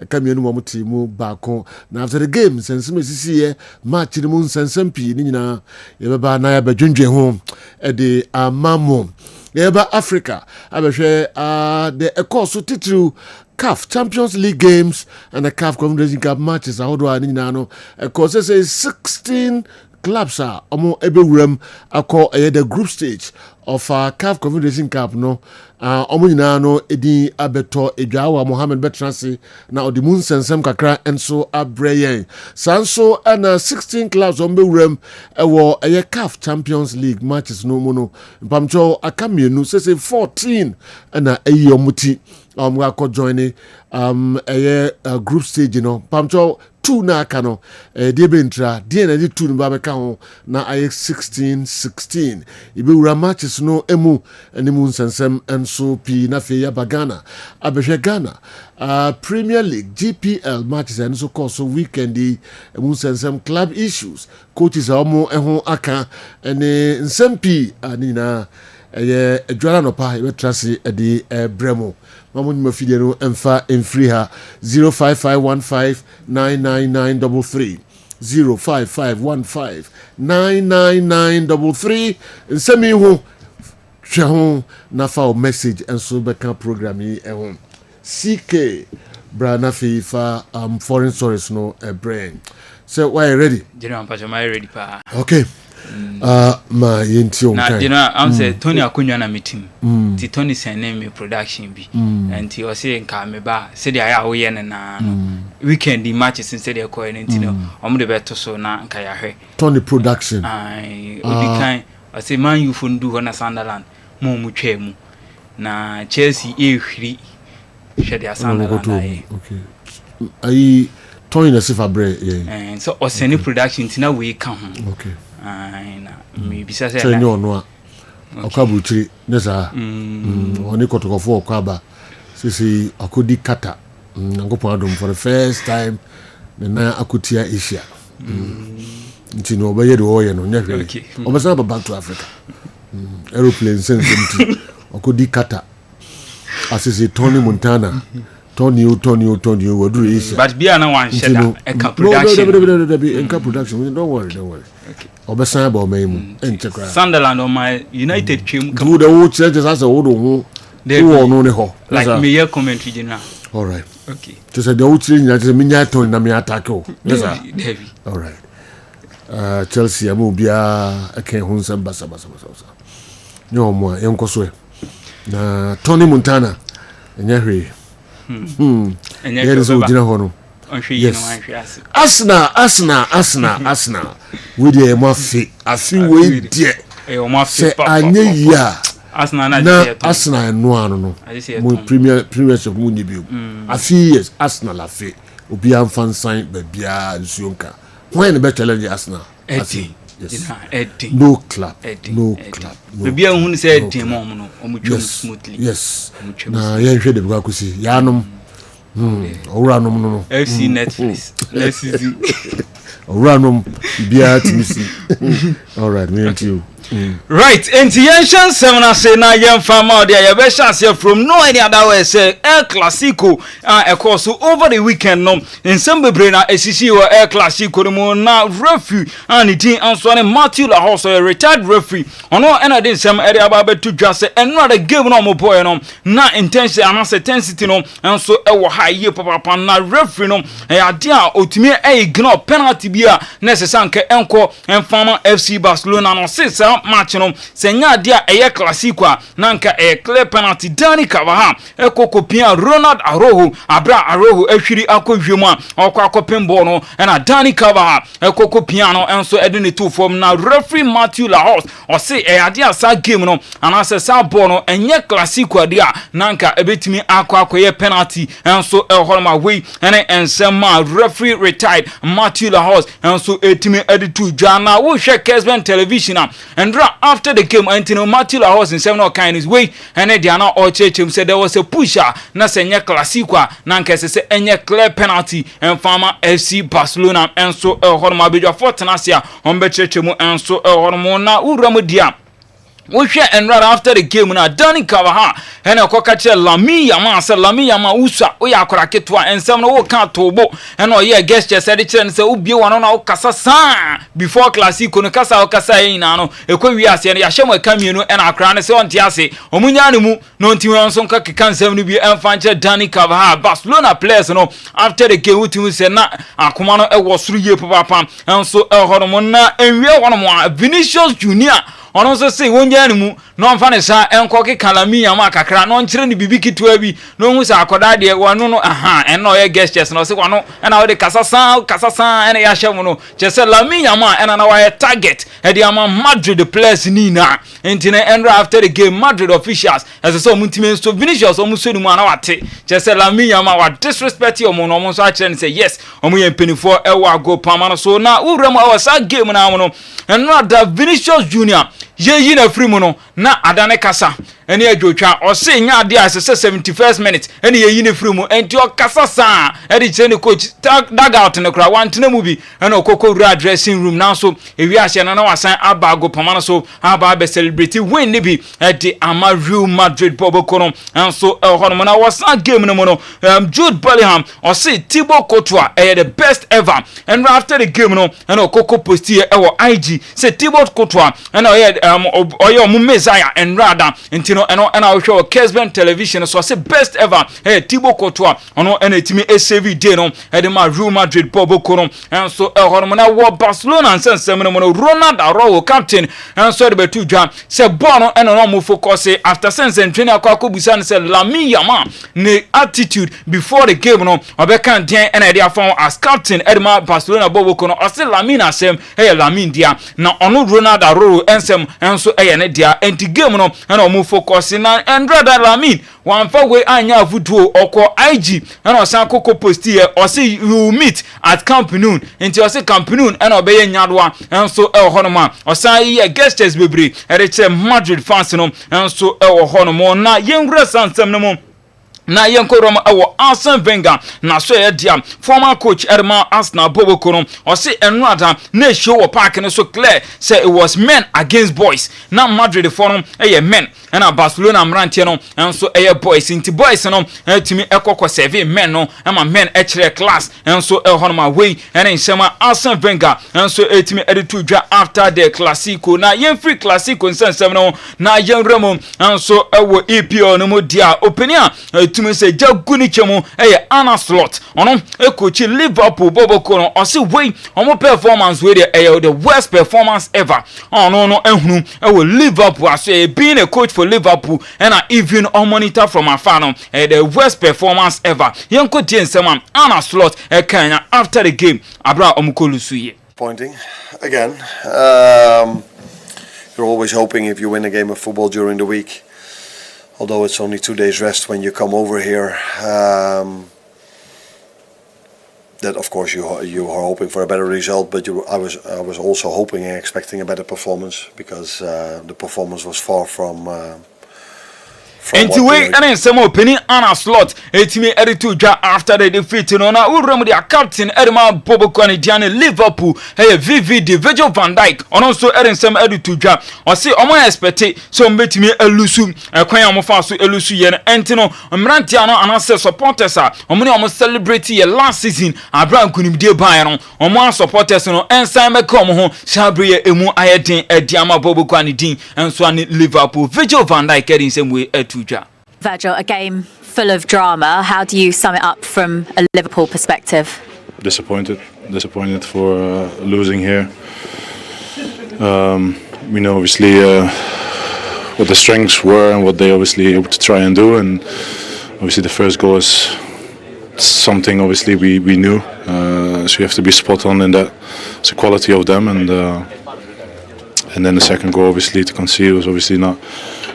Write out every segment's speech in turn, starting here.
Kamienu mo timu baako na after the game sensem sisi match ni mu sensem pi ni nyina yebeba na yabadwendwe ho de amamo yeba Africa abehwe the course titru CAF Champions League games and the CAF Confederation Cup matches ahodo ni nyina no course say 16 clubs are ebewuram akọ the group stage of CAF Confederation Cup no nyina no edi abeto edwawa Mohammed Betransi na odimun sensem kakra enso abreyen sanso ana 16 clubs bewuram ewo CAF Champions League matches no mu no mpamcho akamienu say 14 ana omuti akọ join group stage no mpamcho 2 na aka no de bentra de na de 2 no ba beka ho na 16 ibewura matches no emu animu sensem enso pi na fe ya bagana abehwe Ghana Premier League GPL matches enso course weekend emu sensem club issues coaches omo eho aka ene nsempi anina edwara no pa betrase edi bremo mamu ni mafide no emfa emfree ha 05515999933 05515999933 nsemi ho hwe ho na fa message enso beka program yi ehon CK brana fifa foreign stories no brain so why ready general pajama ready pa okay ma yenti on na general am say Tony Akunwa na meeting ti Tony send me production bi and he was saying nka me ba say dey aya wo ye na no weekend the matches say dey call anything no omo de beto so na nka ya hwe Tony production odi kan I say man you fundu ho na Sunderland mo mu twa mu na Chelsea ehwiri hwe dey Sunderland okay ai Tony na sifa bre so o send production tina we ka ho okay na mi bisa se na no akwabuchiri nesa oni kotokofo okwaba sisi akodi kata ngopon adom for the first time na akutia Asia ntino obaye de oye no nyahwe obasa back to Africa aeroplane sense akodi kata asisi Tony Montana Tony waduru Asia but bia na wan sheda eka production eka production don't worry okay obesa ba o maimu enchekra Sunderland on my United team do the whole churches as a wodo ho they no ne ho like me here commentary general all right okay to say the whole church na say minya Tony na me attack o yes sir all right Chelsea amu bia aka hu nsem basa nyo mo enkoso e na Tony Montana enyahwe enyeso dina hono yes. Arsenal we dey mo afi we dey say anye ya Arsenal no ano mo premiership mu ni bi afi yes Arsenal afi obi am fan sign be bia nsuonka when be challenge Arsenal yes. No club. Maybe I won't say demon no smoothly. Yes. Na yen hwe de bwa kusi. Yanom. Owuranom no. FC Netflix. Let's see. Owuranom bia timisi. All right, me and you. Right, Entiention 7 say na yem farmer there you be chance from no any other way say El Clasico of course over the weekend no in some bebre na esisi o El Clasico no na referee and the Antoine Matthew La House retired referee ono na dey some area about to just say another game no mo boy no na intention and intensity no and so e wo high papa na referee no e ade a otumi e ignore penalty bia necessary nke enko Farmer FC Barcelona no six match no senya dia eye classico na nka clear penalty Dani Carvajal ekokopia Ronald Araujo abra Araujo ehwiri akohwemu a okwa ball no na Dani Carvajal ekokopia no enso edine two form na referee Matthew Laos o say ade asa game no anase sa ball no enye classico dia na nka ebetimi akoye penalty enso ehorma we ene ensema referee retired Matthew Laos enso etimi editu jana wo hwe Kessben television and after the game Antino Matthew Laos in 7 kind his way and they are not all church him said there was a pusher na senya classico na nkese se enye clear penalty and Farmer FC Barcelona and so horma bejo fortnasia on be church mu and so hormo na uramu dia Woshe and right after the game na Danny Carvajal and Kokache Lami Yama said Lami Yama Usa Oya Koraketwa and some no can't tobo and oh yeah guest just said it and say Ubi one on Kasa before Classico no Casa Okasa inano Equia and Yashama Camino and our crown is on Tiasi Omunyanimu no Timonson Kaki can seven be and find Danny Carvajal Barcelona players no after the game with say na Akumano was 3 years papa and so Hormona and we are one more Vinicius Junior. On also say one year no fanisa and cocky calami yamaka cran on train bibiki to be no musa akoda de one no aha and no guest just no say one and now the Casasa and Yashamono just a lami yama and our target at the Madrid the players nina intine and after the game Madrid officials as a so multimeans to Vinicius almost so manawate just a lami yama what disrespect your mono almost actually say yes omu penny for ewa go pamano so now urem our game now and not the Vinicius Junior ye na free mono na adane kasa ene adwotwa o se nya ade asese 71st minute ene ye yine free mo enti o kasa sa e di che ne coach dag out ne kra wantena mu bi ene okoko ru dressing room now so ewi ase na wasan abago pamano so aba be celebrate win ne bi e di ama Real Madrid bobo kono and so hono na wasan game no mono Jude Bellingham o se Thibaut Courtois the best ever and after the game no ene okoko post here e wo IG say Thibaut Courtois ene oyo mu Messiah and rather intino and I show Kessben television so say best ever Thibaut Courtois ono enetimi SCV day no e ma Real Madrid bobo kono and so hormona wo Barcelona and sensem no Ronald Araujo captain and so the betu dwa say bono and no mo focus after sense training akwa busan say Lamine Yamal ne attitude before the game no obeka den and dia form as captain e ma Barcelona bobo kono o say Lamine asem Lamine dia na ono Ronald Araujo ensem and so ne dia anti game no and o mo focus na and rather Lamine one for we anya football oko IG and o san koko post here o say you meet at Camp Nou into o say Camp Nou and obey nyadoa and so honoma o san ye guests bebre e Madrid fans no and so honoma na yengra sansem no mo na yenkorom awo Arsene Wenger na so ye dia former coach Edma Arsenal bobo kono o say enrada na show park no so clear say it was men against boys na Madrid forum men and Barcelona mrantie no and so boys into boys no timi ekoko serve men no ama men chere class and so honoma way and nsema Arsene Wenger and so timi editu dwa after the Classico na yen free Classico nsensem no na yen remo and so EPL no mo dia opinion tumi say jaguni chemo Anna Slot ono coach Liverpool bobo kono o say way omo performance we the worst performance ever no ehunu Liverpool as being a coach for Liverpool and even on monitor from afar no the worst performance ever yenko tie nsema Anna Slot Kenya after the game abra omukolusuye pointing again. You're always hoping if you win a game of football during the week, although it's only 2 days rest when you come over here, that of course you are hoping for a better result, but I was also hoping and expecting a better performance because the performance was far from and to wait and some opinion Anna Slot etimi editu dwa after the defeat no na urem dia captain Edma Bobo Kwanidiane Liverpool VVD Virgil van Dijk ono so some editu dwa o se omo expect so mbetimi elusu kwan amofa so elusu ye no entino mrantia no anase supporters omo ne omo celebrate ye last season abran kunimdie ban no omo supporters no ensan be kom ho sabre emu ayeden ediama Bobo Kwanidin enso ani Liverpool Virgil van Dijk edin same way Virgil, a game full of drama. How do you sum it up from a Liverpool perspective? Disappointed for losing here. We know obviously what the strengths were and what they obviously able to try and do, and obviously the first goal is something obviously we knew, so you have to be spot on in that. It's the quality of them, and then the second goal obviously to concede was obviously not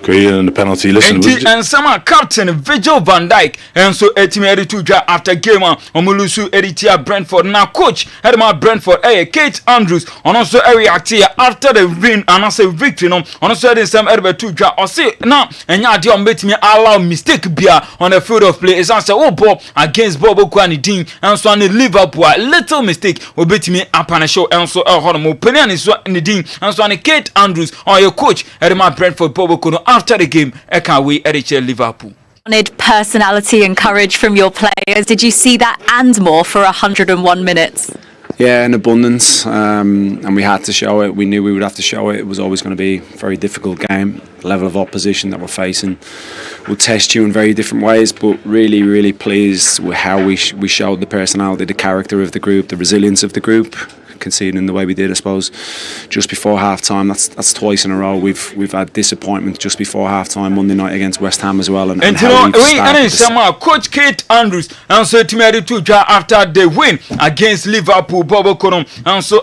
and the penalty. Listen, and some captain Virgil van Dijk and so etimeri tuja after game omulusu editia Brentford now coach Edma Brentford Kate Andrews on also react here after the win and also victory no on also the same erbe tuja or say now and ya dey bet me allow mistake bia on the field of play is answer ball against Bobo Kwani Dean and so on the Liverpool little mistake will bet me up on a show and so honomo penny and so in the Dean and so on Kate Andrews or your coach Edma Brentford Bobo Kono after the game we Liverpool. Wanted personality and courage from your players. Did you see that and more for 101 minutes? Yeah, in abundance, and we had to show it. We knew we would have to show it. It was always going to be a very difficult game. The level of opposition that we're facing will test you in very different ways, but really, really pleased with how we showed the personality, the character of the group, the resilience of the group. Conceding the way we did, I suppose, just before half time. That's twice in a row. We've had disappointment just before half time Monday night against West Ham as well. And you know, Coach Kate Andrews and so after the win against Liverpool, Bobo Konom, and so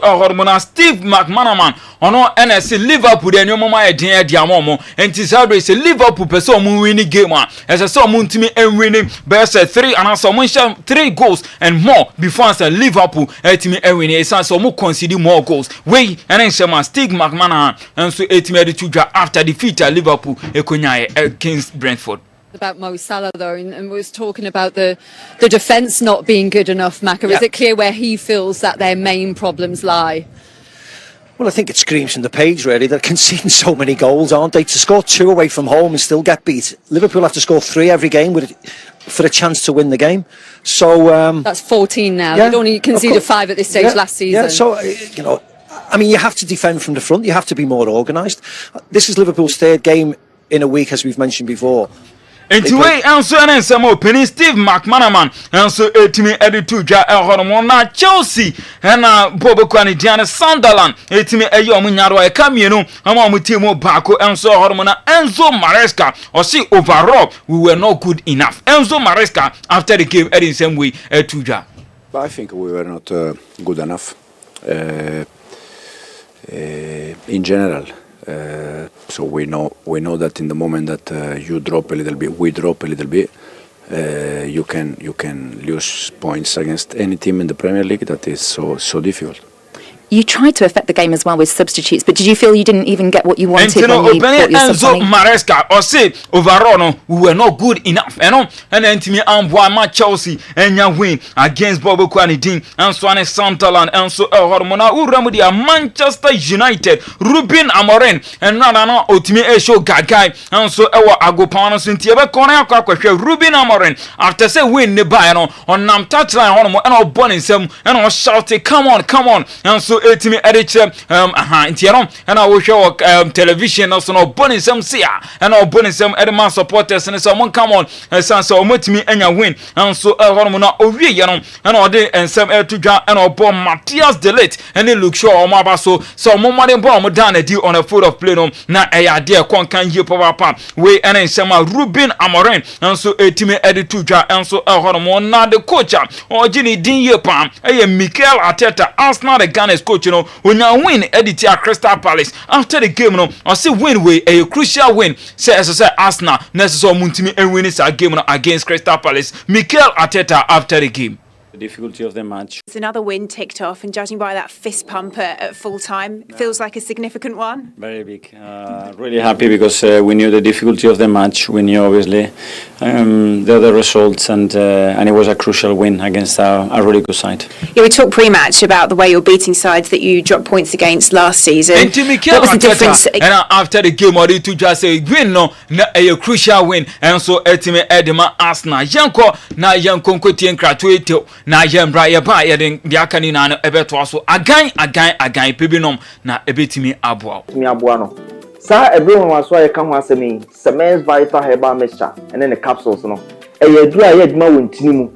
Steve McManaman on NSC Liverpool. Then your mama idea diamomo and Tisabri say Liverpool person winning game as I saw Muntimi and winning best 3 and also 3 goals and more before I said Liverpool and winning. So concede more goals. We and then Steve McManaman and so 8 after defeat at Liverpool against Brentford. About Mo Salah though, and was talking about the defence not being good enough, Maka. Is it clear where he feels that their main problems lie? Well, I think it screams from the page really. They're conceding so many goals, aren't they? To score 2 away from home and still get beat. Liverpool have to score 3 every game for a chance to win the game. So that's 14 now. They'd only conceded 5 at this stage last season. Yeah, so you know, I mean, you have to defend from the front. You have to be more organised. This is Liverpool's 3rd game in a week, as we've mentioned before. And to way answer and some opening Steve McManaman and so etimi editu ja na Chelsea and Bobo Kwani Diana Sunderland etimi eyo munyaro e kamienu ama mutimo bako and so hormona Enzo Maresca or see overall we were not good enough. Enzo Maresca after the game in same way tuja. I think we were not good enough in general. So we know that in the moment that you drop a little bit, we drop a little bit, you can lose points against any team in the Premier League. That is so difficult. You tried to affect the game as well with substitutes, but did you feel you didn't even get what you wanted? And you know, when you brought your Enzo Maresca or say overall no, we were not good enough, you know. And then to me, Chelsea and you win against Bobo Kwani Dean and Swane Sunderland and so Hormona Uramudia Manchester United, Ruben Amorim and Nana Otimi Esho Gagai and so Agopano Sintiaba Kona Kwakwa Ruben Amorim after say win the Bayern on Nam touchline on and all burning some and all shouting, come on, and so etimi ediche ntiano and I will show television also no bonus some see and no bonus some edema supporters and someone come on and so omotimi enya win and so hono na owie ye no and all dey and some to dwa and obo Matthias Delete and they look sure omo aba so momade ball mo down the on the field of play no na eya dey konkan ye papa we and ensema Ruben Amorim and so etimi editu dwa and so hono mo na the coach o gini din ye pam Mikel Arteta Arsenal the Ghana's coach, you know, when you win edit at Crystal Palace after the game, you know, I see win way a crucial win. Say as I say Arsenal necessary Muntimi and win a game against Crystal Palace. Mikel Arteta after the game. The difficulty of the match. It's another win ticked off, and judging by that fist pump at full time, it feels like a significant one. Very big. Really happy because we knew the difficulty of the match. We knew obviously the other results, and it was a crucial win against a really good side. Yeah, we talked pre-match about the way you're beating sides that you dropped points against last season. What was the difference? And after the game, I to just say win no a crucial win, and so etime edema Arsenal. Yanko na yanko nkotien kratoeto. Na yembra yeba yeden diakani na ebeto so agan pebinom na ebetimi aboa mi aboa no sa everyone was why can was me Semens Vital Herbal Mixture and then the capsules no e yedru a yedma wontini mu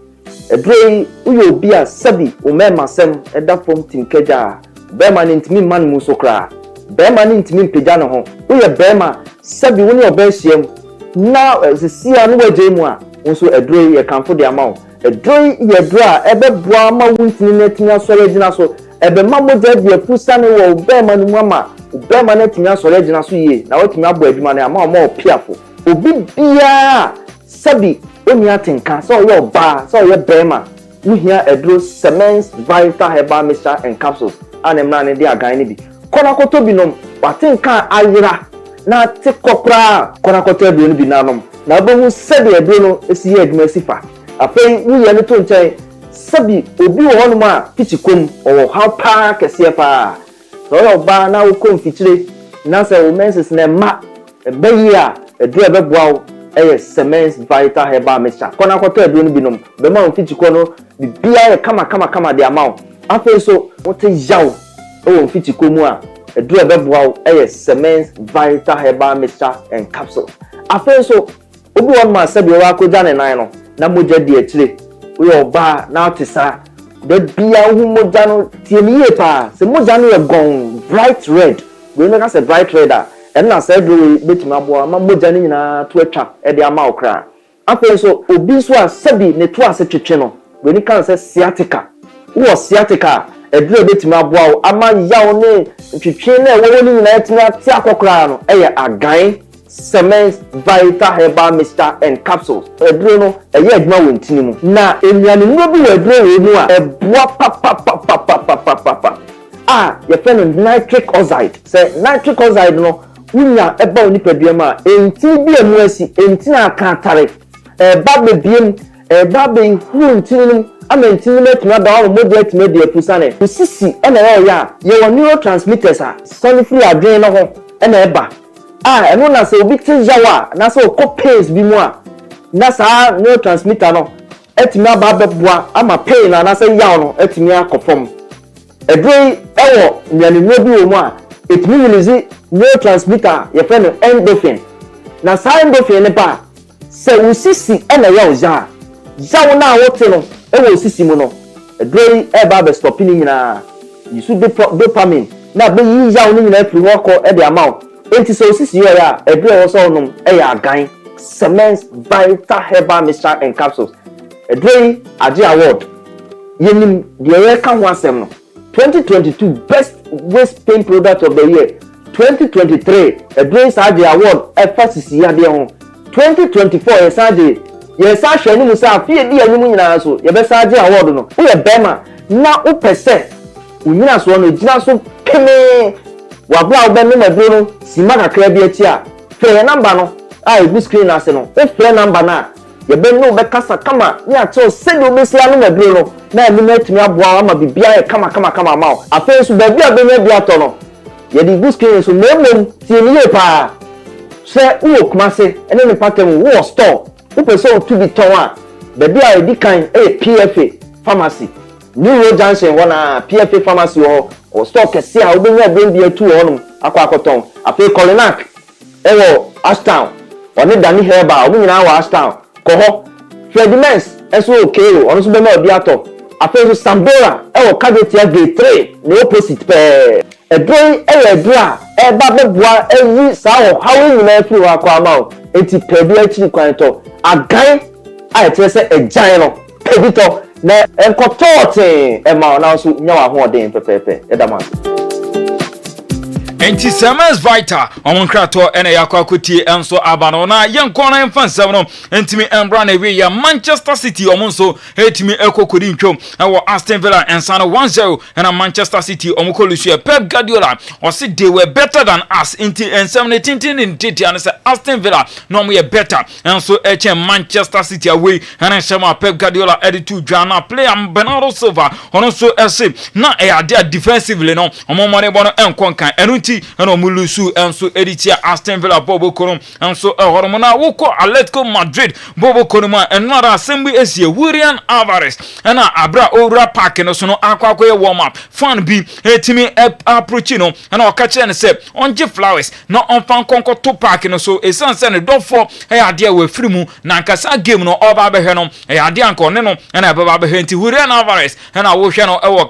edru uyo obi a sabi o mema sem eda from team keja be man ntimi man mu so kra be man ntimi peja no ho uyo be ma sabi woni obehiem na sesia no waje mu a wonso edru ye kanfo de amount edru yedra ebe boa ma wuntini netimi asore gina so ebe mamoja de pusa ne wo be ma no mama Ubema na timi asore gina so ye na watimi abo adwuma na ama o piafo obi bia sabi oni atenka so yo ba so yo bema wuhia edro cements vital herbal mixture and capsules anemna ne dia agan ne bi kona koto binom watenka ayira na tekokra kona koto edro ne bi nanom na bohu sabi edro no esi ye adwuma sifa afei wuye ne to nchen sabi obi wo hono ma pichikom o how pa kese pa so yo ba na ukom fitire na se women's na ma beyi a edro ebeboa cements vital herbal mixture kona koto edro no binom be ma fichiko no bibia ye kama de amount afei so wote yaw o fichiko mu a edro ebeboa cements vital herbal mixture and capsules afei so obi won ma sabi wa akoja ne nan no na moja di akire we oba na otisa de bia hu moja no tie mi ye pa se moja no ye gon bright red we no ka se bright red a en na se do betima bo ma moja ni nyina to atwa e de ama okra afei so obi so a sabi ne to ase twetwe no we ni kan se sciatica wo sciatica edro betima bo ama yaw ne twetwe na wo ni nyina etima ti akokra no e ye agan cements vital herbal mixture and capsules edro no eye adwuma wontini mu na enuane no bi edro we mu a eboa pa ye friend nitric oxide say nitric oxide no wunya eba oni padua ma enti bi emu asi enti na aka tare ba bebiem ba be hu ntini ama ntini metuna da wo modi atime de apusane usisi ena ya ye neurotransmitters a sonifri adwen no ho ena eba eno na se obi ti jawa na se ko pace bi mu a na sa neurotransmitter no etimi aba beboa ama pain na se yaw no etimi akofom edrei ewo nyane no bi wo mu a etimi release neurotransmitter ye fe no endorphin na sa endorphin ne ba se usisi ena yaw jaw na wote no ewo usisi mu no edrei eba be stop ni nyina yisu dopamine na be yi yaw ni nyina afiri ho ko e de amount enti so sisi yo ya edre wo so num e ya gan cements vital herbal mixture and capsules edre agi award yenim de ye ka ho asem no 2022 best waist pain product of the year 2023 edre agi award e fasisi ya de ho 2024 ye sa hwani mu sa fie di anim nyina so ye be sa agi award no wo ye bema na wo pese unyina so no gina so peme wabla obenu mabro no sima kakra bi ati a fe number no ai bu screen ase no o fe number na ye be no be kasa kama ni ato sedi obesia no mabro no na emi na timi aboa ama bibia e kama ma afa so ba bia be na bia to no ye di bu screen so memom tie ni ye pa se wo kumase ene ne patem wo store wo person to be ton a be bia e di kan PFA pharmacy New Road Junction wana PFA pharmacy o store kese a obenya bia tu honum akwakoton afi Colinac ewo Ashtown oni Dani herbal obi nyina wa Ashtown ko ho Fredimens eso okeo ono so be ma bia to afi so Sambora ewo Kagetia Gate 3 na opposite pe edrei edra eba beboa eyi sa ho hawo nyina afi wa kwa ma enti pe bia chi kwanto agan a etrese ejan no pedito na enkotote ema na so nya wa ho den pepepe edama Enti Cements Vital omon krato ene yakwakotie enso abano na yenkon na mfansam no entimi embra na we ya Manchester City omonso etimi ekokodi ntwom ewo Aston Villa ensano 1-0 na Manchester City omukolusu Pep Guardiola o say they were better than us enti ensam na tintin ntiti an say Aston Villa no mo ye better enso eche Manchester City away na shema Pep Guardiola editu dwana player Bernardo Silva onso ese na e ade defensively no omomone bono enkon kan enunti eno mulusu enso editia Aston Villa bobo korum enso ehormona woko Atletico Madrid bobo koruma enara assembly esie William Alvarez ena abra ora park no so no akwakoye warm up fan bi etimi approach no ena okache ne se onje flowers no onfan konko to park no so esanse ne dofo e ade we firimu na nkasa game no oba behwe no e ade anko ne no ena baba behwe nti William Alvarez ena wo hwe no ewo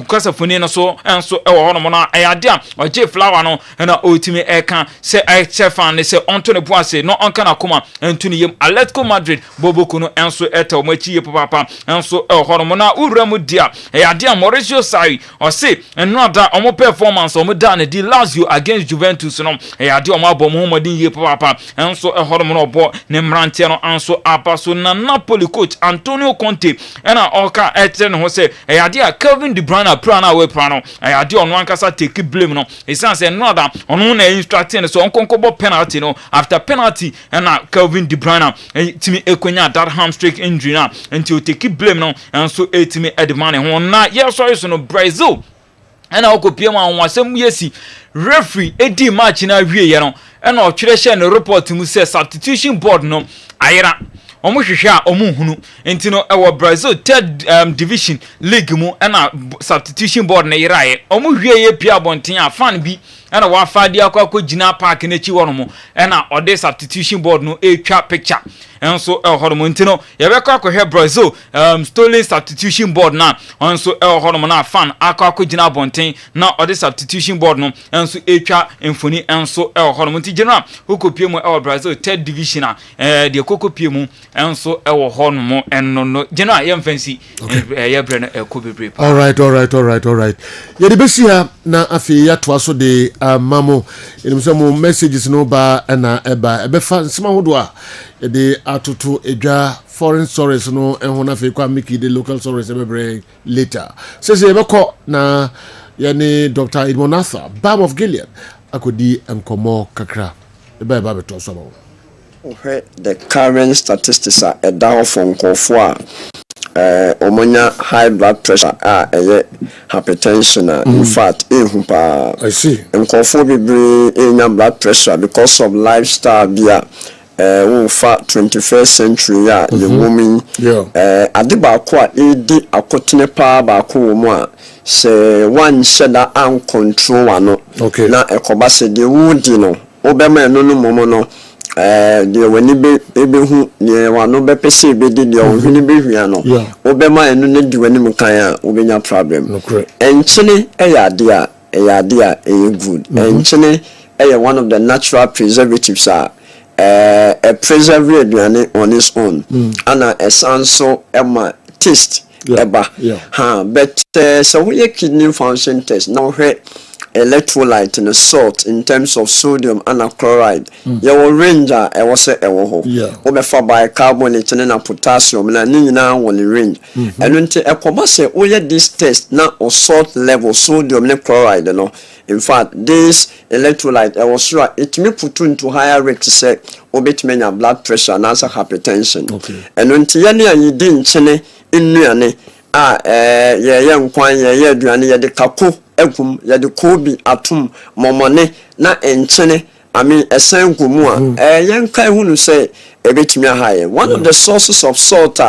kasa funi no so enso ewo hono na e ade oje flower no na otimi eka se fan se onto ne boase no onka na koma entu ne yem Atletico Madrid boboku no enso eta omachi ye papa enso ehoro na uramu dia dia Mauricio Sarri o se eno ada omo performance omo da ne di Lazio against Juventus no dia omo abom homodin ye papa enso ehoro no obo ne mrantie no enso apaso na Napoli coach Antonio Conte ena oka etre ne ho se dia Kevin De Bruyne prana we prano dia ono ankasa take blame no esan se no ada ono na instructing so onkonkobo penalty no after penalty ena Kevin De Bruyne timi ekonya that hamstring injury na until take blame no enso etimi edman ho na yes so no Brazil ena okopie ma anwasem yesi referee edi match na wie ye no ena otwere hye no report mu se substitution board no ayera omo hwehwe a omo hunu enti no ewo Brazil third division league mu ena substitution board na yerae omo hwie ye pia bonten a fan bi ena wa fadi akwa gina park na chi wono mu ena ode substitution board no etwa picture enso ehoro enti no ye be kwa hwe Brazil stolen substitution board na enso ehoro na fan akwa gina bonten na ode substitution board no enso etwa emfoni enso ehoro enti general okopie mu ewo Brazil third division a de kokopie mu enso ewo hono mo enno no general ye mfansi ye bre no ekobebre all right ye de besia na afi ya to aso de mamo enim mo messages no ba na eba fa nsema hodo a de atoto edwa foreign stories no enho na fe kwa miki de local stories ebebre later sese ebeko na yani Dr. Idmonatha Balm of Gilead akodi enkomo kakra eba beto so ba the current statistics are a down from Kofua omonya high blood pressure hypertension in fact I see Nkofo bebre blood pressure because of lifestyle bia for 21st century the woman adiba kwa edi akotene pa ba ko mu a se one sheda an control ano na ekoba se de wudi no obema no momo no de wani be hu ne wano be pese be de ohuni be hwia no obema enu ne di wani mkan a obenya problem enchene eyade a good enchene one of the natural preservatives a preserve aduane on its own and a sanso ema taste eba but so we kidney function test now here electrolyte and salt in terms of sodium and chloride your range e wo se e wo ho wo be fa bicarbonate and potassium na ni nyina won range eno nti ekoba se wo ye this test na o salt level sodium and chloride no in fact this electrolyte e wo sure it me put into higher rate say obetmenya blood pressure and also hypertension eno nti ye ne ayidi nchene nnuane ye nkwan ye aduane ye de kako egum ya de kobi atum momone na enchene esengumu a yenka hunu say ebetimi ahaye one of the sources of salt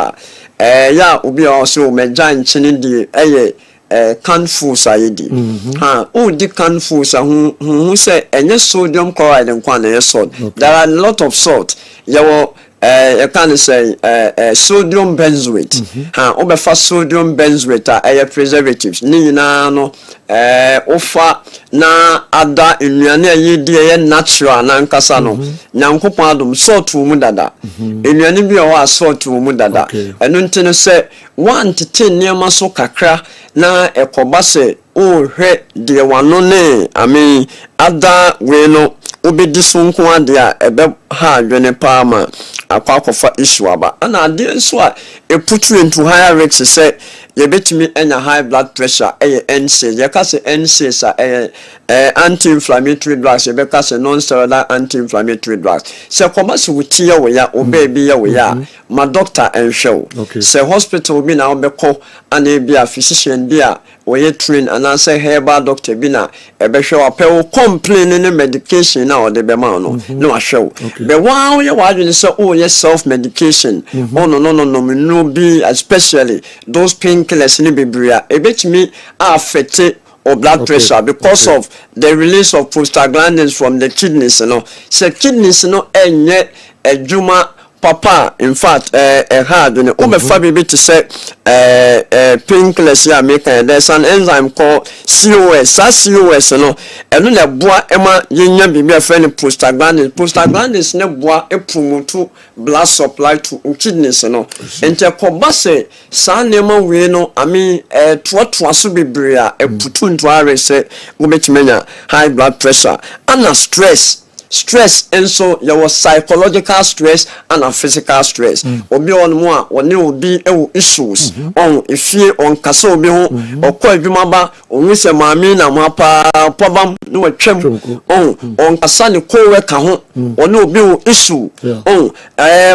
ya obi also meja enchene di canned foods ayedi o di canned foods hu say enye sodium chloride nkwan na salt there are a lot of salt yawo you can say sodium benzoate obefa sodium benzoate preservatives ni nyina no ofa na ada enuane ayedi natural na nkasa no nyankopon adom salt mu dada enuane bi o salt mu dada enu ntene se one to 10 niam so kakra na ekoba se o hwe de wano ne ada we no obedi sonko ade a ebe ha adwene paama akwakofa issue aba ana ade nso a put you into higher rates say you betimi enya high blood pressure NSAIDs you can say NSAIDs anti-inflammatory drugs you can say non-steroidal anti-inflammatory drugs say commerce with ya we ya obebi ya we ya my doctor and show say hospital bi na obeko ana bi a physician bi a we train and say herbal doctor bi na ebe show apel complain any medication na o de be ma no no show but wow you wadwin say oh yes self medication oh no be especially those painkillers ni bebria ebetimi affect or blood pressure because of the release of prostaglandins from the kidneys so kidneys no enye adwuma papa in fact hard when obefa bibi to say painkillers here make there's an enzyme called COS no eno na boa ema yenya bibi afa ni prostaglandins na boa promote blood supply to kidneys no ente kobase sa nema we no ami to so bebre a putu ntware se obetimenya high blood pressure and stress and so there was psychological stress and a physical stress obi on mo a one obi issues on ifie on kasa obi ho okọ adwuma ba onwu se maami na mo pa pobam no atwam on kasa ne kowe ka ho one obi issue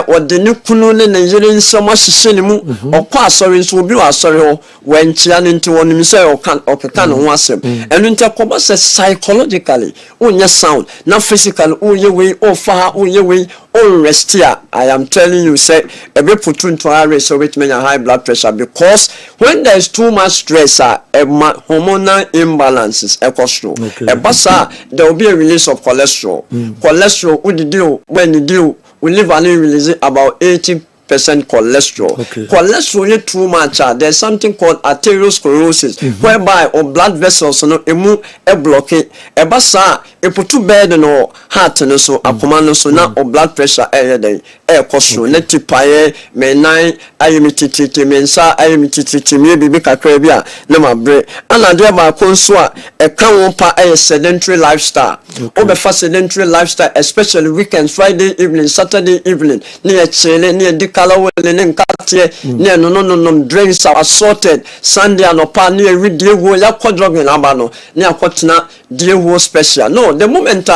ode ne kunu ne yire nsam ahyehye ne mu okọ asori nso obi wa asori ho wenchia ne nti wonim se okeka ne ho asem enu nti akoba se psychologically onye sound na physical Uyewe or far Uyewe or restia. I am telling you, say a bit put into a so which means a high blood pressure because when there is too much stress, hormonal imbalances cholesterol. A bassa there will be a release of cholesterol. Cholesterol would do when you do we live and release about 80% cholesterol. Cholesterol is too much. There's something called arteriosclerosis, whereby or blood vessels no emu blockade. A bassa a put to bed no heart no so a command so now or blood pressure day cholesterol. Let you pay me nine ayumititi mensa ayumititi maybe big crabia no my break. And I do about consua a campa a sedentary lifestyle. Over sedentary lifestyle, especially weekends, Friday evening, Saturday evening, near Chile, near Dicala, and Cartier, near no drinks are assorted, Sunday and Opa, near Redia, ya quadrog in Abano, near Cotina, dear war special. No, the moment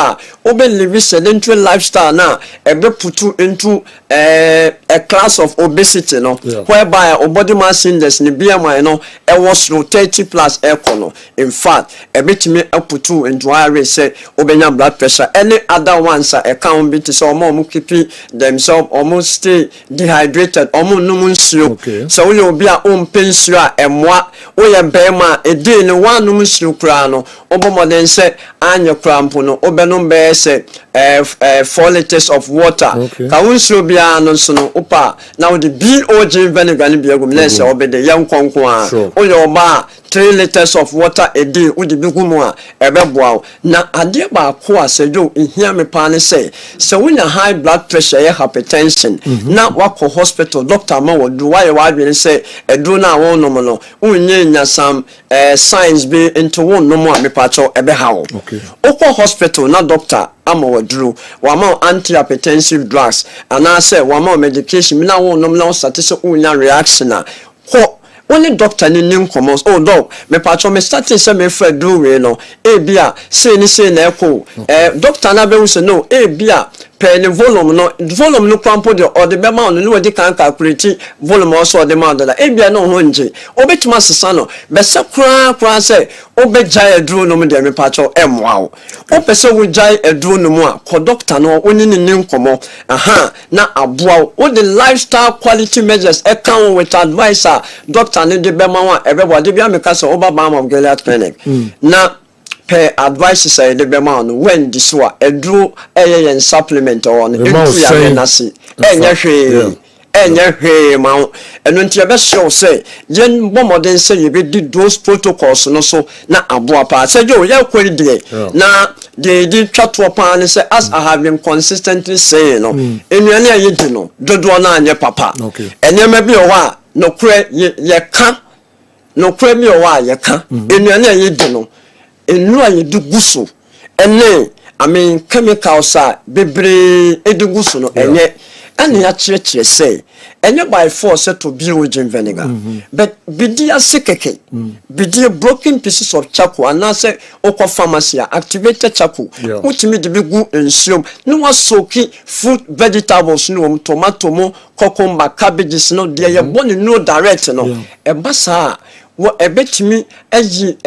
open live sedentary lifestyle now, a bit put you into a class of obesity, no, whereby a body mass index, ni BMI, no, it was 30 plus econo. In fact, a bit me up put you into I say, obenya blood pressure. Any other ones a can't be so more keep themselves almost stay dehydrated, almost no munsu. So you'll be a own pensua and moi, we a bema a day in one munsu crano, Obomoden say, and your crampono, Obenon bear say, 4 liters of water. Kaunsu be an sono opa. Now the BOG vinegar be a gumness or be the young conqueror. Oh, your bar 3 liters of water a day with the big woman, a bebo. Now, I dear by qua say, you in hear me pan say, so when a high blood pressure, hypertension, now walk to hospital, Dr. Mo, do I will say, a do now one nominal, unya some signs be into one no more me pacho ebe how. Oko hospital, not doctor. Amo drew one more antihypertensive drugs and I said one more medication. Now one no statistical reaction. Only doctor ni nim commons. Oh dog, me patcho me starting say me friend do we no. Bia say ni say na echo. Doctor na be say no. Bia pen volume no kwampo de or the bema on no dey kan calculate volume also the man that bia no ho nje. Obetima sesa no. Be se kra say obegya eduro no me de me patcho emwa o. Opese wo gya eduro no mu a ko doctor no oni ni nim komo. Aha na aboa o the lifestyle quality measures e kan with advisor doctor ne de bema wa everybody bia me ka say oba bam of Gilead clinic. Na per advice say the bema no when this wa eduro yen supplement on into ya nasi enye ma eno ntia be show say yen bomodin say you be those protocols no so na aboa pa say yo ya kweri de na they did chat up and say as I have been consistently saying no enuane ayi no dodo na anye papa enye ma bi o wa no kure ye ka no kure mi o wa ye ka enuane ayi no enu ayi du guso ene I mean chemicals are bebre eduguso no enye ane ya chire say enye by force to be virgin vinegar but bidi asekeke bidi broken pieces of charcoal and say okwa pharmacy activated charcoal which me de gu ensuom no was soaking fruit vegetables no tomato mo cucumber cabbages no there you born no direct no e basa wo ebetimi ayi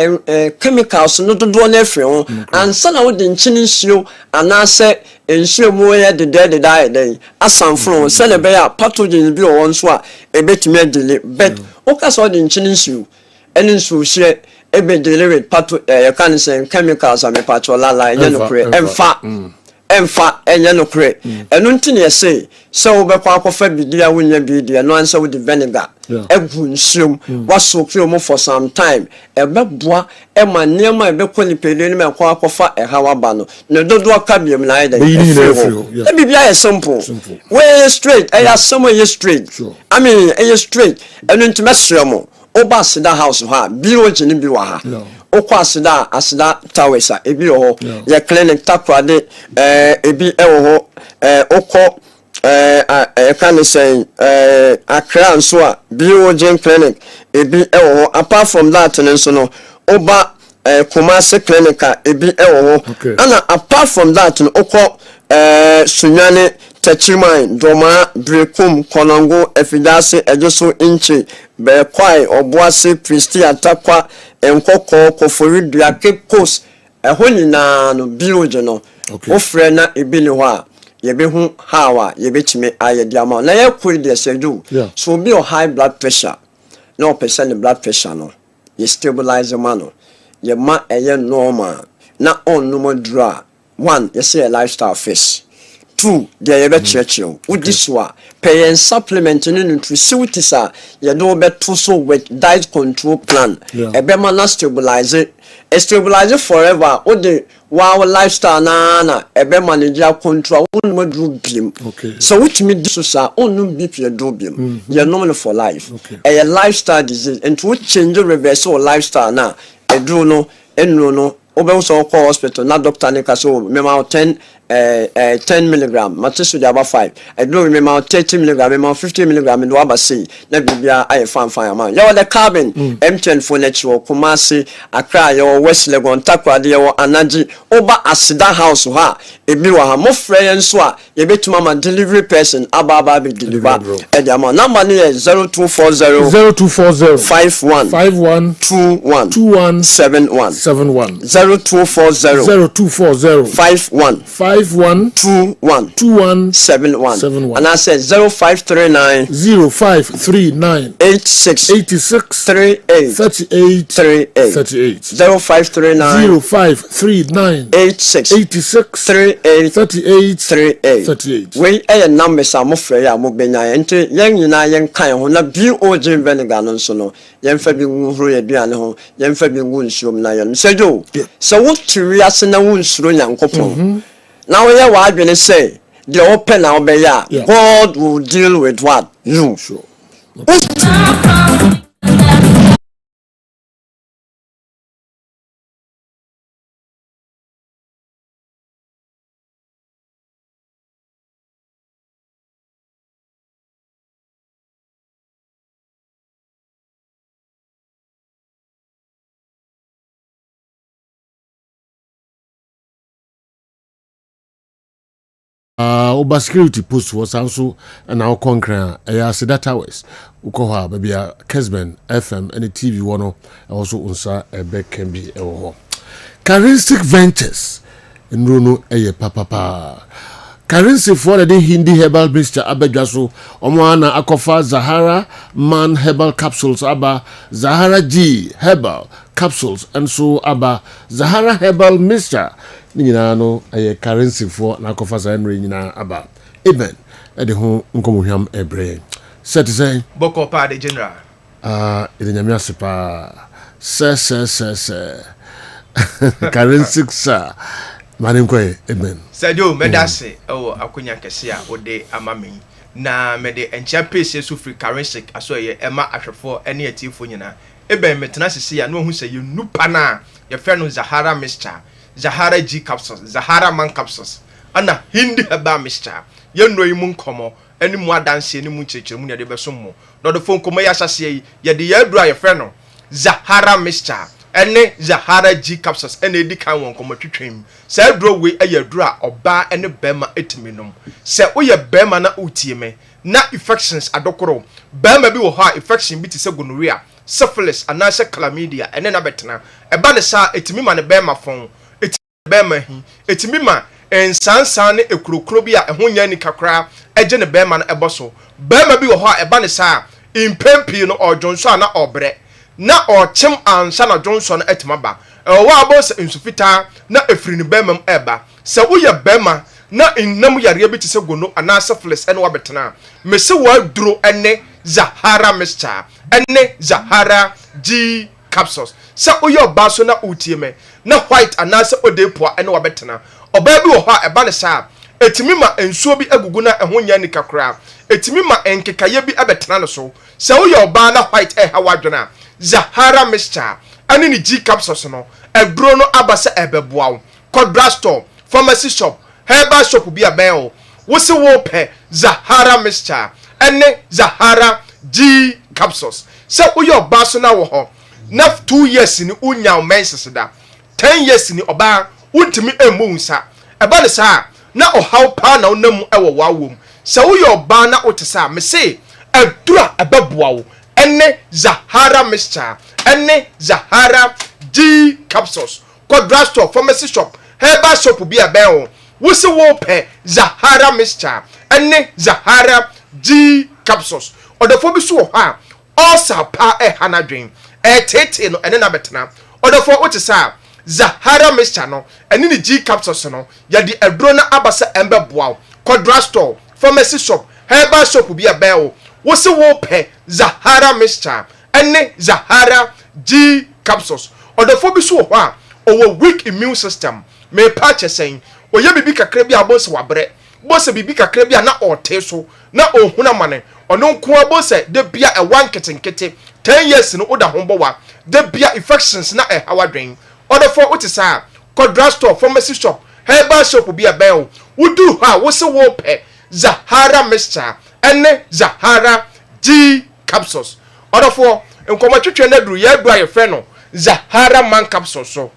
chemicals no do na efre ho ansa na wo de nchini nsuo anase nsuo mu ye de die asanfro se le be ya pathogen bi o nso a ebetimi adele but o ka so de nchini nsuo eni nsuo hye ebe dele with patho you can say chemicals am patholala ye no pre emfa emfa enye no kre enu ntine yese se wo bekwa akofa bidia wonya bidia no ansa wo di vinegar egu nsiom waso kre for some time ebeboa ema niam ebekọ ni pele ni mekwa akofa ehawa ba no ne dodo aka biem na ida e bibia ye simple we straight e ya someone ye straight I mean e straight enu ntime sremo oba sida house ha biro jini bi wa ha okwa asida towers ebi ho ye clinic takwade ebi ho okọ can say Accra nso a biogen clinic ebi ho apart from that nso no oba Kumasi clinic ebi ho and apart from that okọ Sunyane Techiman Doma Brekum Konongo Efidase Ejoso Inchi Bekwai Obuasi Pristi Atakwa Enkoko Kofori Duake Coast ehoni na no biogen no ofre na ebi ni ho a yebehu hawa yebetime ayediama na yakuri de sedu so be o high blood pressure no person blood pressure no ye stabilize man ye ma eye normal na on no more draw one you say a lifestyle fish two there yebe churchill udi so pay supplement no nutrition sa ye do beto so with diet control plan ebe ma na stabilize forever o de wow lifestyle na ebe managerial control on mo do bim so which me this so on no bp do bim you normal for life a lifestyle disease and to change reverse or lifestyle na e do no enu no obe so call hospital na doctor ne ka so me ma 10 milligram matisu de about 5 I do remember 30 milligram me 50 milligram do aba say na bibia ay fan man you the carbon M10 for natural Kumasi Accra you West Legon Takwade you Anaji oba asida house ha ebi wa ha mo friend so a ye betuma ma delivery person aba be deliver e dia ma number ni 0240 51 2171 0240 51 2171 and I said 0539 86 38 0539 86 38 we a number some free a mo benya ente yen nyina yen kan ho na biogen vinegar no so no yen fa bi nhuro ye duane ho yen fa bi ngu nsuom na yen sejo so what tiri ase na wu nsuro nyankopon now we are what we say the open now be ya God will deal with what you sure Oba security post was also and our concrete Sida Towers ukoha baby Kessben FM and TV one also unsa back can be Charistic Ventures in Bruno papa Currency for the Hindi herbal Mr. Abejaso Omwana Akofa Zahara Man herbal capsules Abba Zahara G herbal capsules and so Abba Zahara herbal Mr. Nina no currency for Nakofa Zanri Nina Abba Amen at the home Uncomuham Ebre set to say Boko Pa de General in the Yamiasipa sir currency sir Madam Kwe, amen. Sadio, medase, akunya kese a ode amame. Na mede encha pese so free currency aso ye ema ahwefo ene atifo nyina. Ebe metena sese ya no hu se ye nupa na ye fe no Zahara mixture, Zahara G capsules, Zahara man capsules. Ana Hindi herbal mixture. Ye no yi mu nkomo, eni mu adanse eni mu chechire mu ne de beso mu. No de fon komo ya hyase ye de ye dura ye fe no Zahara mixture. Ene Zahara G capsules ene di kan won komo twetwem se dro we ayadura oba ene bema etiminom se oye bema na utie me na infections adokoro bema bi wo ha infection bi ti se gonorrhea syphilis anase chlamydia ene na betena eba ne sa etimi ma ne bema fon etimi bema hi etimi ma ensansan ne ekurokuro bi a ehwo nya ni kakra eje ne bema na eboso bema bi wo ha eba ne sa impempi no ojonso na obre na ochem ansa na Johnson etimaba wa abos insufita na efiri ni bema eba se wo ye bema na innam yare bi te se gono ana syphilis ene wa betena me se wa duro ene Zahara mixture ene Zahara G capsules sa oyo ba so na utie me na white ana se odepoa ene wa betena oba bi wo ha eba ne sa etimi ma ensuo bi agugu na eho nya nika kra etimi ma enkekaye bi abetena no so sa oyo ba na white ha wadwena Zahara mixture ane ni G capsules no edro no abasa ebeboa wo Codra store pharmacy shop herbal shop bi aben wo se wo pe Zahara mixture ene Zahara G capsules sa oyo ba so na wo ho na 2 years ni unya menses da 10 years ni oba untimi emu nsa eba ne sa na ohaw pa na onam ewo wawom sa oyo ba na otesa me se adura ebeboa wo ene Zahara mixture ene Zahara G capsules Codra store pharmacy shop herbal shop bi aben wo se wo pe Zahara mixture ene Zahara G capsules odefo bi so wo ha osa pa hanadwen tete no ene na betena odefo otesa Zahara mixture no ene ni G capsules no ya di edro na abasa embe boa Codra store pharmacy shop herbal shop bi aben wo se wo pe Zahara mixture ene Zahara G capsules odefo bi so wo ha owo weak immune system me patch sen oye bibi kakra bi abose wabre bose bibi kakra bi na ote so na ohuna mane ono nko abose de bia e wan ketenkete 10 years no oda hombo wa de bia infections na e hawadwen odefo otisa Codra store pharmacy shop herbal shop bi aben wudu ha wo se wo pe Zahara mixture ene Zahara G capsules odefo nkoma twetwe na duru ye duru aye no Zahara man capsules so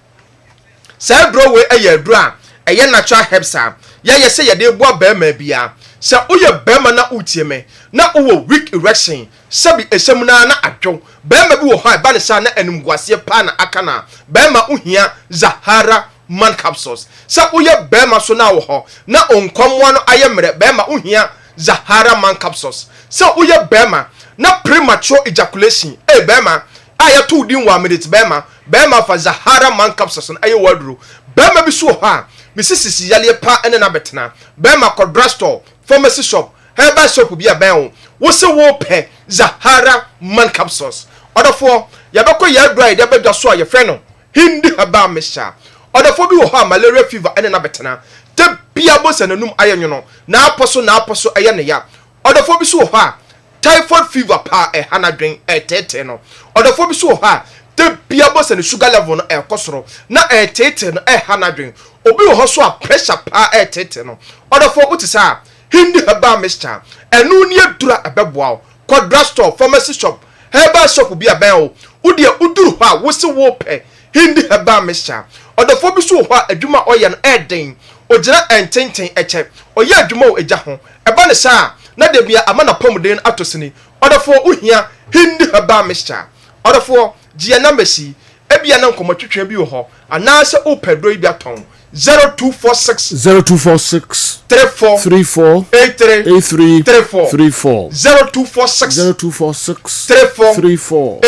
sa duro we eye duro a eye natural herbs a ye se ye de bo ba ma bia sa uye ba ma na utie me na uwo weak erection sabi esem na adwo ba ma bi wo ha ba ne sa na enumguase pa na aka na ba ma uhia Zahara man capsules sa uye ba ma so na wo ho na onkomwa no aye mre ba ma uhia Zahara man capsules sa uye ba ma na premature ejaculation ba ma aya to din wa minute ba ma fa Zahara man capsules na aye waduro ba ma bi so ha misisi yale pa ene na betena ba ma Codra store pharmacy shop herbal shop bi aben wo se wo pe Zahara man capsules odofo ya beko ya dry de bedwa so ye fe no hindi herbal mixture odofo bi wo ha malaria fever ene na betena te bia bo se nanum ayenwono na aposo eye ne ya odofo bi so wo ha typhoid fever pa hanadwen tete no odofo bi so wo ha te bia bo se ne sugar level no ekosoro na tete no hanadwen obi wo so a pressure pa tete no odofo utisa hindi herbal mixture enu ni edura abeboa Codra store pharmacy shop herbal shop bi aben udie uduru ha wo se wo pe hindi herbal mixture odofo bi so ho adwuma oye no eden ogira ententen eche oye adwuma o eja ho eba ne sa na de bia amana pomden atosini odofo uhia hindi herbal mixture odofo gie na mesi ebia na nkomotwetwe bi ho anase o pedro bi aton 0246 34 83 34 0246 34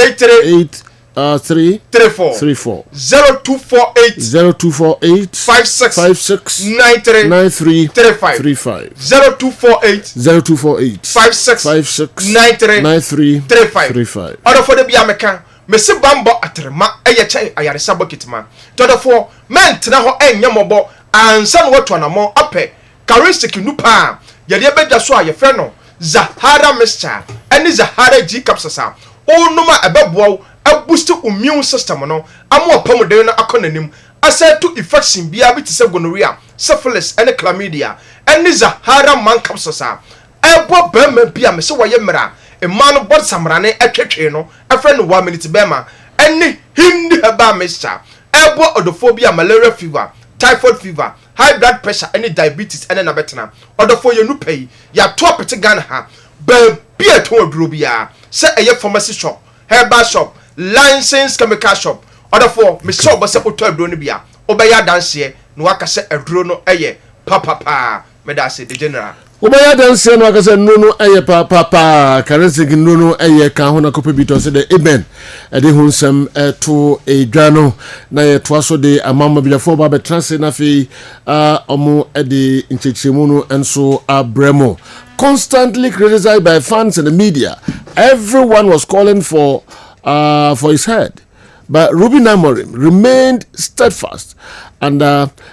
83 34 0248 56 93 35 0248 56 93 35 order for the biameka mesi bambo atrema eye chen ayaresa bokitma todofo mentna ho enye mobo ansa no wato anamo ape charistic nupa yede bedwa so aye fe no Zahara mixture eni Zahara G capsules a onuma ebeboa boost immune system no amo pomodin no akonanim asa to infection bia bi tise gonorrhea syphilis ene chlamydia eni Zahara man capsules a ebo bema bia me se woye mra emano bod samrane atwetwe no afre no 1 minute bema eni hindi herbal mixture ebo odophobia malaria fever typhoid fever high blood pressure any diabetes ene na betena odofo ye nu pay ya to apete Ghana ha ba bia to oduro bia se eye pharmacy shop herbal shop license chemical shop odofo me shop bo se oto aduro no bia obeya danse no waka se aduro no eye papa me da se the general Obaya danse no akase no eye papa currency no eye ka ho na kope bito se de eben e de hunsam to edwa no na ye to aso de amama biafo ba betranse na fi omo e de nchechemu no enso abremo. Constantly criticized by fans and the media. Everyone was calling for his head. But Ruben Amorim remained steadfast and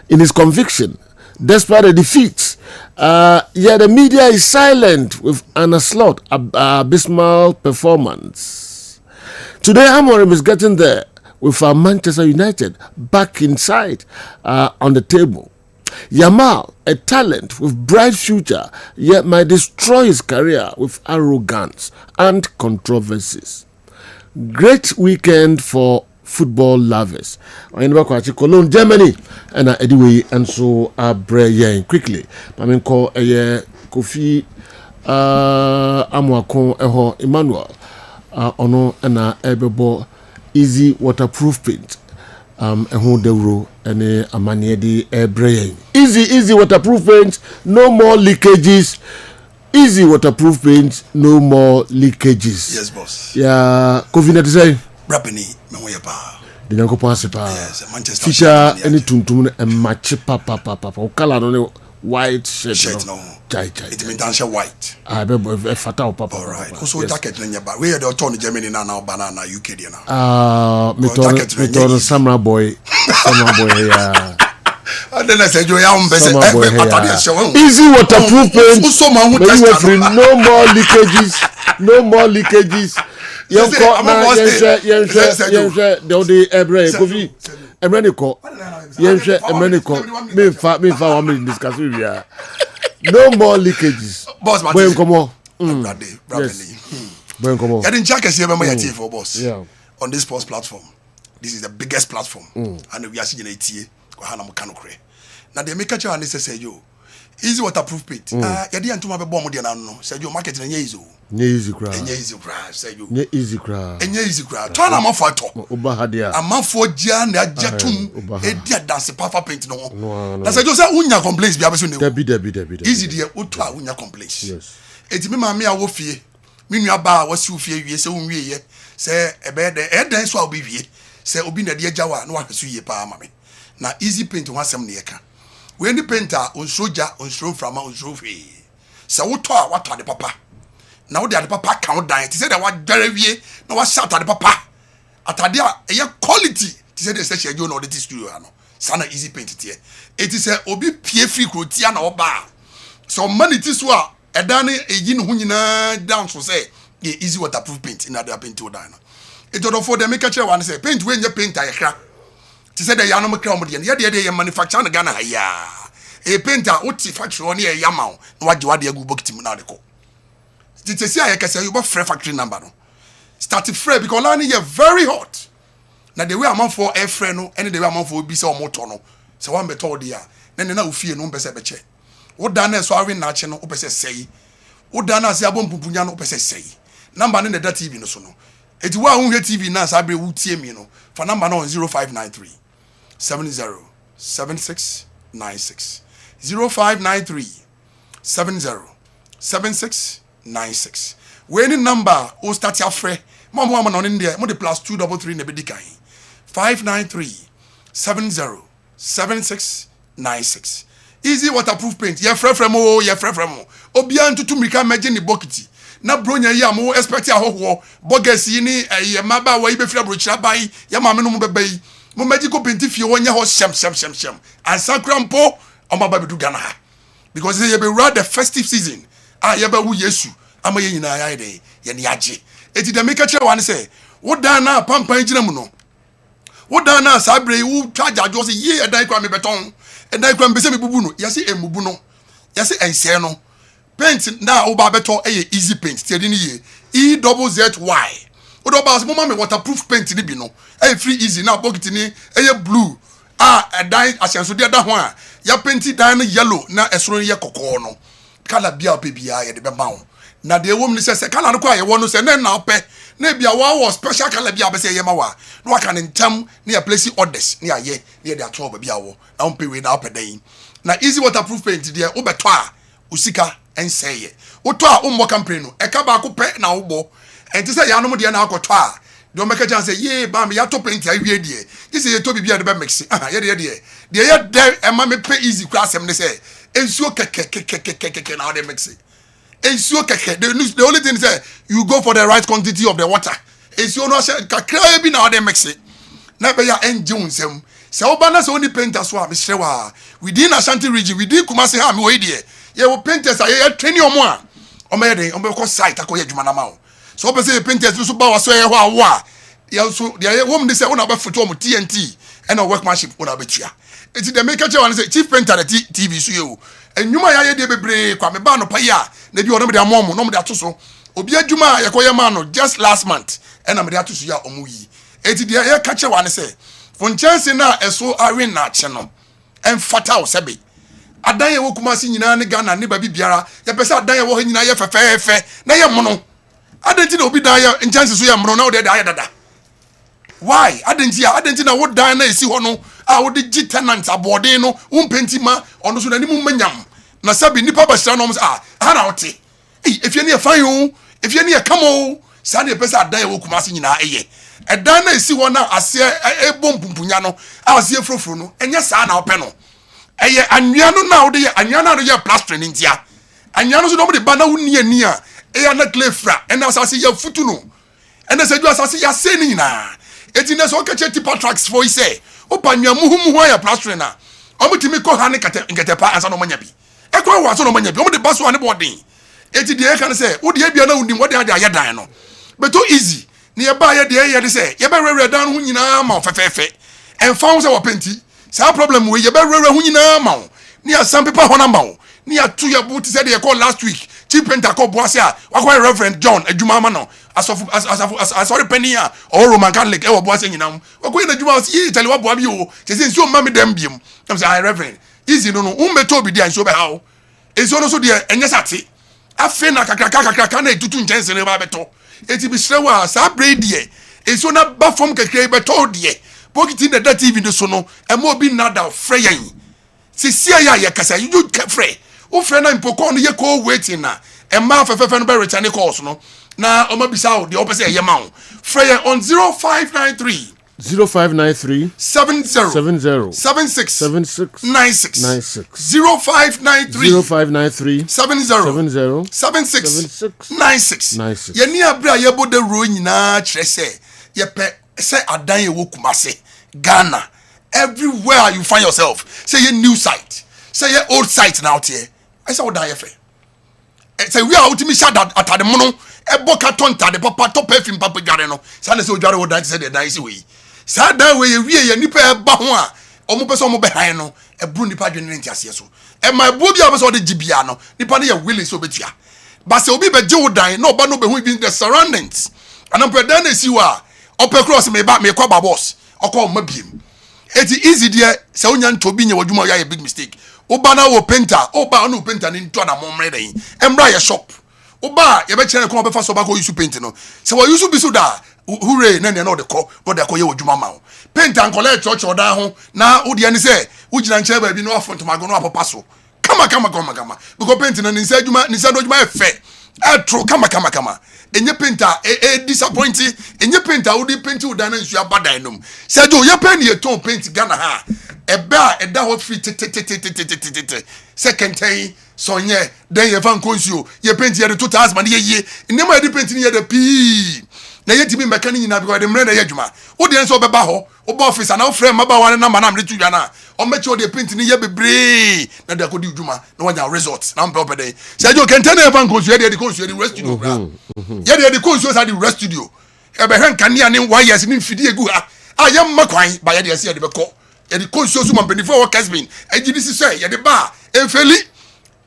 in his conviction, despite the defeats. Yet the media is silent with an onslaught, abysmal performance. Today, Amorim is getting there with Manchester United back inside on the table. Yamal, a talent with bright future, yet might destroy his career with arrogance and controversies. Great weekend for football lovers. In Cologne, Germany, and anyway, and so Brian quickly. I mean, call a Kofi Amwakon Eho Emmanuel Ono and Ebebo easy waterproof paint. Who the rule and a mania de Brian. Easy waterproof paint, no more leakages. Easy waterproof paint, no more leakages. Yes, boss. Yeah, COVID say. Rapini, Mamoyapa. The Yanko Pasipa. Yes, Manchester. Feature any tuntum and match papa. Color on white shirt. No. Chai. It means answer white. I be a fatal papa. All right. Also, jacket in your back. Where the turn Germany now, banana, UK now. Me turn Samurai boy. Yeah. And then I said, you are easy waterproof paint. No more leakages. No more leakages. No more leakages. Boss, boss. Yeah. On this sports platform, this is the biggest platform, and we are seeing it. Now they make a choice and say, yo, easy waterproof paint. Yadi antuma be bomb dia na no. Say yo market na easy. Easy cra. Say yo. Easy cra. Easy cra. Twana amafo ato. Oba hadia. Amafo gia na ajatum e dia dance papa paint no. Na say yo say unya complaints bia beso ne. Debi. Easy dia oto a unya complaints. Yes. Enti me ma me a wo fie. Me nua ba a wasi wo fie wie say unwie ye. Say ebe de e dan so a obi wie. Say obi na de agyawa na wa hweso ye pa ama me. Na easy paint ho asem ne yeka. When the painter on soja on stro from on strophy. So what the papa? Now the papa count down. He said that what very no what shout at the papa. At a quality. He said they say you know the studio. Sana easy paint it here. It is a obi pie free crotian or bar. So money tiswa a dane a yin hunina down so say easy waterproof paint in other paint to diner. It would afford them make a chair one say paint when you paint a crack. She said the Yanoma Cromodian, yet manufacture Ghana. Ya a painter, what factory on here Yamau, what you are the good book to Monaco. Did you say I can say you got free factory number? Started free because Lani is very hot. Now the way I'm on for air freno, any day I'm on for Bisa or Motono. So one better dear. Then the now fear no better check. What done is so I win national opposite say. What done as Yabon Pupuyan opposite say. Number in the TV no sono. It's why I TV now, so I be UTM, you know, for number no 0593 707696 0593 707696. When in number o start your free mama on in there mo the +233 ne be dikan 593 707696. Easy waterproof paint ye frɛ mo obia ntutu mika meje ni bokiti na bronya ya mo expect ahoho bogus yi ni ye maba wa ibe fira brochira bai ya ma me no mo bebai mo meji ko paint fie wonya ho shem ansa krampo o maba bedu Ghana ha because ye be run the festive season ye ba wu Yesu ama ye nyina ya de ye ne age eti de make kire wan say wo dan na pampan gina mu no wo dan na sabre wu twaja jo say ye edan kwa me beton edan kwa mbese me bubu no ye say emubu no ye say ense no paint na wo ba beton easy paint ti edi ni ye EZZY wo do ba so mo ma me waterproof paint ni bi no free easy na pocket ni blue edan asianso de da ho a ya paint dan no yellow na esoro ye kokko no kala bia pe bia ye de be ma wo na de wo mi se kala no kwa ye wo no se na pe na bia wa special kala bia be se ye ma wa no aka ne ntam na ya place orders na ye na de ato ba bia wo na on pe we na opedan na easy waterproof paint de wo beto a usika and say it. Oto a umbo campaign e ka ba ko pe na ubo enti say yanom de na akoto a do make chance say ye ba me ya to paint awie die this is to bibia de be mix ye de e ma me pe easy kwa asem ne say ensuo keke na de mix ensuo keke the only thing is you go for the right quantity of the water ensuo no say kakra bi na de mix na be ya enje unsem se oba na se oni painter so a me hrewa within Ashanti region within Kumasi ha me we die ye wo painters a ye training omo a omo ye den omo ko site akoye adwuma na ma wo so obe say painters so ba waso ye ho awo ya so de wo me say una ba foto omo TNT and workmanship una be tia eti de make che wan say chief painter the TV so ye o enwuma ya ye de bebre kwa me ba no pa ya na bi ono me de amomo no me de atoso obi adwuma ye koye ma no just last month and na me de atoso ya omo yi eti de ye ka che wan say fon chance na eso awe na che no en fatal sebe adan ye wo Kumasi nyina ne Ghana ne ba bibiara ye pese adan ye wo ha nyina ye fefefe na ye mono adenti na obi dan ye chance so ye mono na wo de da dada why adenti na wo dan na esi ho no a wo de gi tenant abode no wo penti ma ono so na ni mu manyam na sabi nipa ba sira no mo ha na wote efie ne ye fan yo efie ne ye kamo sa ne pese adan ye wo Kumasi nyina eye edan na esi ho na ase ebompumpunya no ase frofro no enye sa na ope no eye anwia no na wo de anwia na do ye plastering ntia anwia no so do mo de ba na wo ni ani a eya na klefra ena asase ya futu no ena se du asase ya se ni na eti ne so kache tipa tracks for ise opa nwia muhu ya plastering na omo timi ko ha ne nketepa ansa no manya bi e ko wa so no manya bi omo de baso ane bodin eti de e kan se wo de bia na unim wo de ayedan no beto easy ni ye ba ye de se ye be rere dan ho nyina ma fefefe enfan se wo penti sa problem we ye be rere ho nyina ma ni some people ho na ma ni atu ye bu ti se de call last week chief painter call boase a wa Reverend John adwuma ma no asori penia or Roman Catholic e wo boase nyina mo wa na adwuma ye tele wa boa bi o se nso ma me dem biem am say Reverend easy no umbeto obi dia nso be ha o enso no so de enye sate afi na kakra na etutu nchense ne ba beto eti bi srewa sa brady enso na ba fom kakra beto de pokiti na da TV no so no e mo bi nada freyan sisia ya ye kasa you free o free na impoko no ye ko waiting na e ma fefefe no be return calls no na o ma bisa o de o pese ye ma o free on 0593 0593 70 76 96 0593 70 76 96 ye ni abra ye bode ro nyina kire se ye pe se adan ye wo Kumasi Ghana everywhere you find yourself say ye new site say ye old site now here I say what da ye fe say we are ultimate shot at the mono e boka tonta de papa top perfume papa dware no say na say odware wo dan say the dan say we say dan we ye nipa e ba ho a omo pese omo be han no e bru nipa dwene ntiase so e my bo bia pese o de gibia no nipa na ye willing so betua but say obi be je wo dan no ba no be hu bi the surroundings and am predan na si wa ope cross me ba me kwa ba boss okọ ma biem eti easy there say onya ntobi nye wadwuma ya big mistake oba na wo painter oba na wo painter ni nto na momre den embra ye shop oba ye be kire ko be fa so ba ko use paint no say wo use bi so da hooray na ne no de ko no de ko ye wadwuma ma painter nkole church oda ho na wo de ani say wo gina nche ba bi no afonto mago no apapa so kama because painting na nsa adwuma nsa do adwuma e fe etro kama enye painter disappointing enye painter wo di paint wo dan na nsu abadan nom sejo ye pen ye ton paint Ghana ha ebe a eda ho fit second time sonye den ye fan konsuo ye paint ye de 2000 man ye nema ye di paint ni ye de pi na ye timi mechanic nyina because de mre na ye adwuma wo de nso obeba ho oba office na wo frame maba wan na manam de tudwa na o meche o de paint ni ye bebre na de akodi adwuma na wanya result na mpe opede sejo kente na ye fan konsuo ye de konsuo de rest studio bra ye de konsuo sa de rest studio e be hwan kan ne wires ni mfidi egu ha a ye makwan ba ye de ase ye de beko ye de konsuo su mampeni for Kessben ejidi si so ye de ba enfeli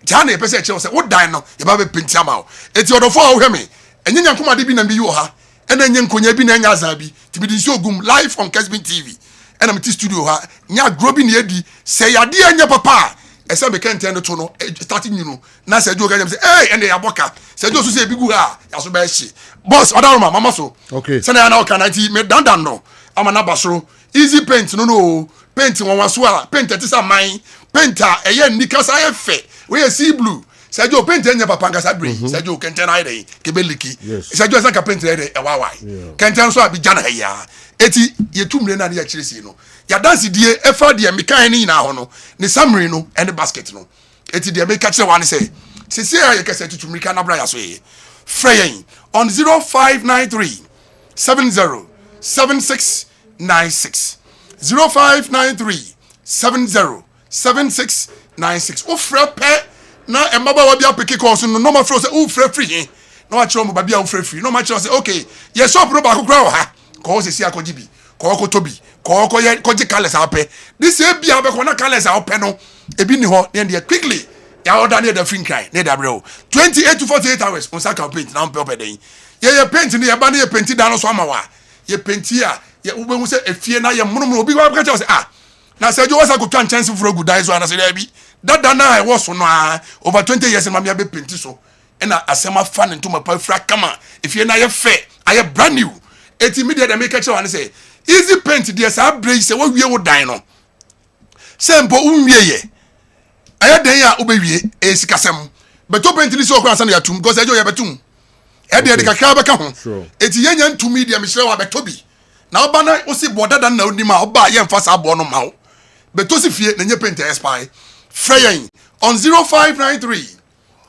jana e pese e che se wo dan no ye ba be paint ama o eti odofo a wo hwe me enye nyankoma de bi na bi yo ha ena nye nkonya bi na nya azabi tibidi nsi ogum live on Kessben TV ena meti studio ha nya grobi na edi se yade anya papa ese be kente no to no starting you na se jo ganyam se ene ya boka se jo so se bi gu ha ya so ba hye boss odaroma mama so okay se na o kanati me dandan no ama na basoro easy paint no paint won waso a paint ti sa man painter eye nika sa efe we see blue Sergio paint enya papa nga sabre Sergio kenten ayde kebeliki Sergio sanka paint ayde e wawai kenten so abi jana ya eti yetumre na ya chiresi no ya dance die efa de mekan ni na ho no ne samri no and basket no eti de make kire wan say sisi ya kese tutumri ka na bra ya so ye frey on 0593 70 7696 0593 70 7696 o frɛ pɛ na emaba wa bia peke course no no ma frɛ say o frɛ free na wa kyerɛ mo ba bia o frɛ free no ma kyerɛ say okay ye shop no ba kokora wa ha ko se si akoji bi ko tobi ko ye ko ji kales apɛ this e bia be ko na kales apɛ no ebi ni ho na dey quickly ya order na the free cry na dey bro 28 to 48 hours on sa campaign na mpe opɛ ye paint ni ye ba na ye paint da no so ama wa ye paint ya ye ubehu say efie na ye monomono obi wa ka kyerɛ say na Sergio was a good chance for a good die so and I said that na I was so no over 20 years and mamia be paint so and I asema fan into my pa fra kama if you na ye fair I brand new 80 media dey make sure and say easy paint there say break say we wo dan no say mpo unwie ye aye dan ya obewie e sikasem but to paint ni so kwa san ya tum because Sergio ye betum e dey kakra be ka ho eti yenya ntum media me hire wa betobi na oba na osi boda dan na onima oba ye mfa sa bo no ma ho betosi fie na nye paint expire frey on 0593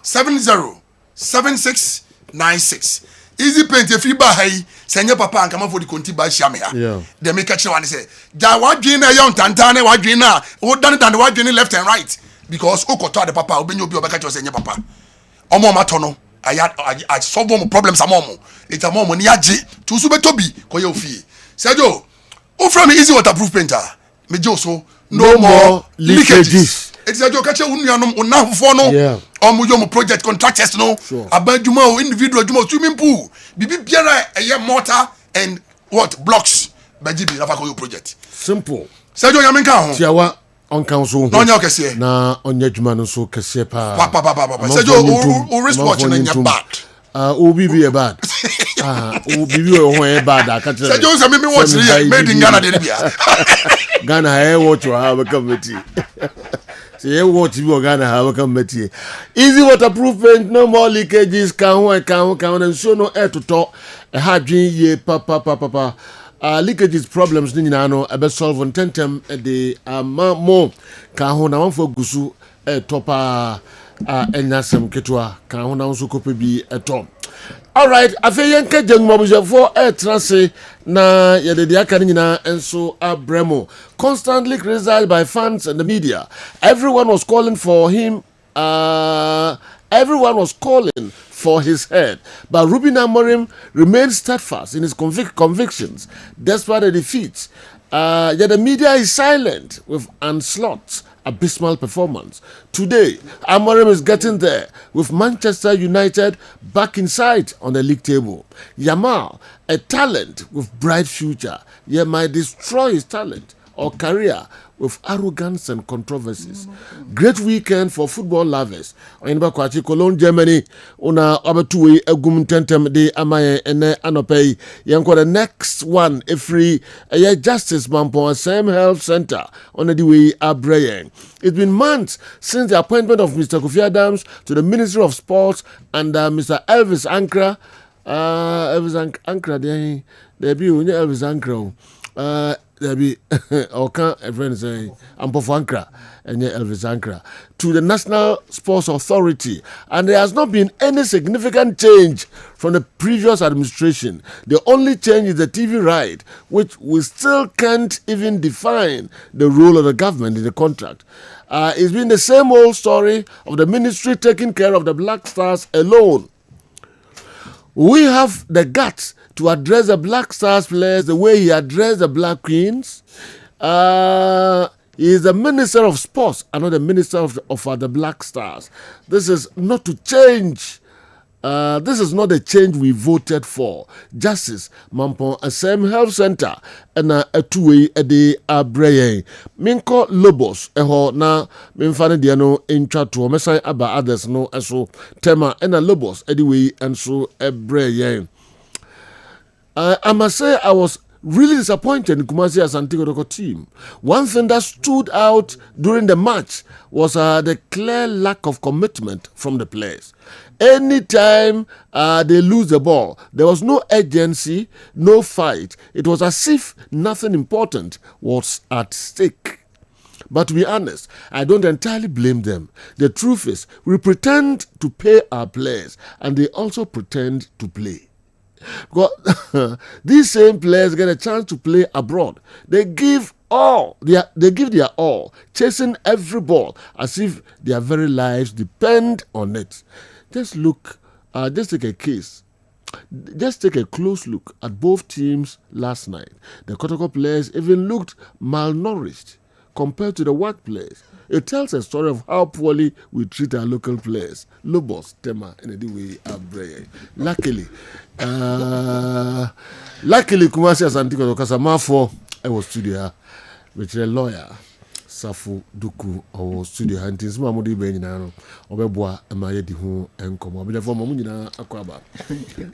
70 7696 easy paint if you buy hai senye papa anka ma for the conti ba hia me ha dem make sure one say ja wadwen na yon tantane wadwen na wo dan wadwen left and right because okoto the papa obenye obi obeka sure senye papa omo mato no I solve more problems amomo it amomo ni age to so betobi ko ye ofie Sergio o from easy waterproof painter me so no more leakages. It's a joke. Unafo no. Omo project contractors no. Abaduma o individual juma swimming pool. Bibi biara a mortar and what blocks. Bajibi na fako project. Simple. Sergio yamenka ho. Tiawa on council. No nya kese. Na onye juma no so kese pa. Pa. Sergio o wristwatch na nya bad. Obi be bad. Obi o ho bad aka tell. Sergio say me watch here made in Ghana dey bia. Ghana I watch you have a committee. So you watch you Ghana have a committee. Easy waterproof paint, no more leakages, can and so no air to talk. A hard dream ye papa. Leakages problems ni no ebe solve on tentem de more can na one for gusu topa enyasem ketwa kan na nso kope bi eto. All right, afeyenke jengmobuje for trance na yede aka nyina enso abremo constantly criticized by fans and the media. Everyone was calling for him everyone was calling for his head, but Ruben Amorim remained steadfast in his convictions despite the defeats. Yet the media is silent with onslaughts. Abysmal performance. Today, Amorim is getting there with Manchester United back in sight on the league table. Yamal, a talent with bright future, yet might destroy his talent or career with arrogance and controversies. Great weekend for football lovers. In Bakwachi, Cologne, Germany, una abatuwe egum tentem de amaye ene anopei. Yanko the next one, a free justice mampo same health center on the way abraying. It's been months since the appointment of Mr. Kofi Adams to the Ministry of Sports and Mr. Elvis Ankra. Elvis Ankra, there be Elvis Ankra. There be Okan, a friend saying, Ampofankra, and Elvis Ankra, to the National Sports Authority. And there has not been any significant change from the previous administration. The only change is the TV right, which we still can't even define the role of the government in the contract. It's been the same old story of the ministry taking care of the Black Stars alone. We have the guts to address the Black Stars players the way he addressed the Black Queens. He is the Minister of Sports and not the Minister of the Black Stars. This is not to change. This is not the change we voted for. Justice, Mampon, a same health center, and a two-way a day a brain. Minko Lobos, a ho na minfane diano in chat to Messiah Abba others no so Tema and a Lobos anyway and so a brain. I must say I was really disappointed in Kumasi Asante Kotoko team. One thing that stood out during the match was the clear lack of commitment from the players. Anytime they lose the ball, there was no urgency, no fight. It was as if nothing important was at stake. But to be honest, I don't entirely blame them. The truth is, we pretend to pay our players, and they also pretend to play. Because these same players get a chance to play abroad. They give their all, chasing every ball as if their very lives depend on it. Just take a case. Just take a close look at both teams last night. The Kotoko players even looked malnourished compared to the work players. It tells a story of how poorly we treat our local players. Lobos, Tema, and the way Abre. Luckily, Kumasi Asante Kotoko for I was studio with a lawyer, Safu Duku, or studio hunting. Some Mudi Benino, or Beboa, and my Yedi Hu, and come up with a form of Munina Aquaba.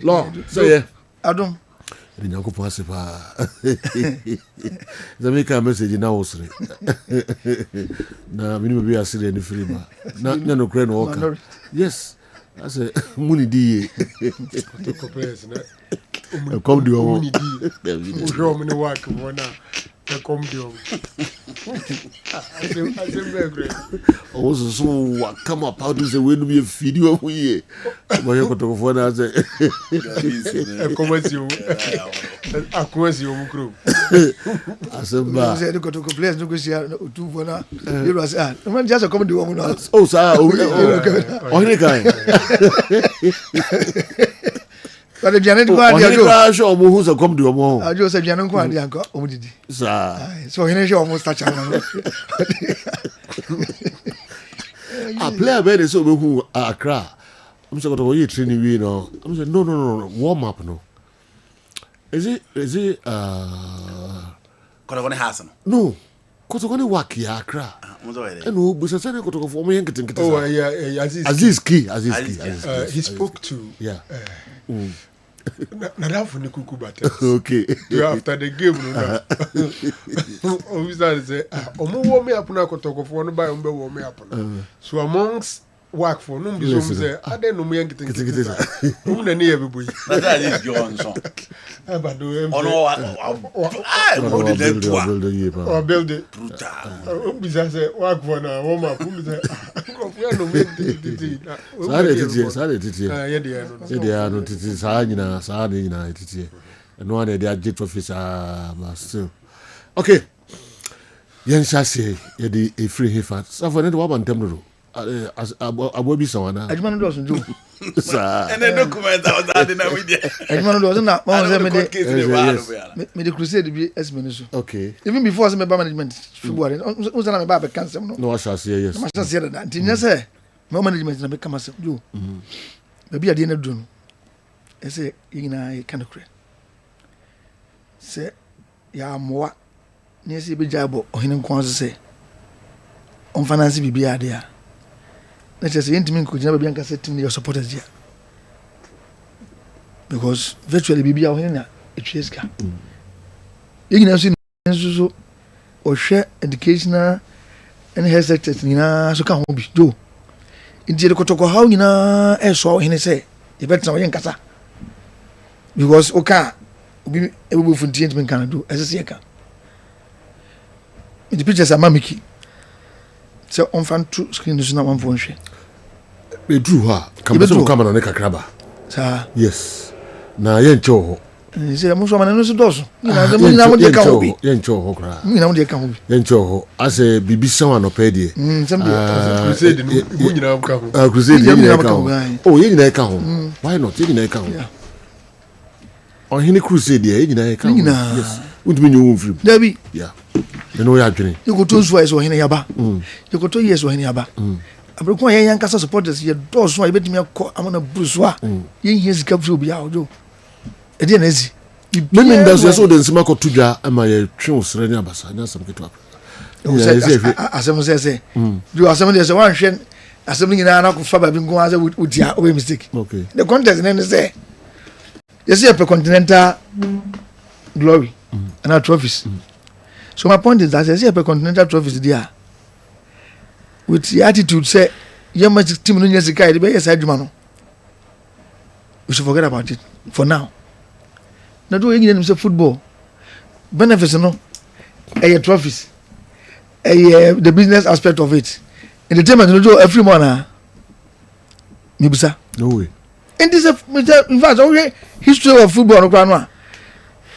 Law, say, I don't. Rinyanko Pasipa. The make a message in our street. Now, we will be a city in the free bar. No, Crane Walker. Yes, I say, Mooney D. Come to your show me the work of one now. Come to also, so come up. How do you win me a video? We but you got to go for say, I crew. I said, go to place, no go to Bona. You was just a come to one. Oh, sir, only guy. But the Janet Guardia show who's a come to a more. I just said Janet Guardia, so he almost touch on. I play a very so who are cry. I'm saying, what are you training? We know. I'm saying, no, warm up, no. Is it, Kotoko Hassan? No. Kotoko work here, cry. And who was a second Kotoko for me and getting Aziz Key. He spoke to. Yeah. Okay. After the game, say, warm me up now. Kotoko for no buy warm me up. So amongst work for no business, say, I don't know me and getting everybody. That is your own song. But do or build it. Business work for now. Warm up. Okay. Yen Shasi, Yedi a free heifer. Suffer net one temple. As a baby son. I demand doesn't do. And then document I was adding a video. I demand doesn't not the crusade be as minister. Okay. Even before some management, February, was an about cancer. No, I shall say yes. I shall say that. Didn't say, no management will become myself. Do. Maybe I didn't do. I say, in a kind of create. Say, ya more. Near see be jabo or him cons say. On finance be there. Let's just say, intimate could never be uncassette your supporters here. Because virtually be out here, it's just car. You can have seen or share educational and health sector, so come home. Do. Indeed, the Kotoko, how you know, I saw him say, you better know Yankasa. Because, okay, every from gentleman can do as a second. The pictures are mamiki. So, on fan two screen is not one phone share. We drew her. Come on, a crabber. Sir, yes. Now, yen cho. He said, most woman knows the dozen. You know, the money now they can't be. Yen cho, cry. You know, they can't be. Yen cho, as a BB someone of Pedi. Crusade, crusade, oh, you didn't come. Why not? You didn't come. On any crusade, you didn't come. Yes. Would mean you move. Debbie, yeah. You know, you go to Swiss or Hennyaba. You go 2 years or Hennyaba. I broke my young Casa supporters. Your doors, so I bet me I'm on a bourgeois. You his cup will be out. It didn't easy. Maybe that's just so then Simako Tuja and my chums, Renia Bassa, and some get up. As someone says, do as someone there's one shen, as something in an uncle Fab being going with your way mistake. Okay. The contest then say, you see a continental glory. and our trophies. So my point is that I see a continental trophies there with the attitude say young team no yes guy the yes adwuma. We should forget about it for now. Now do you say football benefits no trophies the business aspect of it. Entertainment no do every morning. Mibisa. No way. And this in fact okay history of football no kwana.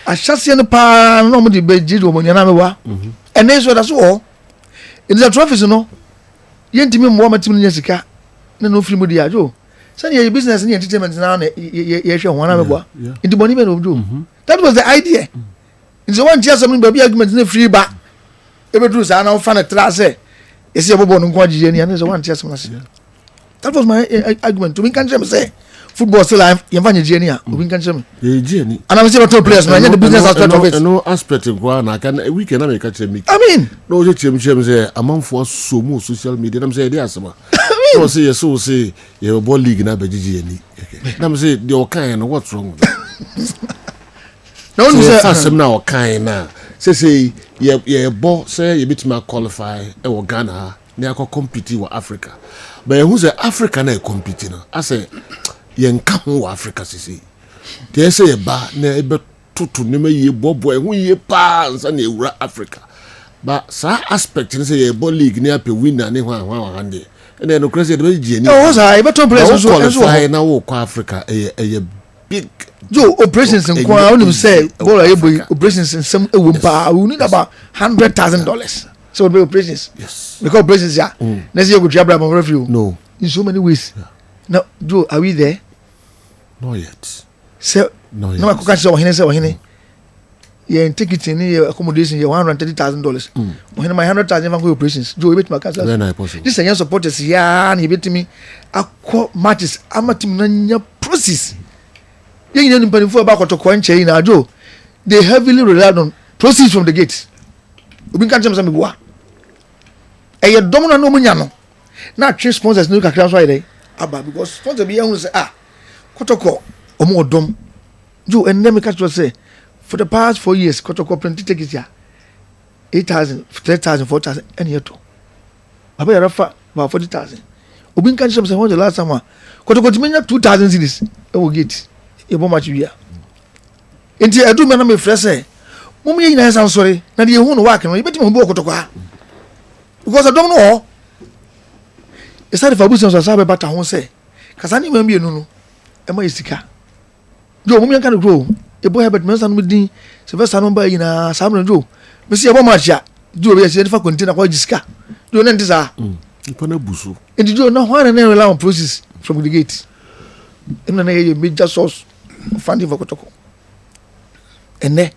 A chassis no pa no mo de beji do mo nyana mewa. And then so that's all. It is a trophies no. Yentimi mo ma tim nya sika. Na no free mo di ajo. Say your business and entertainment now ye hwe ho na mewa. Into money be no do. That was the idea. It's one just something baby argument no free ba. Ebe do say na fan tra say. Ese bobo no kwa jije ni and so one just something. That was my argument. To me can say football still life you find Ghanaian we can tell me and I'm saying top players man the business aspect of it no aspect in Ghana can we can make catch me I mean no je chem say among for so more social media I'm say there some so say so say your ball league na be Ghanaian I'm say the kind what's wrong no one say some now kind na say ye ball say you bit me qualify e Ghana na compete with Africa but who say Africa na compete no I say yenka ho Africa sisi they say ba na ebe tutu ne ma ye bobo e ho ye pa nsa na ewura Africa but sa aspect ne say ye ball league ne ape winner ne ho hande and then no crazy dey ji ni oh say ebe top players so na wo kwa Africa e big jo operations in kwa onu say ball ye boy operations in some ewo pa we need about $100,000 so the operations yes because operations ya next year go to Abraham review no in so many ways now Joe are we there? Not yet. So no, I can't say wahine. Yeah, ticket in accommodation. You $130,000. When my $100,000 for operations, Joe, you bet my cash. This is young supporters. Yeah, and he bet me. I call matches. I'm a team nanya process. You know, in for about to coin chain. Joe, they heavily relied on proceeds from the gate. We can't tell me what. And you don't know no now change sponsors no kakra so ide aba because sponsor be hu say Kotoko omo odom jo enemy catch say for the past 4 years Kotoko plenty tickets ya 8,000 3,000 4,000 any yeto aba ya rafa about 40,000 obi kan say when the last time Kotoko timenya 2,000 cedis e wo gate e bo match wia enti edu me na me frɛ say mum ye nyina san sori na de hu no work no e betim bo Kotoko ha because I don't know it's not if I so say better ho say kasani ma mbienu no e ma yesika jo mum yanka no grow e boy Herbert mensa no din se versa no ba yina sam no jo me se e bo match ya jo be se fa container kwa jisika jo na ndisa ipo na busu and jo no ho na rely on process from the gate na na ye major source funding for Kotoko ene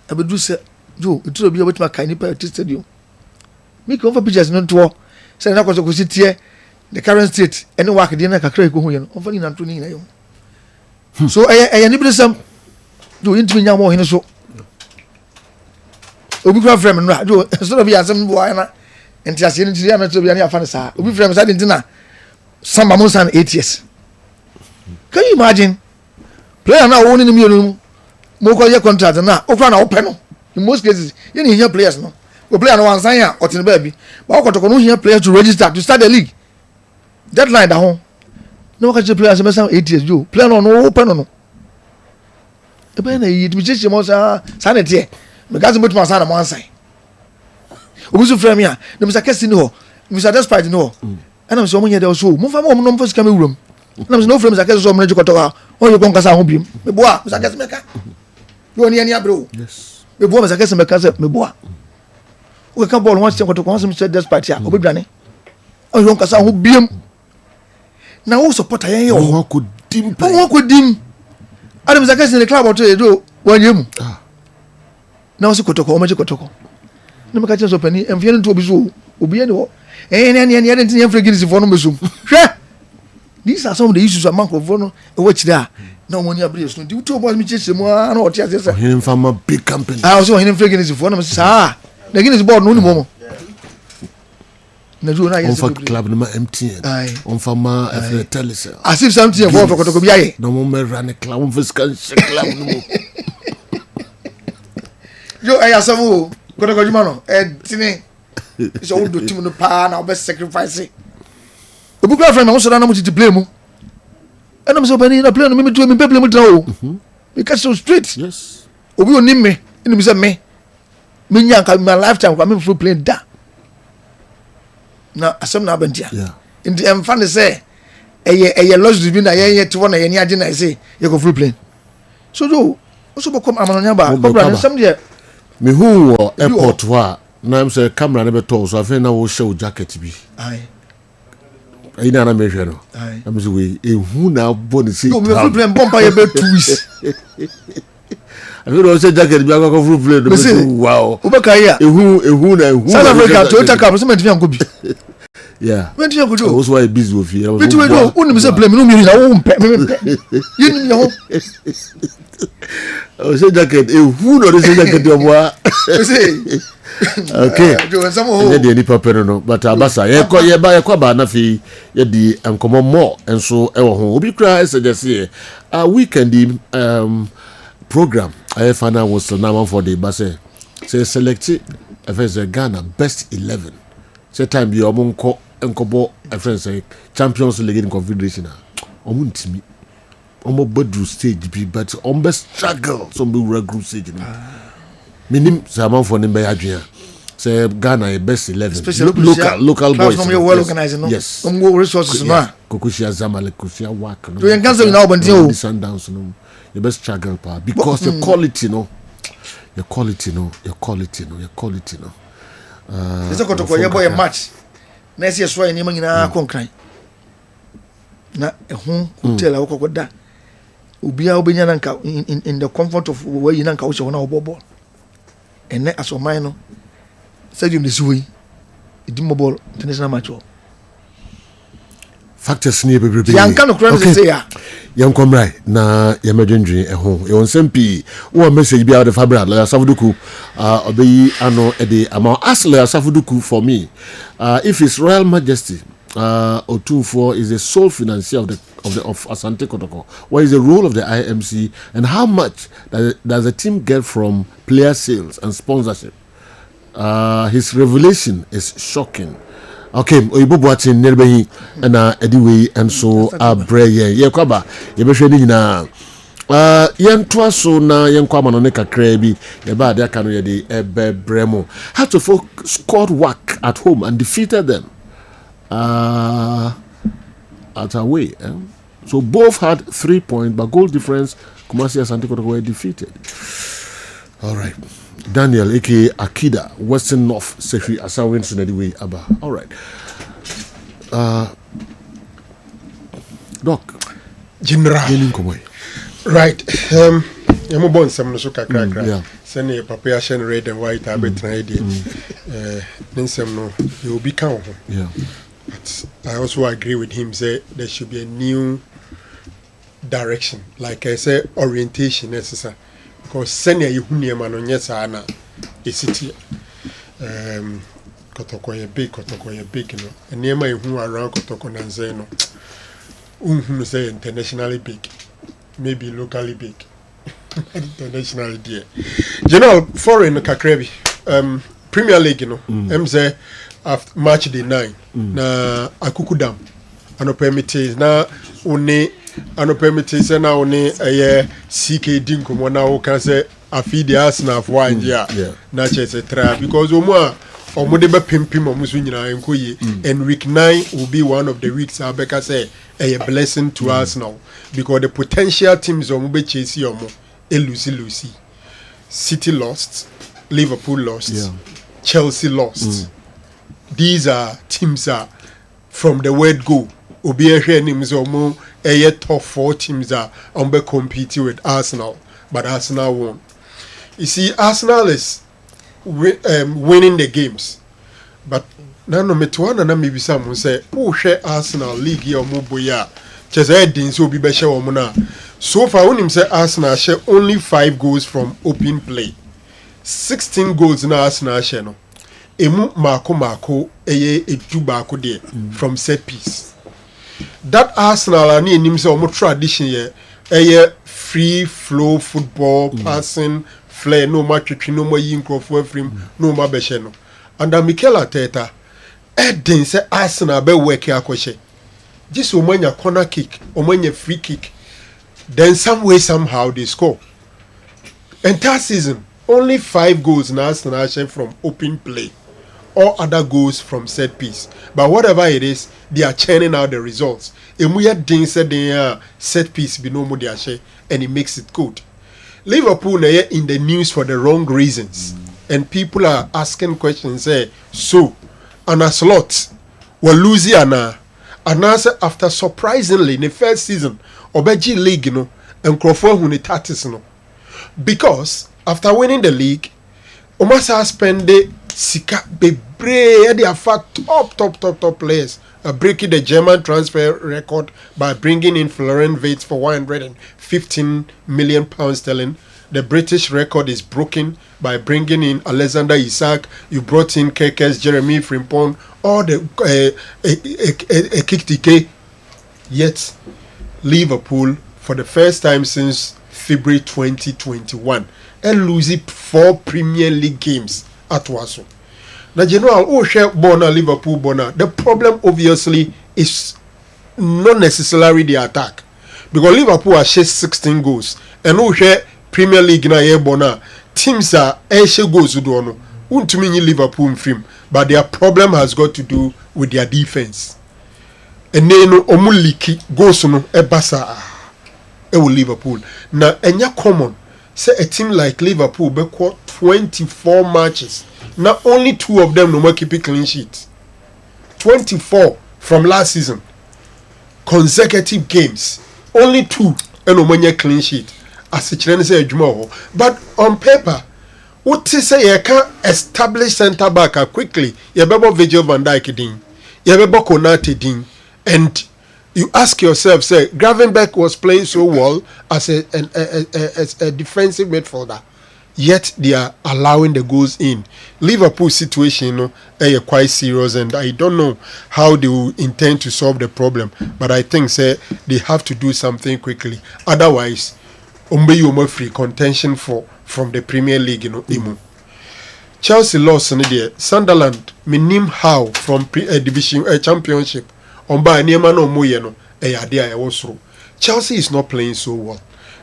abedu se jo ituro bi obetima kai ni pa stadium me ko for pictures no to say na Kotoko sit here the current state any work dey na kakra ko hu ye no onfani na to ni na yo so eh ni bresam do intimi nya mo hin so obi kra frame no do so be asem bo na enti ase ni tiri na to be na afa sa obi frame sa dey na samba mo san 8 years can you imagine player na won ni mi no mo ko ye contract na o kra na o pe no in most cases you need here players no o player no wan sign ya o tin ba bi ba Kotoko no here players to register to start the league deadline da ho no ka je players me san 8 years jo player no open no e ba na yi mi je mo sa na tie me gas mo tuma sa na mo ansai obi so frame ya no Mr. Kessben ho Mr. Despite no ana me so mo nye de so mo fa mo no mo sika me wuram na me no frame Mr. Kessben so mo na je Kotoko o yo kon kasa ho biem me boa Mr. Kessben me ka yo ni abro yes me boa Mr. Kessben me ka se me boa o ka ball won se Kotoko won se Mr. Despite ya obi dwane o yo kon kasa ho biem na wo supporter yen yo won ko dim Adam Zakasi in the club or to do one yemu na wo se Kotoko o ma je Kotoko na me ka che so pani em fie nto obi so obi ene wo ene ntin yem fragility for no mesum hwe these are some of the issues among for no e wo chira na woni abreso no di to boss mi chese mu na o tia se him from a big company so him fragility for no me sa na Guinness board no ni mo na jo na yes on club no ma MTN on fama telecell as if something for Kotoko biaye no mo me run club on fiscal club no Yo, I have some kotoko juma no. Tini. So we do team no pa na we sacrifice it. Obu kra friend na so na mo titi play mu. And I'm so bani na play no me do me play mu draw. Because so straight. Yes. Obi onim me, inu say me. Me nyanka my lifetime kwa me full play da. Na asem na bantia. Yeah. In the fan say eye luxury bi na ye to na ye ni age na say you go full plane. So do also become amanonya ba problem some there me who airport wa na am say camera na be to so afi na wo show jacket bi ai na me hwe no am say we ehu na body say no me full plane bomb ye be 2 weeks I don't say jacket bi akọ full plane no wow ubeka ya ehu na South Africa Toyota car so me tfi anko bi yeah when tfi anko do I was why busy with you we do unu say plane no me na wo mpe you ni me ho I say jacket who no say jacket your boy okay yeah dey ni papa no but abasa ye kwa ba na fi ye di enkomo more enso e wo ho obi kra suggest a weekend program I final was the number for the base say select a Ghana best 11 say time bi omonko enkobo a friend say Champions League in Confederation omuntimi omo badu stage bi but ombe struggle some be group stage minim zaman for nimbe adwea say Ghana a best 11 local boys well organized no yes resources no kokushia zamalek kokushia wak no to yen cancel now but you Sundowns no you best struggle pa because the quality no your quality no it's a kotoko ye boy match na ese so any man nyina konkran na ehun hotel a kokoda ubia obenya na nka in the comfort of where you na nka wo she wona obobol ene asoman no stadium de suwi idimobol international match factors ni bebrebe yanka no kran say ya yankomrai na yamedwendwen eho e onsempi wo message bia de fabra la safuduku obeyi ano e de ama asle safuduku for me if his royal majesty Otunfo is the sole financier of Asante Kotoko. What is the role of the IMC and how much does the team get from player sales and sponsorship? His revelation is shocking. Okay, oyibo boatin nerbeyi na anyway and so abreye ye kwaba ye behwe ni nyina yentoa so na yenkwa ma no ne kakra bi ye ba de aka no ye de ebebremo had to scored work at home and defeated them at away. So both had 3 points, but goal difference, Kumasi and Asante Kotoko were defeated. All right. Daniel, aka Akida, Western North, Sekri Asawin Sunediwe Aba. All right. Doc. General. Right. I'm born some so kakra. Yeah. Send a papaya shen red and white habit idea. Then some no you'll be count. Yeah. But I also agree with him say there should be a new direction. Like I say, orientation necessary. Because senior you hunia man on yes ana a city Kotoko ye big you know. And near my who around Kotoko Nanzeno. Say internationally big. Maybe locally big. Internationally dear. General foreign kakrebi. Premier League, you know. MZ after match day 9 na akukudam anopemite na one anopemite se na one CK dinko na wo kan se afidi Arsenal for one year na chese try because omo de be pimpim omo so nyina enkoye and week 9 will be one of the weeks abeka say a blessing to Arsenal because the potential teams omo be chase omo Lucy City lost, Liverpool lost, Chelsea lost. These are teams are from the word go. Obi names omo top 4 teams are competing with Arsenal, but Arsenal won. You see, Arsenal is winning the games, but nano metwana na maybe someone say, "Oh, share Arsenal league ya omo boya." Chese din so bi be share omo na. So far, when him say Arsenal share only 5 goals from open play, 16 goals na Arsenal share no. Emu mako eye edu bako there from set piece. That Arsenal ani enim say omo tradition ye eye free flow football passing flare no more twitwi no more yin crofo afrim no more behye no under Mikel Arteta Eden say Arsenal be work akɔhye just omanya corner kick omanya free kick then some way somehow they score entire season only 5 goals na Arsenal share from open play all other goals from set piece but whatever it is they are churning out the results emuya din say they set piece be no more they share and it makes it good. Liverpool na in the news for the wrong reasons and people are asking questions say so and a slot were losing and answer after surprisingly in the first season obeji league no and Crawford who tatis no because after winning the league Omasa spend the sika bebre they are fat top players breaking the German transfer record by bringing in Florian Wirtz for 115 million pounds sterling. The British record is broken by bringing in Alexander Isak. You brought in Kessben, Jeremy Frimpong, all the kick decay. Yet Liverpool, for the first time since February 2021, and losing 4 Premier League games at Waso. Now, General, share Bona Liverpool Bona. The problem obviously is not necessarily the attack because Liverpool has shared 16 goals and share Premier League na ye Bona teams are share goals do no. Untumi Liverpool film, but their problem has got to do with their defense. And then omuliki goals no ebasa Liverpool. Now, enya common say a team like Liverpool be 24 matches. Now only 2 of them no more keep a clean sheet. 24 from last season. Consecutive games. Only 2 and no more clean sheet. As a challenge say but on paper, what to say you can't establish centre back quickly. You bebo Virgil van Dijk din. You bebo Konate din. And you ask yourself, say Gravenberch was playing so well as a defensive midfielder. Yet they are allowing the goals in. Liverpool situation is quite serious and I don't know how they will intend to solve the problem. But I think say they have to do something quickly. Otherwise, free contention from the Premier League, Chelsea lost in there. Sunderland, minim how from division championship. Chelsea is not playing so well.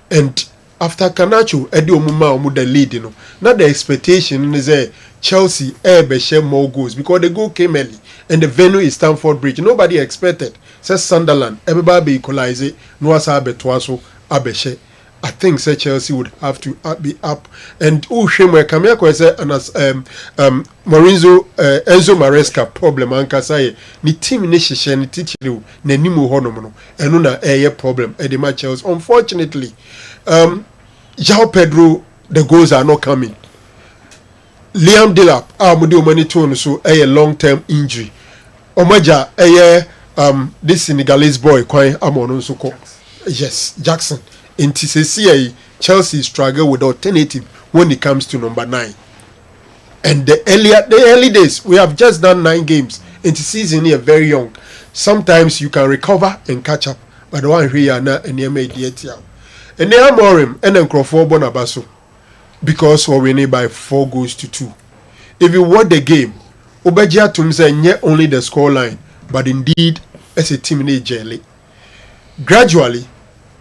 And after Canacho, Eddie Omuma the lead, Now the expectation is Chelsea share more goals because the goal came early and the venue is Stamford Bridge. Nobody expected. Says Sunderland, everybody be equalize. No asa betwaso abeshe. I think say Chelsea would have to be up. And Shemwe Kamiako say Maurizio Enzo Maresca problem anka say ni team ni hihye ni tichiru na nimu honomo eno na problem e the Chelsea. Unfortunately, João Pedro, the goals are not coming. Liam Delap, mudi omani tone so a long-term injury. Omaja this Senegalese boy kwan amono so ko. Yes, Jackson. In TCCA, Chelsea struggle with alternative when it comes to number 9. And the early days, we have just done 9 games. In the season, you're very young. Sometimes you can recover and catch up. But the one here now and you made the and they are more him and then Crawford Bonabaso because we're winning by 4 goals to 2. If you watch the game, Obeja Tumse not only the scoreline, but indeed as a team in jelly. Gradually,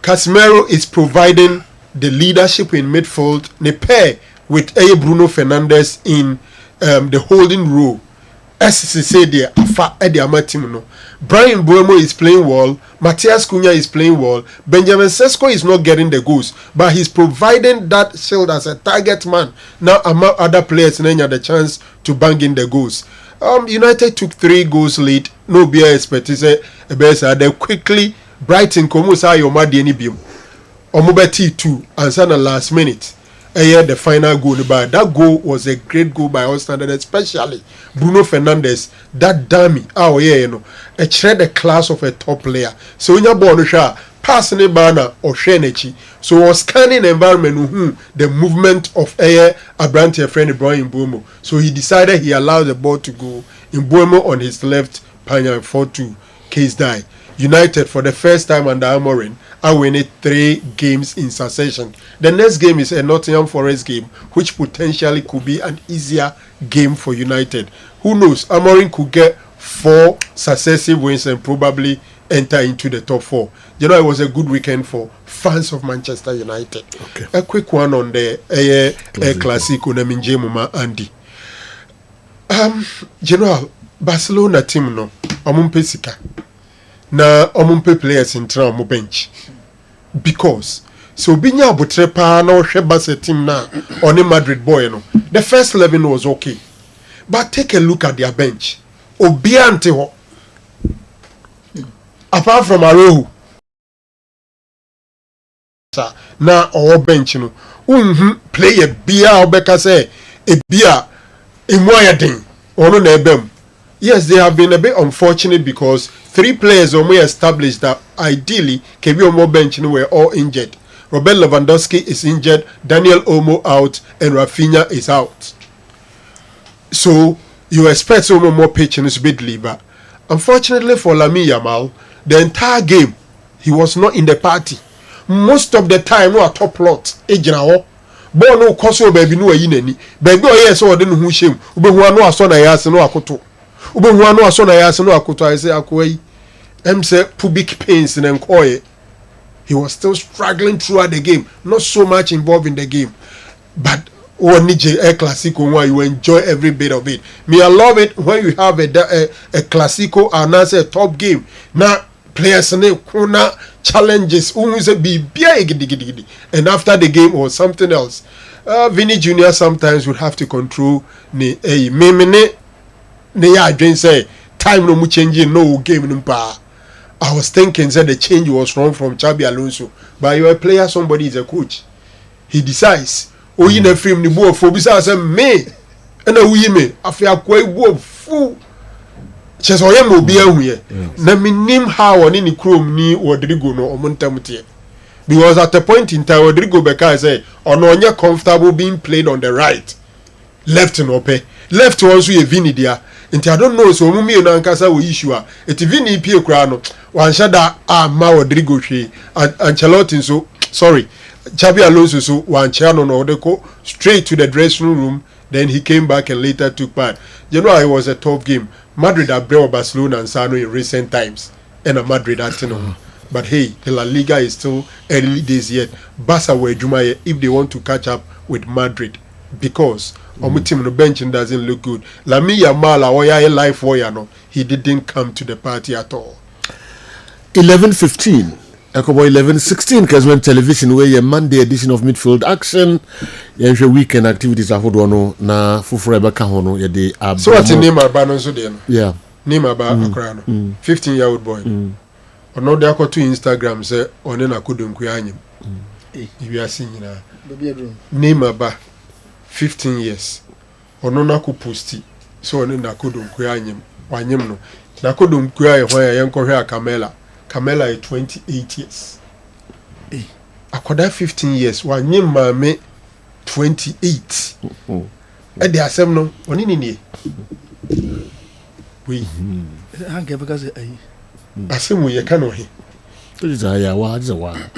Casemiro is providing the leadership in midfield, ne pair with Bruno Fernandes in the holding role. As say there, Brian Buemo is playing well, Matthias Cunha is playing well, Benjamin Sesko is not getting the goals, but he's providing that shield as a target man. Now among other players, then you have the chance to bang in the goals. United took 3 goals lead, no beer expertise, they quickly Brighton Komusa Yomadi any beam. Omubeti 2 and sana last minute. The final goal. But that goal was a great goal by all standards, especially Bruno Fernandes. That dummy, a shred the class of a top player. So in your bonusha, passing banner or shenechi. So was scanning environment the movement of Abrante friend Brian Buemo. So he decided he allowed the ball to go in Buemo on his left, Panya 4-2, case die. United for the first time under Amorim are winning 3 games in succession. The next game is a Nottingham Forest game, which potentially could be an easier game for United. Who knows? Amorim could get 4 successive wins and probably enter into the top 4. You know, it was a good weekend for fans of Manchester United. Okay. A quick one on the Classico na minje mama Andy. General, Barcelona team no, omumpe sika. Na omumpe players in tra omu bench. Because so binya abotre pa na ohwe Barca team na oni Madrid boy no. The first 11 was okay. But take a look at their bench. Obiante ho. Apart from Arohu. Na our bench no. Player bia obeka say e bia Imoyadin ono na ebem. Yes, they have been a bit unfortunate because 3 players only established that ideally Kebi Omo bench were all injured. Robert Lewandowski is injured, Daniel Olmo out, and Rafinha is out. So you expect some more patience bidly, but unfortunately for Lamine Yamal, the entire game he was not in the party. Most of the time, no top lot, ejinawo. Bo no koso baby no ayinani. Baby o yes o de no hu shem. Ube hu anu aso na yase no akoto. Ube hu anu aso na yase no akoto. I say akwai. Say pubic pains in Nkoye. He was still struggling throughout the game. Not so much involved in the game. But when a Classico one, you enjoy every bit of it. Me, I love it when you have a Classico and that's a top game. Now, players kuna challenges and after the game or something else. Vinny Jr. sometimes would have to control ne ya say time no mu changing no game no pa. I was thinking that the change was wrong from Xabi Alonso, but you're a player, somebody is a coach. He decides. Oh, you know, frame the ball for besides me, and a women after quite wo fu. Just I am be here. Na me name how on any chrome ni Rodrigo no omuntamutie. Because at a point in time, Rodrigo Beka say, "Ononya comfortable being played on the right, left no pay, left also a Vini there." And I don't know so mumi na nkasa we issue a. Eti Vini pie kra no. Wan shada ma Rodrigo hwe. Ancelotti so sorry. Xabi Alonso so wan chano no de go straight to the dressing room. Then he came back and later took part. You know, it was a tough game. Madrid have brought Barcelona and Sano in recent times. And a Madrid at But hey, the La Liga is still early days yet. Barca were Jumaye if they want to catch up with Madrid. Because team on the bench doesn't look good. Lamine Yamal, a life warrior, no, he didn't come to the party at all. 11:15. Ekobo 11:16 Kessben television where your Monday edition of Midfield action. Your weekend activities are no na fufure beka ho no ye de ab. So what name about so there no? Yeah. Name about Akra no. 15-year-old boy. Ono de akoto Instagram say one na kodonku anyim. You are seeing na. Name about 15 years. Ono na ko posti. So one na kodonku anyim. Wanyim no. Na kodonku aye ho ya yenko hwe Camela. Camela is 28 years. Akoda 15 years. Wanyim mame 28. And they are some no. Oni ni. We. Hanke because Asimu ye kano he.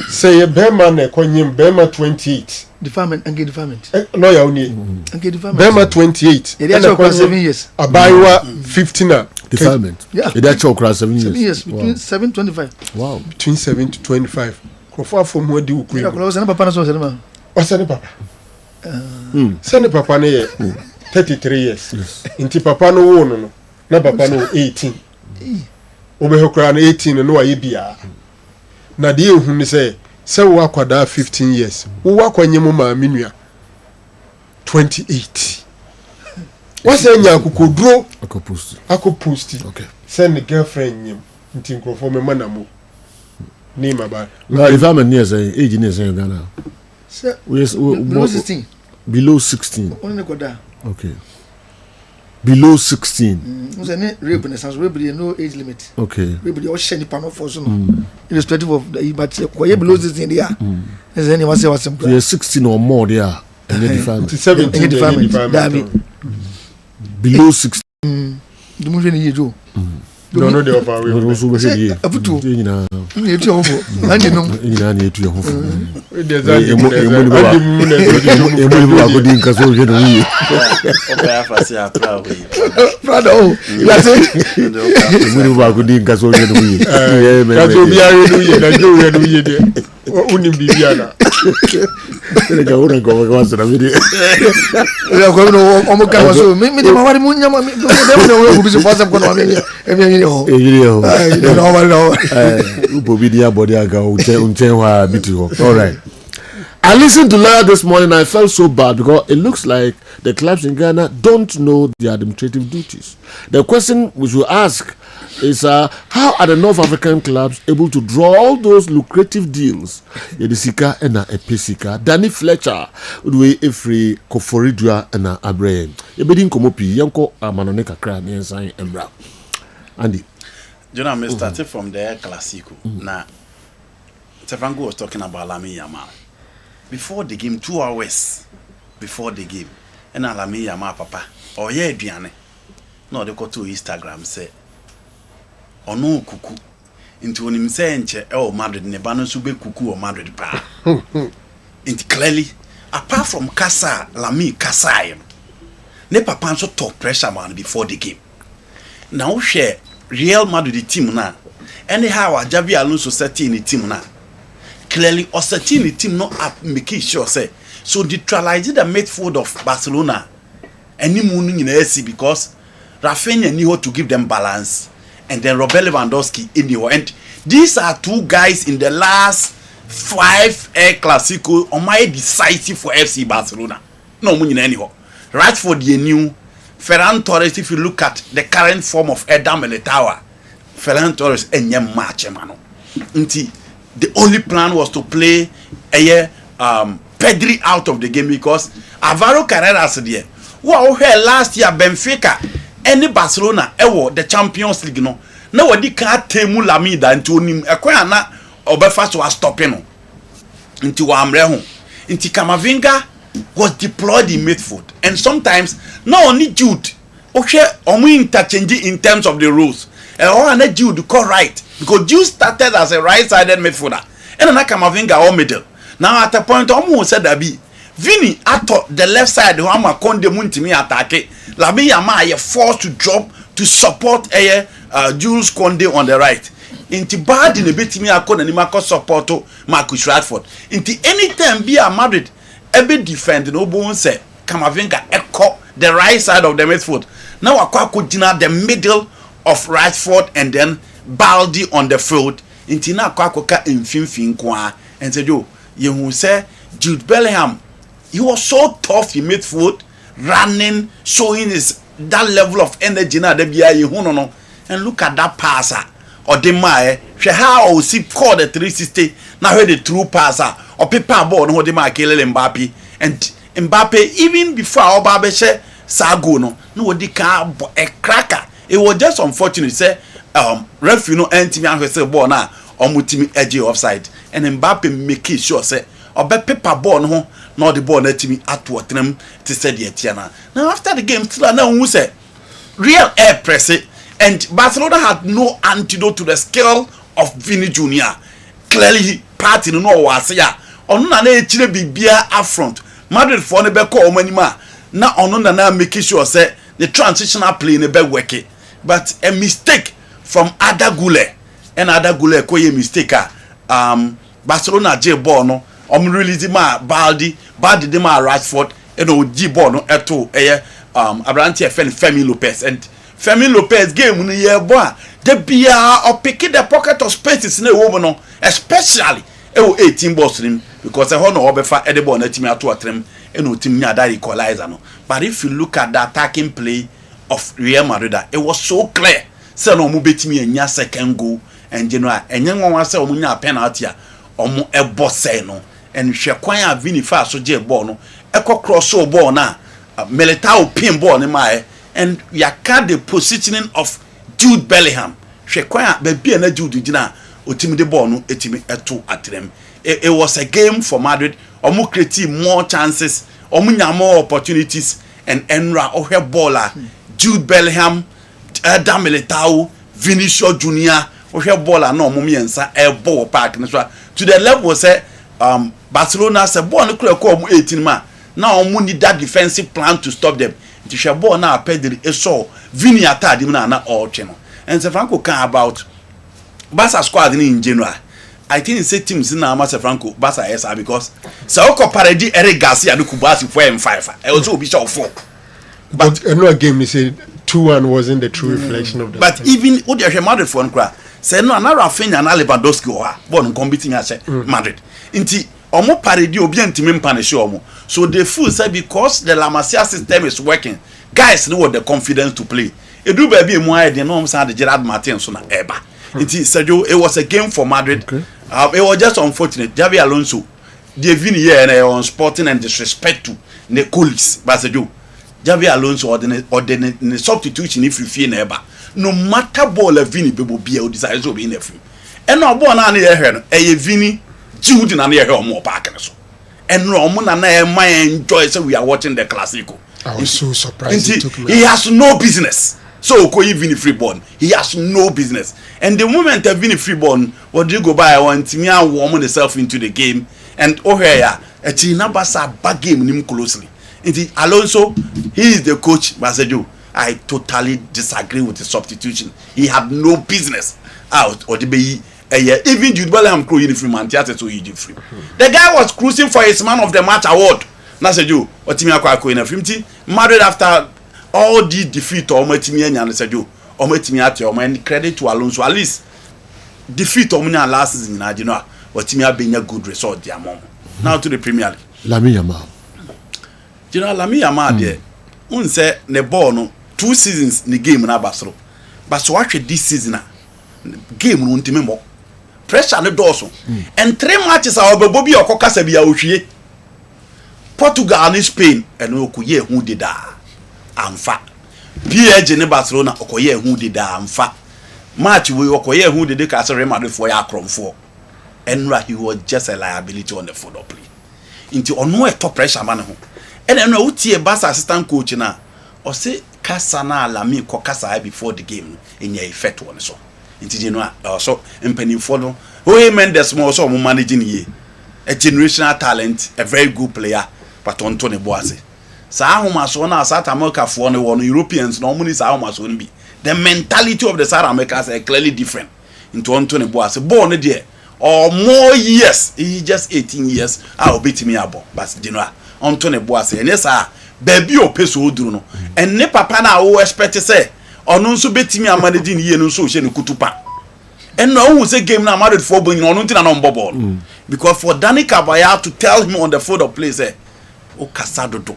Say a Bema ne konyim Bema 28. Deferment and get deferment. No ya uni. And get deferment. Bema 28. It is 7 years. Abaiwa 15. Deferment. Yeah. It is 7 years. 7 years between 7 to 25. Wow. Between 7 to 25. Kofa from where do you was an papa so cinema. What's any papa? Send papa ne 33 years. Inti papa no wono no. Na papa no 18. Obehokra no 18 no aye bia. Na de ehun ni say wo akwada 15 years. Wo akwanyem ma menua 28. What's enya akokoduro akoposti. Okay. Send the girlfriend nyem. Nti nkrofo me manamo. Name about. No, if I'm near say age near say Ghana. Sir, below 16. Below 16. Only koda. Okay. Below 16. Was any rape in the sense rape no age limit. Okay. Rape the ocean panel for so irrespective of the but below 16 there. Is anyone say what's some? Yeah, 16 or more there. And then defilement. 17 defilement. Below 16. The movie you do. no the offer we no so be say afutu nyina ni etu ho andi no nyina na etu ho there's a emu ba ko din ka so je no yi okay afa say apra we brother oh ya say emu ba ko din ka so je no yi ka so bi are no yi na jo we no yi de uni bibia na ele ga ora go ga wasra mi ya ko no o mo ka waso mi de ma wari mu nyama mi de mo ko bi se fasa ko no mi e ho no Ubobidia body aga unchen biti. All right. I listened to Laka this morning. I felt so bad because it looks like the clubs in Ghana don't know their administrative duties. The question we should ask is how are the North African clubs able to draw all those lucrative deals? Yedisika and Epesika, Danny Fletcher, Udwe Efri, Koforidua and Abraham. Ebedin Komopi, Yanko Amanoneka Kran, and Sign Embra. Andy. You know, I started from the Classico. Now, Tefango was talking about Lami Yama. Before the game, 2 hours before the game, and Lami Yama Papa, or Diane. No, they go to Instagram, say, or no cuckoo. Into him saying, oh, Madrid, Nebano Sube cuckoo or Madrid pa. Into clearly, apart from Kasa, Lami Kasayam, ne Papa so talk pressure man before the game. Now, share. Real Madrid the team now. Anyhow, Javi Alonso setting the team now. Clearly, or setting the team not up making sure say so neutralizing the midfield of Barcelona. Any morning in the AC because Rafinha knew how to give them balance, and then Robert Lewandowski in the end. These are 2 guys in the last 5 El Clasico on my decisive for FC Barcelona. No money anyhow. Right for the new. Ferran Torres, if you look at the current form of Eder Militao, Ferran Torres enye match mano. The only plan was to play Pedri out of the game because Alvaro Carreras there. Wow, here last year Benfica, any Barcelona, the Champions League no. Now what they can't temu Lamida into him. Ekwa na Obefa was stopping no. Into Amreho. Into Camavinga was deployed in midfield, and sometimes not only Jude, okay, we interchange in terms of the rules. And Jude call right because Jude started as a right-sided midfielder, and then Camavinga all middle. Now at a point, almost said that be Vini at the left side, who am a Conde Muntimi attack. Labi Yama forced to drop to support Jules Conde on the right. Inti bad in a bit me a con and Marco support Marcus Rashford. Inti anytime be a Madrid. Every defend no bone say Camavinga echo the right side of the midfield. Now Akwa Dina the middle of Rashford and then Baldi on the field. Intina Akwa in fin kwa and said you who say Jude Bellingham. He was so tough in midfield, running, showing his that level of energy now the no. And look at that passer or the mae. How see call the 360 now heard the true passer. Or paper ball no de Kelele Mbappe and Mbappe even before Obabe she Sago no di can a cracker. It was just unfortunate say referee no entimi an say ball na omutimi edge offside and Mbappe make sure say obe paper ball no the ball na timi ato otenam to say the etiana. Now after the game still na who say real air press it, and Barcelona had no antidote to the skill of Vini Jr. Clearly party no was ya onu na echire bibia affront Madrid for ne be call manima na onu na make sure say the transitional play ne be work but a mistake from Adagule and Adagule koye mistake Barcelona J ball no release ma Baldi de ma Rashford and G ball no eto Abrante Femi Lopez and Femi Lopez game no year boy the bia or pick the pocket of spaces in a woman especially 18 balls to him because I no obefa edebo na timi ato atrem eno timi nya that equalizer no. But if you look at the attacking play of Real Madrid, it was so clear say no mu betimi anya second goal and general enye nwa say omu nya penalty a omu ebo say no and hwe kwan a Vini fa so je ball no ekọ cross ball na Militao pin ball ni mai and you can the positioning of Jude Bellingham hwe kwan a ba bia na Jude gina otimi de ball no etimi eto atrem. It was a game for Madrid. Omu create more chances, omu nya more opportunities, and Enra ohe baller Jude Bellingham, Eder Militao, Vinicius Junior we have ball and no mumiensa a ball park to the level say Barcelona say ball no come 18 man now we need that defensive plan to stop them to share ball now Pedri so Vini attack him na all channel and say Franco can about Barca squad in general I think say teams in Amasa Franco Barca yes because Saoko Paredi Eric Garcia no Kubasi 4 and 5 I also be sure 4 but another game they say 2-1 wasn't the true reflection of that. But even what you Madrid for nkra say no na Rafinha na Lewandowski o ha bon competing ase Madrid nti omo paredi obi antimi mpanish omo so they feel say because the La Masia system is working guys know the confidence to play edu ba bi mu aye no say the Gerard Martin so na eba nti Sergio it was a game for Madrid it was just unfortunate Xabi Alonso they vini here na on sporting and disrespect to the colleagues but Sergio Xabi Alonso or the substitution if you feel never no matter ball a Vini bebo bia o desire so be in every and no ball na na here no e Vini Jude na na here o park so and no mo na my enjoy say we are watching the Clasico. I was so surprised he has no business so ko Vini free ball he has no business and the moment that Vini free ball what do you go by want me and warm himself into the game and here a China Barca bad game nim closely. Alonso, he is the coach, Masejo. I totally disagree with the substitution. He had no business out or the be even Jude Bellingham crew uniform and theater so free. The guy was cruising for his man of the match award. Nasejo, what Timmy Aquaco in a film Madrid after all the defeat or Matimi and Nasejo or Matimi at your mind credit to Alonso at least defeat Omnia last season in Adina or Timmy being a good result, dear mom. Now to the Premier League. Lamine Yamal. You know, Lamine Yamal there. Un say ne ball no 2 seasons ni game na Barcelona. But so watch this season game no ntime mo. Pressure no doso. And 3 matches a obobi okokasa bia ohwie. Portugal and Spain and okoye hu de da. Amfa. PSG ne Barcelona okoye hu de da amfa. Match we okoye hu de ka Real Madrid for ya kromfo. And he was just a liability on the football play. Into ono e top pressure man ho. And then we see a Barca assistant coach na or say kasa na Lami ko kasa before the game in your effect one so nti no so empany follow who Mendes mo so managing ye a generational talent a very good player but on Tony Boase sa ahoma so na South America for no one Europeans no money sa ahoma so be the mentality of the South Americans are clearly different into Anthony Boase born there or more years he just 18 years I'll beat me abo but you know Anthony Boase and yes baby o peso oduru no and ne papa na wo expect say onu nso betimi amanaging ye no so hye ne kutupa and no who say game na married for bon onu ntina no mbobol because for Dani Carvajal to tell him on the field of play say o Casadodo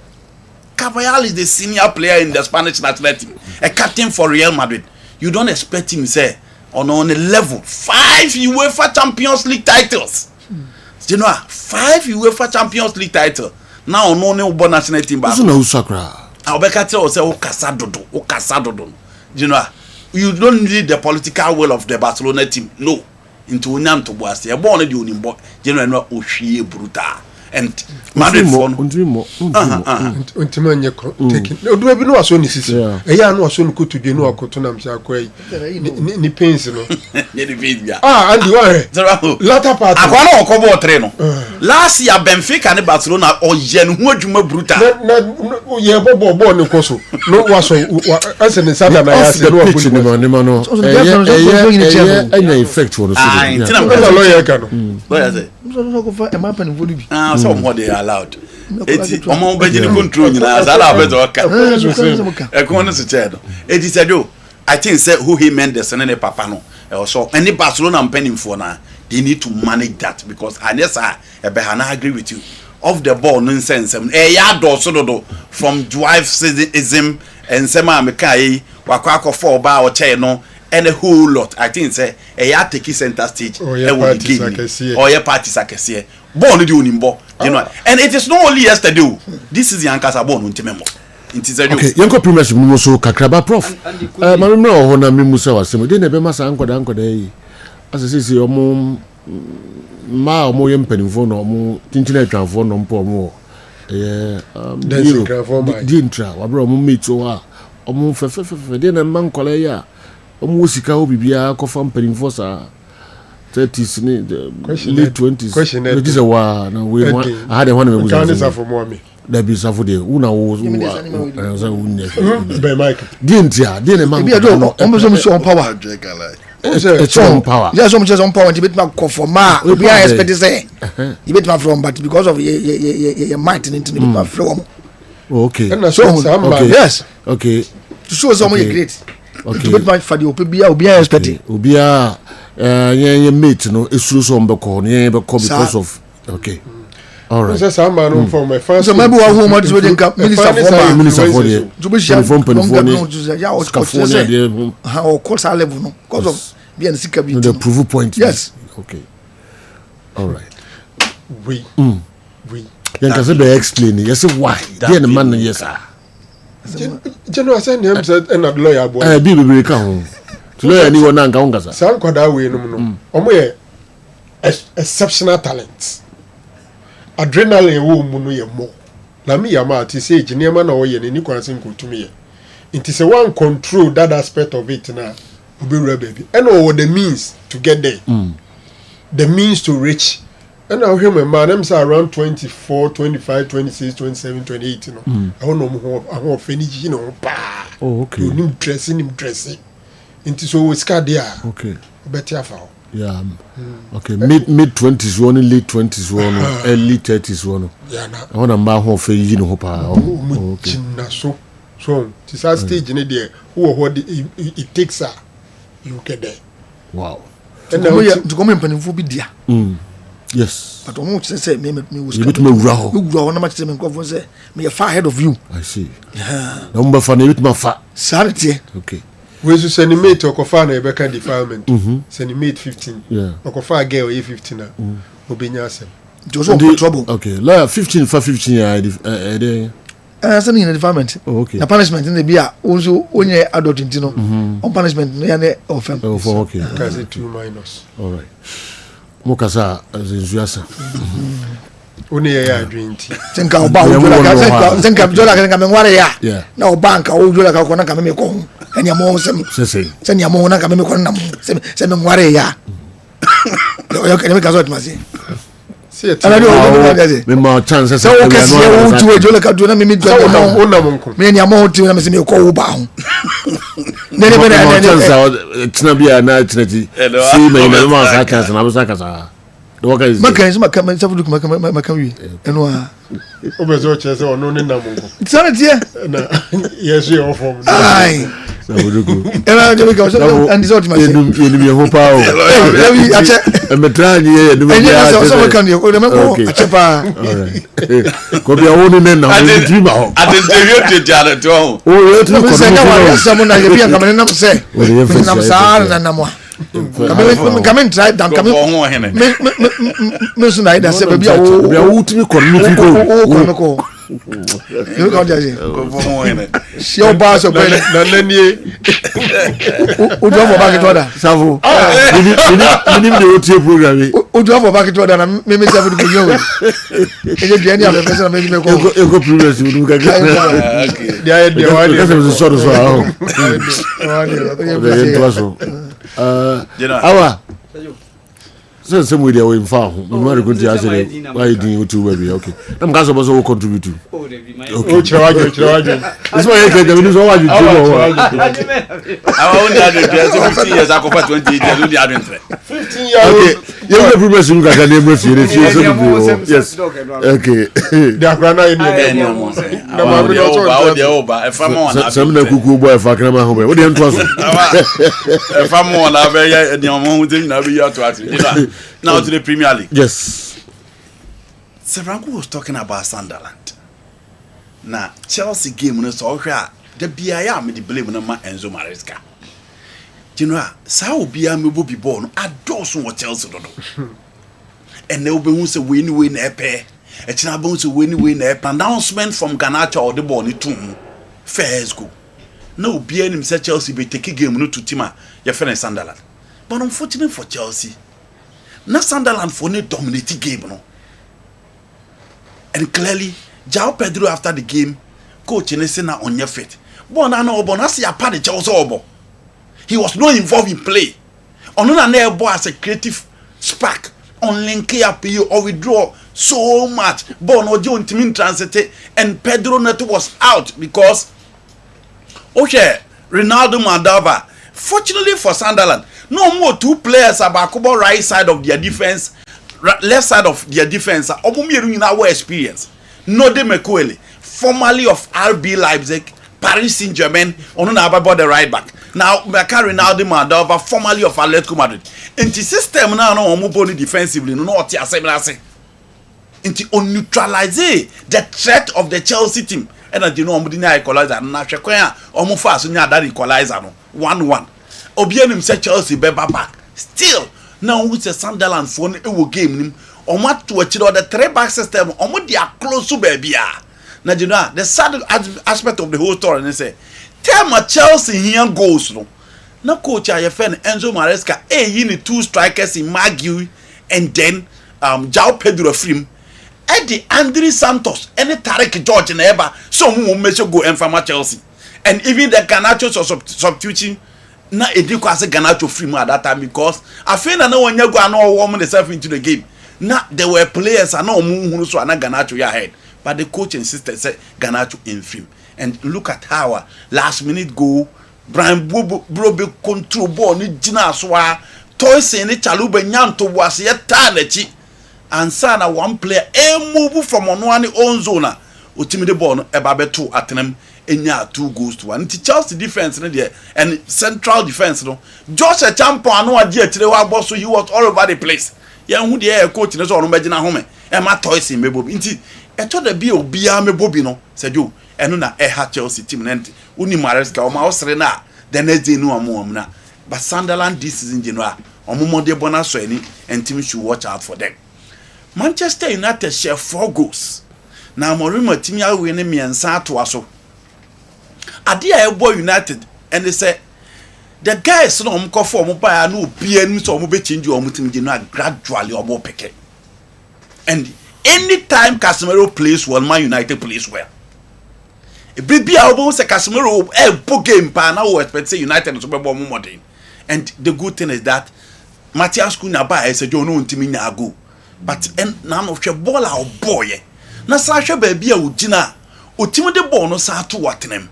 Carvajal is the senior player in the Spanish national team a captain for Real Madrid you don't expect him say on a level 5 UEFA Champions League titles you know 5 UEFA Champions League titles now no no national team back. No sakra. Obeka tell say o Casadodo. You know, you don't need the political will of the Barcelona team. No. Into Unyam to Boase. E born the Unimbo. General no ohwie brutal. And Madrid for Untimanya taking. No do be no aso ni sisi. E ya no aso ni kutu de no akoto na mse akwai. Ni pains no. Ni video. Andy why? Latter part. Akwa na okobo 3 no. Last year Benfica and Barcelona oye no hu adwuma brutal. Na ye bobo ni koso. No waso ase ni sada na ya se no abuli ni ma no. Enya effect for the season. Ntina na lawyer ka no. Lawyer say. So go for e ma pan volume. So what they allowed. Eti omo beji ni control nyina sala abeto oka. E ko no se chedo. Eti said I think say who he Mendes and ne papa no. Also any Barcelona penning for na they need to manage that because unless I agree with you off the ball nonsense ya do so do from driveism and sema mekai wakwa for ba o che no and a whole lot I think say ya take center stage or your parties akese ball no di onimbo you know and it is not only yesterday this is yankasa ball no ntimemo okay yanko premiership mu so kakraba prof mamemra ho na memu se wasem de na be masa ankoda yi asese omo ma omo ye mpanimfo no omo tintina atwanfo no mpo omo dancing grafo dintra wabro omo meet o ha omo fefe de na mankola ya almost sika obi bia ko fam penifo sa 30s ni late 20s it is a wa na we I had one me Canisa for mommy there be safo there una wo za unye be Mike dientia die ne man be do on so power it's on power yes so much on power to bit ma conform we are expect say you bit ma from but because of your might into the bit from okay so okay yes okay to show some great okay bit ma for the obi expect obi a ye mate no esuru so mbeko no ye beko because of okay all right so some man from my first so maybe one woman is waiting minister for the to be sure from ya o California how course level no because of bien sika bi the proof point yes okay all right we you can say explain yes why the man yes sir general say him said and lawyer boy bi ka ho lawyer ni wona nka wonka sa san kwada we no omo ye exceptional talent adrenaline wo mu no ye mo na me yama ati say ginema na wo ye ni kwanse nkotumi ye nti say one control that aspect of it na obewura baby and all the means to get there the means to reach and now him man them say around 24 25 26 27 28 no I don't know how finish you know pa oh okay nim dressing nti so we scar there okay better for yeah okay mid 20s one late 20s one early 30s one yeah na I want to ma ho fe yi no pa okay na so to that stage in there what it takes you get there wow and now to come in penifo bi dia yes but omo say me was you bit me wura ho na ma say me nkofo say me far ahead of you I see yeah no mba fa na bit ma fa sanity okay we so send mate okofa na ebeka defilement send mate 15 yeah okofa girl 15 na obenya asem just one trouble okay la 15 for 15 something in the defilement okay the punishment in the bia also onye adult ntino on punishment no ya na offense okay cause 2 minus all right mokasa azinzuasa oni ya adwinti tenka oba ojola ka tenka jola ka me ngware ya na oba nka ojola ka kona ka me ko enya mo sem nya mo na ka me ko na mo sem me ngware ya yo ka me ka zo tmasi ala do me ma chance so o kesi o tu ojola ka do na me do na mo me nya mo ti na me se me ko uba ho ne ne me chance tina bia na tinati si me na ma sa chance na busa kasa do ka is maka safu duk maka wi eno a obezo chese ono ne na mo tsana tie na yesu yo form ai safu duk ena de ka so and this what my say yenu me ho pa o e ache me trani ye du me ya so maka ni ko de me ko ache pa ko bia woni ne na mo ti ma ho atenterio te jare to ho o ye tu ko se na wa sa mo na ye bia kamane na se na sa na mo kamen try dan kamen me so na ida se bia wo timi ko no ko yo ka dia si o ba so pe na nanie o do mo ba ke toda savo ni de o tie program o do mo ba ke toda na me savo ko yo e je dia ni a pe se na me ko e ko progress du ka dia wa dia se so so ah awa se mo dia we mfa ho no mari kunti asere why din utu baby okay am ga so bo so contribute o chirawajo this one yake da we so waju tu mo awa on da 15 years akofa 20 years on the advent 15 years okay you the progress you ga na me fie so yes okay the akrana ni na ma mi no so de oba e fa mo na sam na kuku boy fa kana ma ho be wo de nto aso e fa mo na be ya de mo hu de na be ya to ati now to the Premier League. Yes. Seranku was talking about Sunderland. Now Chelsea game no so hwa the bia me the blame no ma Enzo Maresca. You know, sa obia me bobi ball no adoso wo Chelsea do. And they obi hu say we na epe. E china bo say we na epe. Announcement from Ghana or the ball ni tum. First go. No obia nim say Chelsea be take game no to team ya fene Sunderland. But unfortunately for Chelsea, na Sunderland for no dominating game no. And clearly, João Pedro after the game, coach in say na on your fit. But na no obo na see a party Chelsea obo. He was not involved in play. On another boy as a creative spark on link up you or withdraw so much. Bon or John Timin transit and Pedro Neto was out because Ronaldo Mandava. Fortunately for Sunderland, no more 2 players about right side of their defense, left side of their defense. In our experience, Node Mekwele, formerly of RB Leipzig, Paris Saint-Germain, on about the right back. Now, Ronaldo Mandava, formerly of Atletico Madrid. In the system now, no more defensively, no what you say. On neutralize the threat of the Chelsea team. And I know Omudina equalizer, na Shekoya, Omufa, so that equalizer, 1-1. Obianim said Chelsea be back. Still, now with the Sunderland phone, it will game. Omat to achieve the 3-back system, Omud they are close to baby. Now, you know, the sad aspect of the whole story, and they say, tell my Chelsea here goes. No coach, I friend Enzo Maresca, you need 2 strikers in Magui, and then João Pedro Frim. Eddie Andre Santos, any Tarek George and Eba, some will make you go and from Chelsea. And even the Garnacho substituting, na Ediko as a Garnacho free at that time because I feel that no one you go and all warming themselves into the game. Now there were players and no who so na Garnacho your head. But the coach insisted say Garnacho in film. And look at how last minute goal, Brian Brobe control ball ni Jina Swa, Toys in it Chalube Nyanto was yet Tanechi. And sana one player move from on one own zone. Ultimate ball ebabe 2 at them enya 2 goals to 1. Chelsea defense there and central defense no. Just a champion no idea today boss so he was all over the place. Yeah, who the coach no so no begina home. E ma toys in mebobi. Nti e to da bi obia mebobi no. Said you eno na ha Chelsea team nti uni Maresca o ma osre na the next day no am na. But Sunderland this season general omo de bona so any and team should watch out for them. Manchester United share 4 goals. Now Morimo team ya win me and to aso. Ade a boy United and they say the guys no mko for mo pa no PN so mo be change o mo team gradually o mo peke. And anytime Casemiro plays well, Man United plays well. E be a say Casemiro e game pa na we expect say United so be more modern. And the good thing is that Matthias Cunha ba say you no team nya go. But none of your ball our boy. Na Sasha baby a ujina. Ultimate the ball no sa to what them.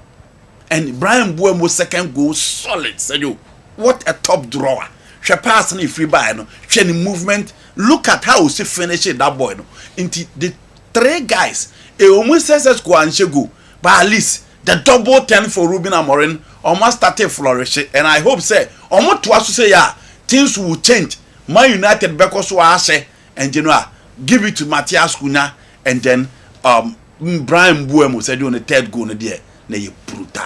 And Brian Buemo second goal solid. Said you, what a top drawer. She passing a free by no. She movement. Look at how she finish it that boy no. Into the 3 guys. It almost says go and she go. But at least the double 10 for Ruben Amorim almost started flourishing. And I hope say almost to us to say yeah things will change. Man United because I say. And you know, give it to Matthias Cunha and then Brian Buemo said on the 3rd goal there. Na you brutal.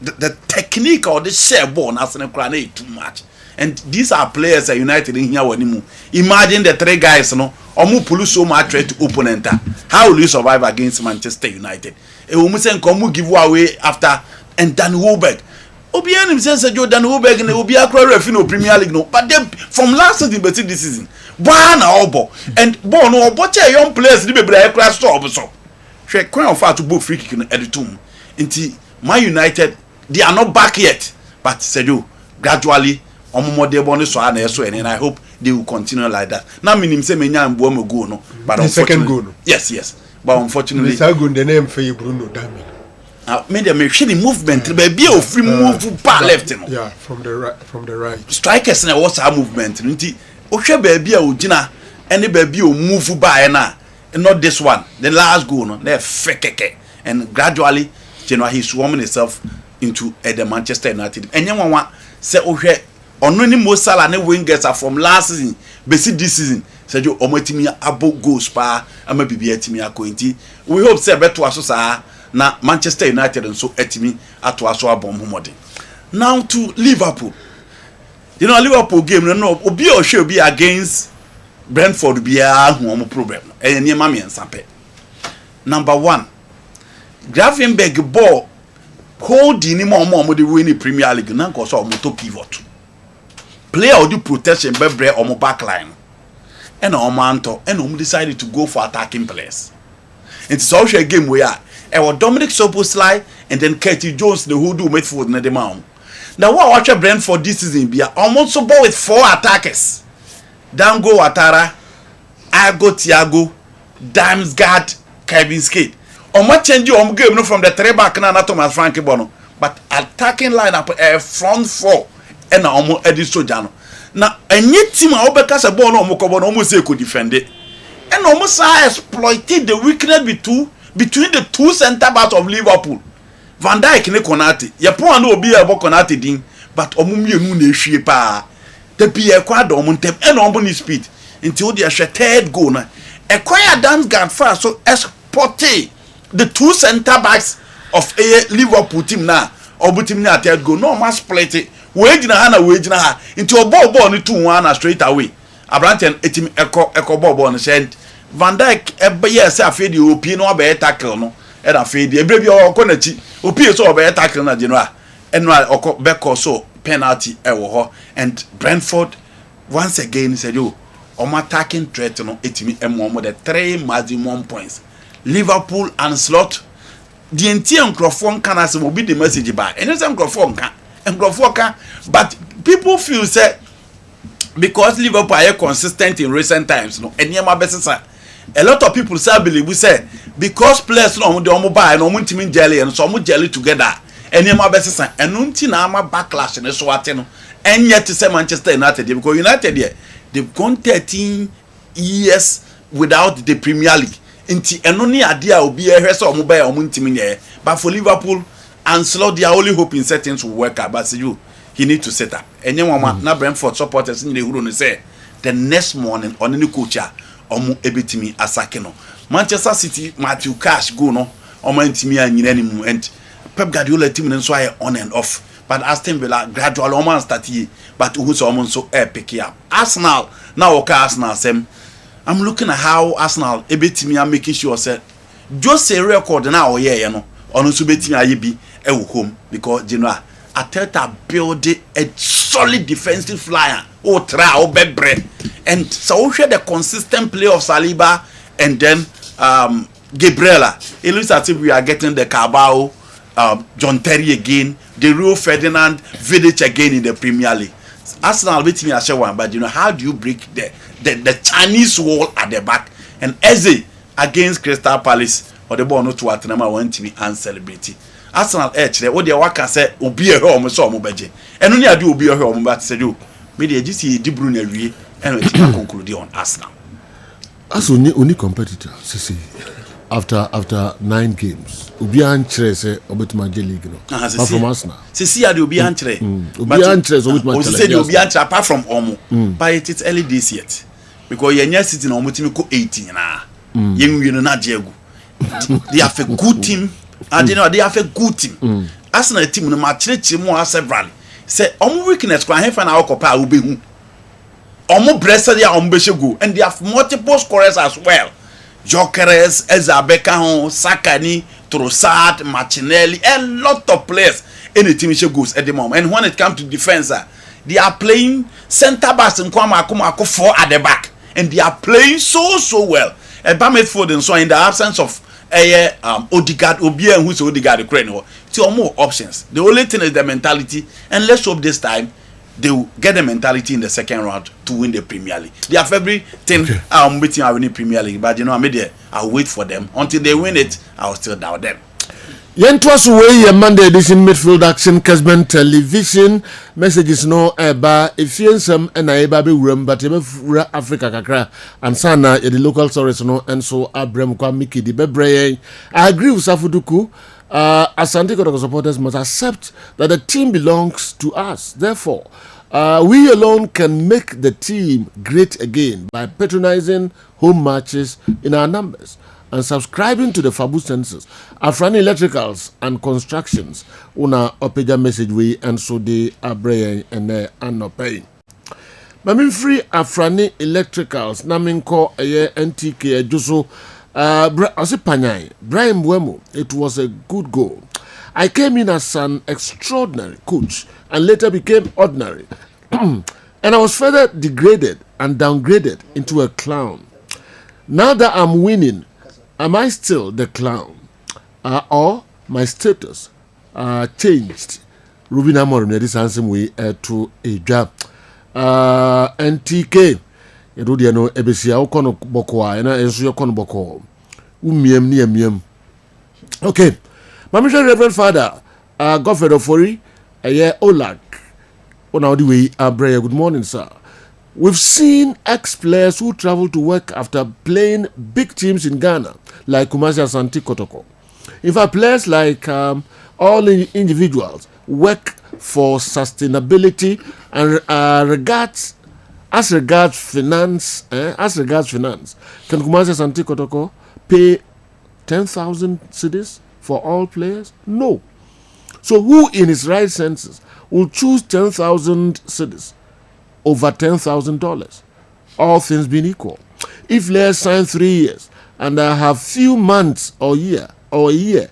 The technique or the share ball na too much. And these are players that United in here anymore. Imagine the 3 guys no omu pull so much threat to opponent. How will you survive against Manchester United? E will say come give away after and Dan Wolberg. Obianim says that Dan Wolberg and Obi Akra referee no Premier League no. But then from last season but this season. One obo and born or watch a young players the baby class stop so. She quite far to both free kick in the tomb. Into Man United, they are not back yet. But said you gradually more they bonus so and I hope they will continue like that. Now meaning say menya and Buemo go no. But the second goal. No? Yes. But unfortunately the second the name for Bruno Dami. Made them machine movement baby o free move far left no. Yeah, from the right. Strikers na what's our movement. Ohwe baby a ogina any baby o move by na not this one the last goal no na fekeke and gradually he's swarming himself into the Manchester United enye nwanwa say ohwe ono ni Mo Salah ne wingers are from last season besi this season say jo omotimi abo goals pa ama bibia timi akointi we hope say beto aso sa na Manchester United nso etimi ato aso abom homode. Now to Liverpool. You know, Liverpool game no obi o hwe obi against Brentford bia hu omo problem. Enye mame nsape. Number 1. Gravenberg ball holding him omo dey win the Premier League na ko so omo to pivot. Player or do protection bebre omo backline. And omo anto and omo decided to go for attacking players. It's also a game where Dominic Soboslai and then Curtis Jones the who do midfield na the man. Now what watch Brentford this season be almost so ball with 4 attackers. Dango Watara, Ago Thiago, Damsgaard, Kevin Skate. Omo change your game no from the 3 back na Thomas Frankie Bono. But attacking lineup front 4 and omo Edison Jano. Now any team a obeka se ball no omo ko no omo say could defend it. And almost exploited the weakness between the 2 centre backs of Liverpool. Van Dijk ne Konate. Ye pon na obi e bo Konate din, but omo mienu na ehwie pa. The be e kwa do omo ntem and omo ni speed until the third goal na. E kwa ya Damsgaard first so exported the 2 centre backs of a Liverpool team na. Obo team na third goal no ma split it. We gina ha until ball ni 2-1 straight away. Abranten etim eko ball no send Van Dijk ebe yes afedi opi no be tackle no e da afedi ebre bi o na chi opi so be tackle na general enwa oko beko so penalty e wo ho. And Brentford once again said you attacking threat no etimi emo the 3 maximum points. Liverpool and slot the entire microphone can as will be the message by and it's microphone can but people feel say because Liverpool are consistent in recent times, no, and a lot of people say believe we say because players no the omo buy no team jelly and so jelly together. And unti na ama backlash in so ate no. And yet to say Manchester United because United here they've gone 13 years without the Premier League. Inti enoni ade a obi ehwe so omo buy omo team here. But for Liverpool and Slot they are only hoping certain will work out. But see you. He need to set up. And na Brentford supporters in the Huru say the next morning on any coach omo ebetimi asake no. Manchester City Matthew Cash go no omo ntimi anyina and Pep Guardiola team nso aye on and off. But Aston Villa gradually omo start here but who so omo so pick up. Arsenal now Arsenal same. I'm looking at how Arsenal ebetimi are making sure say just a record na oye no ono so betimi aye bi e wo home because general Ateta build a solid defensive flyer. Oh, try, oh, bread. And so we share the consistent play of Saliba and then Gabriela. It looks as if we are getting the Cabao, John Terry again, the Rio Ferdinand, Vidic again in the Premier League. Arsenal beat me as one, but you know, how do you break the Chinese wall at the back? And Eze against Crystal Palace, or the ball not to Atenama went to be and celebrity. Arsenal actually what they waka say obi e ho mo so mo beje eno ni ade obi e ho mo ba say do me dey gisi di Bruno awie eno ti conclude on Arsenal as only competitor see after 9 games obi an chere say obetima J League no apart from Arsenal see ade obi an chere obi an chere so obetima say obi an chere apart from omo but it's early this yet because yenya City na omo timi ko 18 na yenwie no na Diego they have a good team. And you know they have a good team. Arsenal team no match mu several. Say omo weakness kwa hefa na okopa obehu. Omo blessed ya omo go and they have multiple scorers as well. Jokeres, Ezabeka hon, Sakani, Trossard, Martinelli, a lot of players in the team goes at the moment. And when it comes to defense, they are playing center backs and Kwama 4 at the back. And they are playing so well. And Midfield and so in the absence of Odegaard, Obia, who's Odegaard, Ukraine, two more options. The only thing is the mentality, and let's hope this time they will get the mentality in the second round to win the Premier League. They have everything waiting to win the Premier League, but you know, I'll wait for them until they win it. I'll still doubt them. Twas away Monday edition midfield action Kessben television messages no eba efiensem na eba be wuram but eba fura Africa kakra ansana the local stories no enso abrem kwa miki di bebre. I agree with Safuduku. Asante Kotoko supporters must accept that the team belongs to us. Therefore, we alone can make the team great again by patronizing home matches in our numbers and subscribing to the Fabu census. Afrani Electricals and Constructions una opeja message we and so they are braying and they are not paying. Mamin free Afrani Electricals naminko eye NTK juso Osipanyai Brian Buemo. It was a good goal. I came in as an extraordinary coach and later became ordinary. And I was further degraded and downgraded into a clown. Now that I'm winning, am I still the clown? Or my status changed? Ruben Amorim na this answer we to a job. NTK you do no ebesia okono boko a na enso yokono boko umiem ni amiem. Okay, my Reverend Father Godfrey Ofori Olak on our way good morning sir. We've seen ex-players who travel to work after playing big teams in Ghana like Kumasi Asante Kotoko. In fact, players like all individuals work for sustainability and regards finance. As regards finance, can Kumasi Asante Kotoko pay 10,000 cedis for all players? No. So who in his right senses will choose 10,000 cedis over $10,000? All things being equal. If players sign 3 years and have few months or a year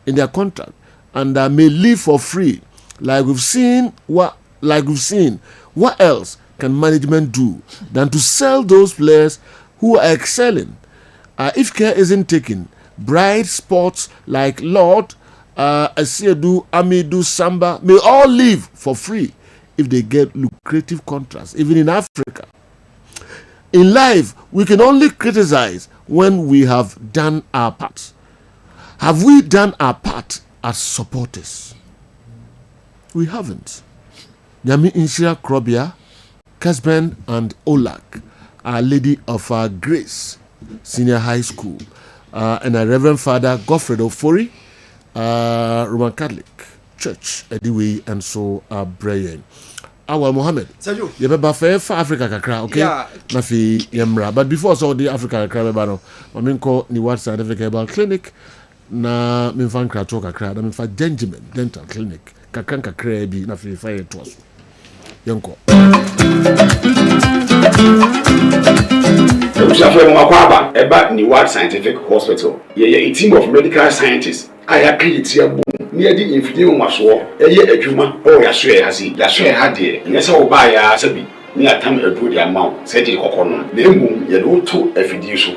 in their contract and may leave for free, like we've seen, what else can management do than to sell those players who are excelling? If care isn't taken, bright spots like Lord, Asiedu, Amidu, Samba may all leave for free if they get lucrative contracts, even in Africa. In life, we can only criticize when we have done our part. Have we done our part as supporters? We haven't. Nyami Inshira Krobia, Kessben and Olak, Our Lady of Grace Senior High School, and our Reverend Father Godfrey Ofori, Roman Catholic Church, anyway, and so Brian. Our Mohammed, you have fair for Africa kakra, okay? Nafi yemra. But before so the Africa kakra bano, maminko ni what scientific herbal clinic na minfan krato kakra, na minfa Benjamin Dental Clinic kakran kakra bi nafi fair to us. Yanko. Eba ni World Scientific Hospital. A team of medical scientists. I create here near the infinite maswo. Ejuma oh yaswe hasi. Yaswe hade. Nyesa oba ya sabi. Ni atam edu the amount. Say the kokono. Na emu ye do to afidi so.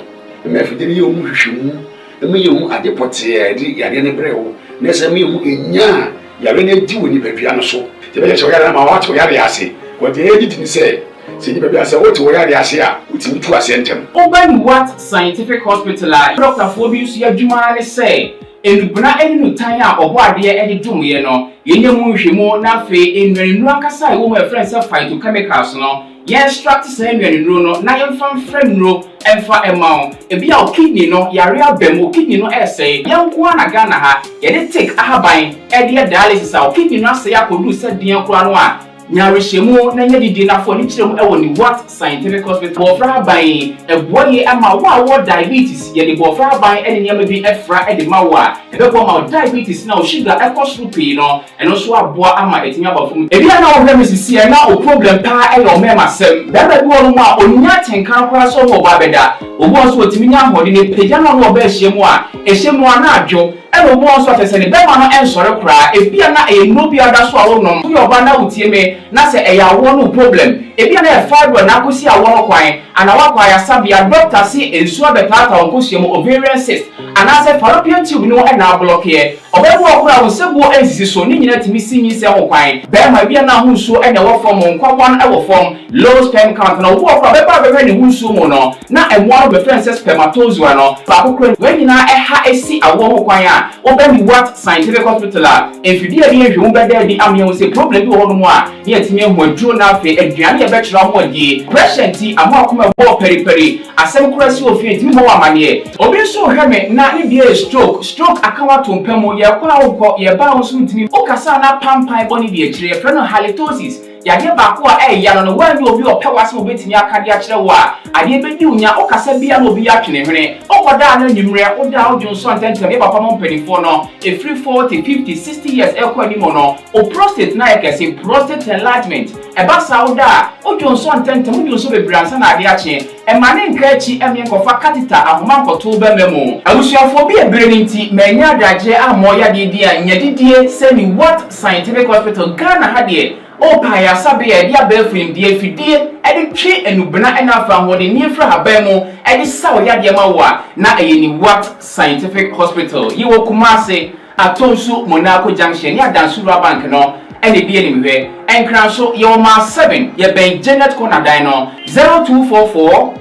Me afidi ni omu hwehwemu. Me ye omu adepote ye yade ne brewo. Na se me omu enya yare na di woni bebia no so. Te be che yare ma wato yare ase. Ko de edit ni say see the baby say what we are here with to asentem Oban What Scientific Hospital Dr. Fobius Yadjuma say enubna enu tan a obo ade e dwumye no yenye mu hwemu na fe enwenu akasa e wo ma friends phytochemicals no ye extract say enwenu no na yemfa frem no emfa emao ebi a kidney no yare abem kidney no say yanko na Ghana ha ye de take ahaban e de dialysis a kidney no say akodu se den kura no a nyareshemu na nyadidi na fo ni kirem ewo ni What Scientific Hospital bofra ban eboye ama wo diabetes ye ni bofra ban ene nyama bi efra ede mawa ebebo ma diabetes na o sugar ekosrupi no eno so aboa ama etinya bafum ebi na wo hwemi sisi na o problem pa e yo mema sem baba bi wo ma onya tenkan kora so wo ba beda obo so otimi nya hode ne peja na wo ba ehyemu a ehyemu na adwo eno bo so atese ne bema no ensore kora ebi na e no bi ada so a wo nom yo ba na utie me na se eya wo no problem ebi na e fibroid na kosi a wo no kwan ana wa kwa ya sabia doctor si ensuo betata onkosi mo ovarian cyst ana se fallopian tube no e na block here obebu okura wo sebu ensisi so ni nyina timi sinyi se wo kwan be ma bia na hunsuo e na wo form nkwawan e wo form low sperm count na wo okura beba ni hunsuo mo no na emwa be friends spermatozoa no ba kokura we nyina e ha esi awo ho kwan a obeni What Scientific Hospital enfidi e bi ehwe beda di amye wo se problem bi wo no mo a ni atimi ehu aduro na afi aduane e betra ho adi pressure ti amo akoma bo periperi asem kura si ofie timi mo amane obi so hweme na ni bi stroke akawa tompemo ye kwa wo ye ba wo so ntimi o kasa na pampan boni bi akire ye no halitosis yade ba ko ya no wan obi opewase obetimi akade akire wo a ade bedi unya o kasa bia no obi atwene hwene o koda na nyimre o da o jonso antentem e papa mo mpanifo no e free 40 50 60 years e ko ani mo no o prostate na e kese prostate enlargement e ba sa o da o jonso antentem o jonso bebransa na ade ache e mane nkachi e me nkofa catheter ahoma nkoto ba memo abusuafo bi ebere nti manya adaje amo ya didi a nyadidie se ni What Scientific Hospital Ghana ha de o pa ya sabe ya dia be film die fidie e de twe enubna ena afa hode ni fra haban mu e de sawo ya de ma wa na e ni What Scientific Hospital yi wo Kumase Atonsu Monaco Junction ya Dansura Bank no ɛna ebi anim hwɛ ɛnkran so yɛwɔ maa 7 yɛbɛn Janet Corner dan no 0244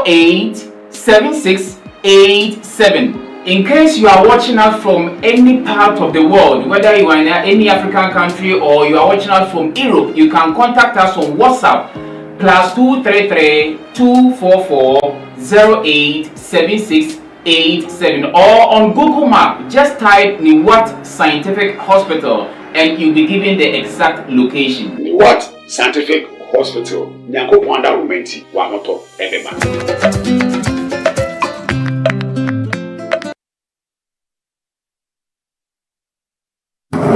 08 7687. In case you are watching us from any part of the world, whether you are in any African country or you are watching us from Europe, you can contact us on WhatsApp +233 244 08 7687 or on Google Map. Just type Niwat Scientific Hospital and you'll be given the exact location. Niwat Scientific Hospital. Nyanko Pwanda Rumenti Wamoto Edema.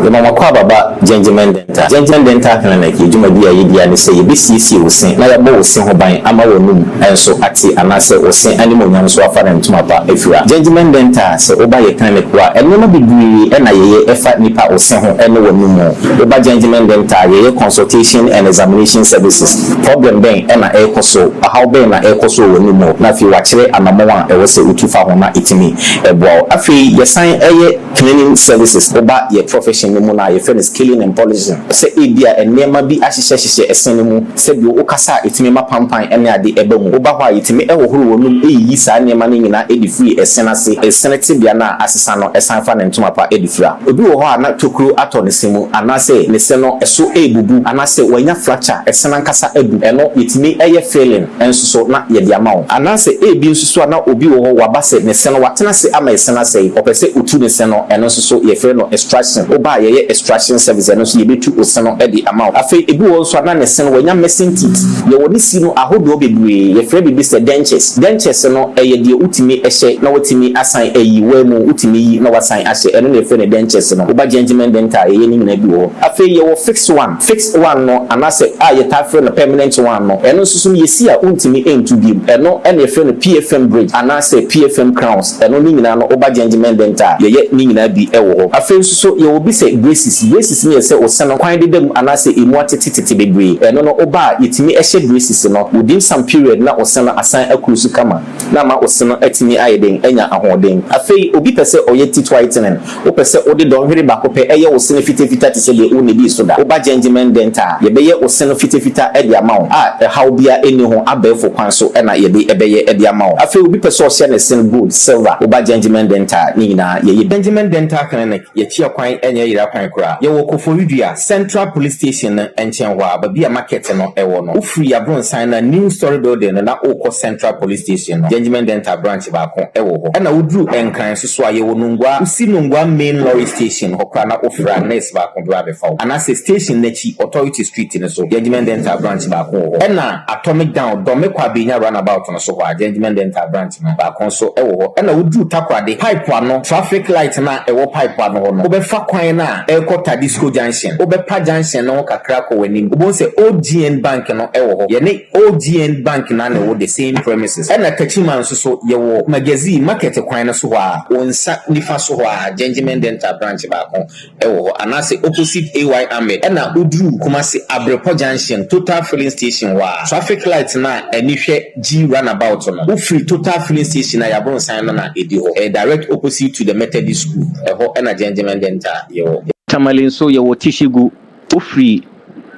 The mama kwa baba Gentleman Dental. Gentleman Dental clinic yeduma bi ayedi ane say yebesiesie wosen na yabo wosen ho ban ama wonum enso ate anase wosen animo nyam so afa na ntuma pa efira. Gentleman Dental se oba ye clinic wa enoma bibiri na yeye efa nipa wosen ho ene wonum. Oba Gentleman Dental yeye consultation and examination services. Problem ben na ekoso how ben na ekoso wonum na fi wa kire amamo a ewo se utufa ho na itimi ebo afi yesan eye cleaning services oba ye profession na your friend is killing and polishing. Say Abia and Nema be ashisha esenimu, said you okasa itime mapampan and ya de ebemu. Oba itime ewo huru no yisa nema na edi free esenase esenete bia na asesano esanfa na ntuma edifra. Obi wo ho na tokru ato ne semu anase ne seno eso ebubu anase wanya fracture esena nkasa ebu eno itime eye failing enso so na ye de amawo. Anase ebi nsuso na obi wo ho wabase ne seno watena se ama esenase opese utu ne seno eno so ye fe no extraction. Oba ye extraction service and so yebetu osano e di amount afi ebi wo so na ne sen wanya messing teeth ye woni si no ahodo bebre ye frɛ bi se dentures no ye de utimi ehye na wotimi asan ayi wa mu utimi yi na wasan ahye eno na frɛ ne dentures no oba Gentleman Dental ye ni na bi wo afi ye wo fixed one no anase a ye ta frɛ no permanent one no eno so ye si a untimi entu bi eno e na frɛ no PFM bridge anase PFM crowns eno ni nyina no oba Gentleman Dental ye ni nyina bi e wo afi so ye wo bi se braces ni say osano kwan de dem anase emu atete bebre eno no oba yetimi ehye braces no within some period na osano asan akrusu kama na ma osano atimi ayeden enya ahoden afei obi pese oye teeth whitening o pese odi don hwere bakope eye osano fitafita te se de o ne bi so da oba Gentleman Dental ye beye osano fitafita e de amawo a how bia eni ho abefo kwan so na ye be ebeye e de amawo afei obi pese o share ne sin gold silver oba Gentleman Dental ni na ye Gentleman Dental clinic ye chia kwan enye yira kwan kura ye wo Koforidua Central Police Station enchenwa babia market no ewo no ufri abron sign na new story building na oko Central Police Station no Gentleman Dental branch ba ko ewo ho na udru enkran so aye wo nungwa usi nungwa main lorry station hokra na ofra nurse ba ko bra be fa anase station nachi Authority Street ne so Gentleman Dental branch ba ko ho na Atomic Down do me kwa benya runabout no so ho Gentleman Dental branch no ba ko so ewo ho na udru takwade pipe ano traffic light na ewo pipe ano no obefa kwan na ekota disco junction obepa junction no kakra ko wani obo se OGN bank no ewo ho ye ne OGN bank na na wo the same premises na kachiman so ye wo magazine market kwan na so ho a onsa nifa so ho a Gentleman Dental branch ba ko ewo ho anase opposite AY Ahmed na udru Kumasi Abrepo junction total filling station wa traffic light na anihwe G runabout no free total filling station na yabon sign na edi ho direct opposite to the Methodist school ho na Gentleman Dental ye wo Tamalin so ye wo tishigu ufri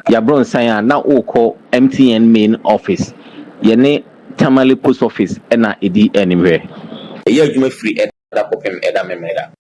ya bron sanya na oko MTN main office ye ne Tamale post office na edi anywhere ye adwuma free eda popem eda memeda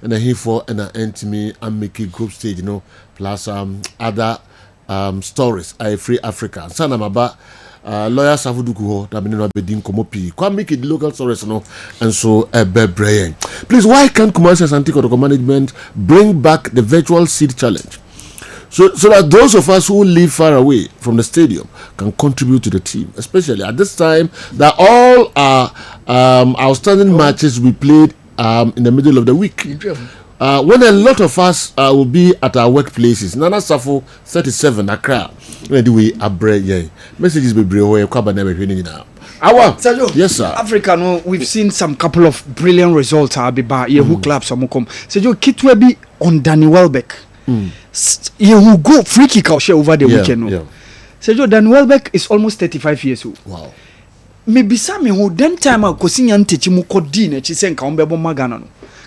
and a for and a me and make it group stage, plus other stories. I free Africa. Sana maba lawyer Savuduku that mean bedin komopi. Come make it local stories and so a bebrain. Please, why can't Kumasi Antico management bring back the virtual seed challenge? So that those of us who live far away from the stadium can contribute to the team, especially at this time that all our outstanding matches we played in the middle of the week. when a lot of us will be at our workplaces. Nana Safo 37 Accra. Anyway, messages be brave. Yes, sir. Africa, no, we've seen some couple of brilliant results. Who clubs Sergio Kitwebi on Danny Welbeck. Who go free kick out over the weekend. No. Sergio, Danny Welbeck is almost 35 years old. Wow. Maybe some who then time out Kosinyan Techimu Kodine, Chisen Kambebo Magana.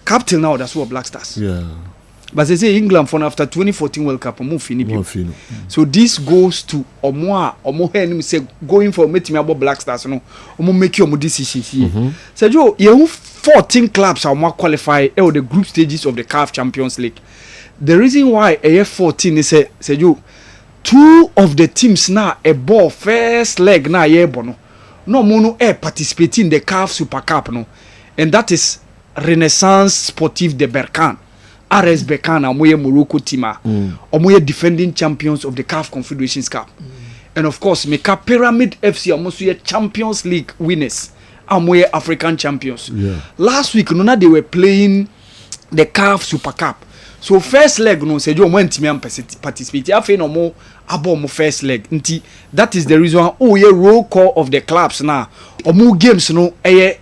Captain now, that's what Black Stars. Yeah. But they say England for after 2014 World Cup, so this goes to Omo say going for meeting about Black Stars, no, Omo make your decisions here. Sergio, you 14 clubs are more qualified the group stages of the CAF Champions League. The reason why AF14 is Sergio, 2 of the teams now a ball first leg now bono. No mono participating in the CAF Super Cup no, and that is Renaissance Sportif de Berkane. RS Berkane amoye Morocco team omoye defending champions of the CAF Confederations Cup. And of course Meka Pyramid FC amoye Champions League winners amoye African champions. Last week no they were playing the CAF Super Cup. So first leg no say you want team participate afi no mo abo mo first leg nti that is the reason ye roll call of the clubs now omo games no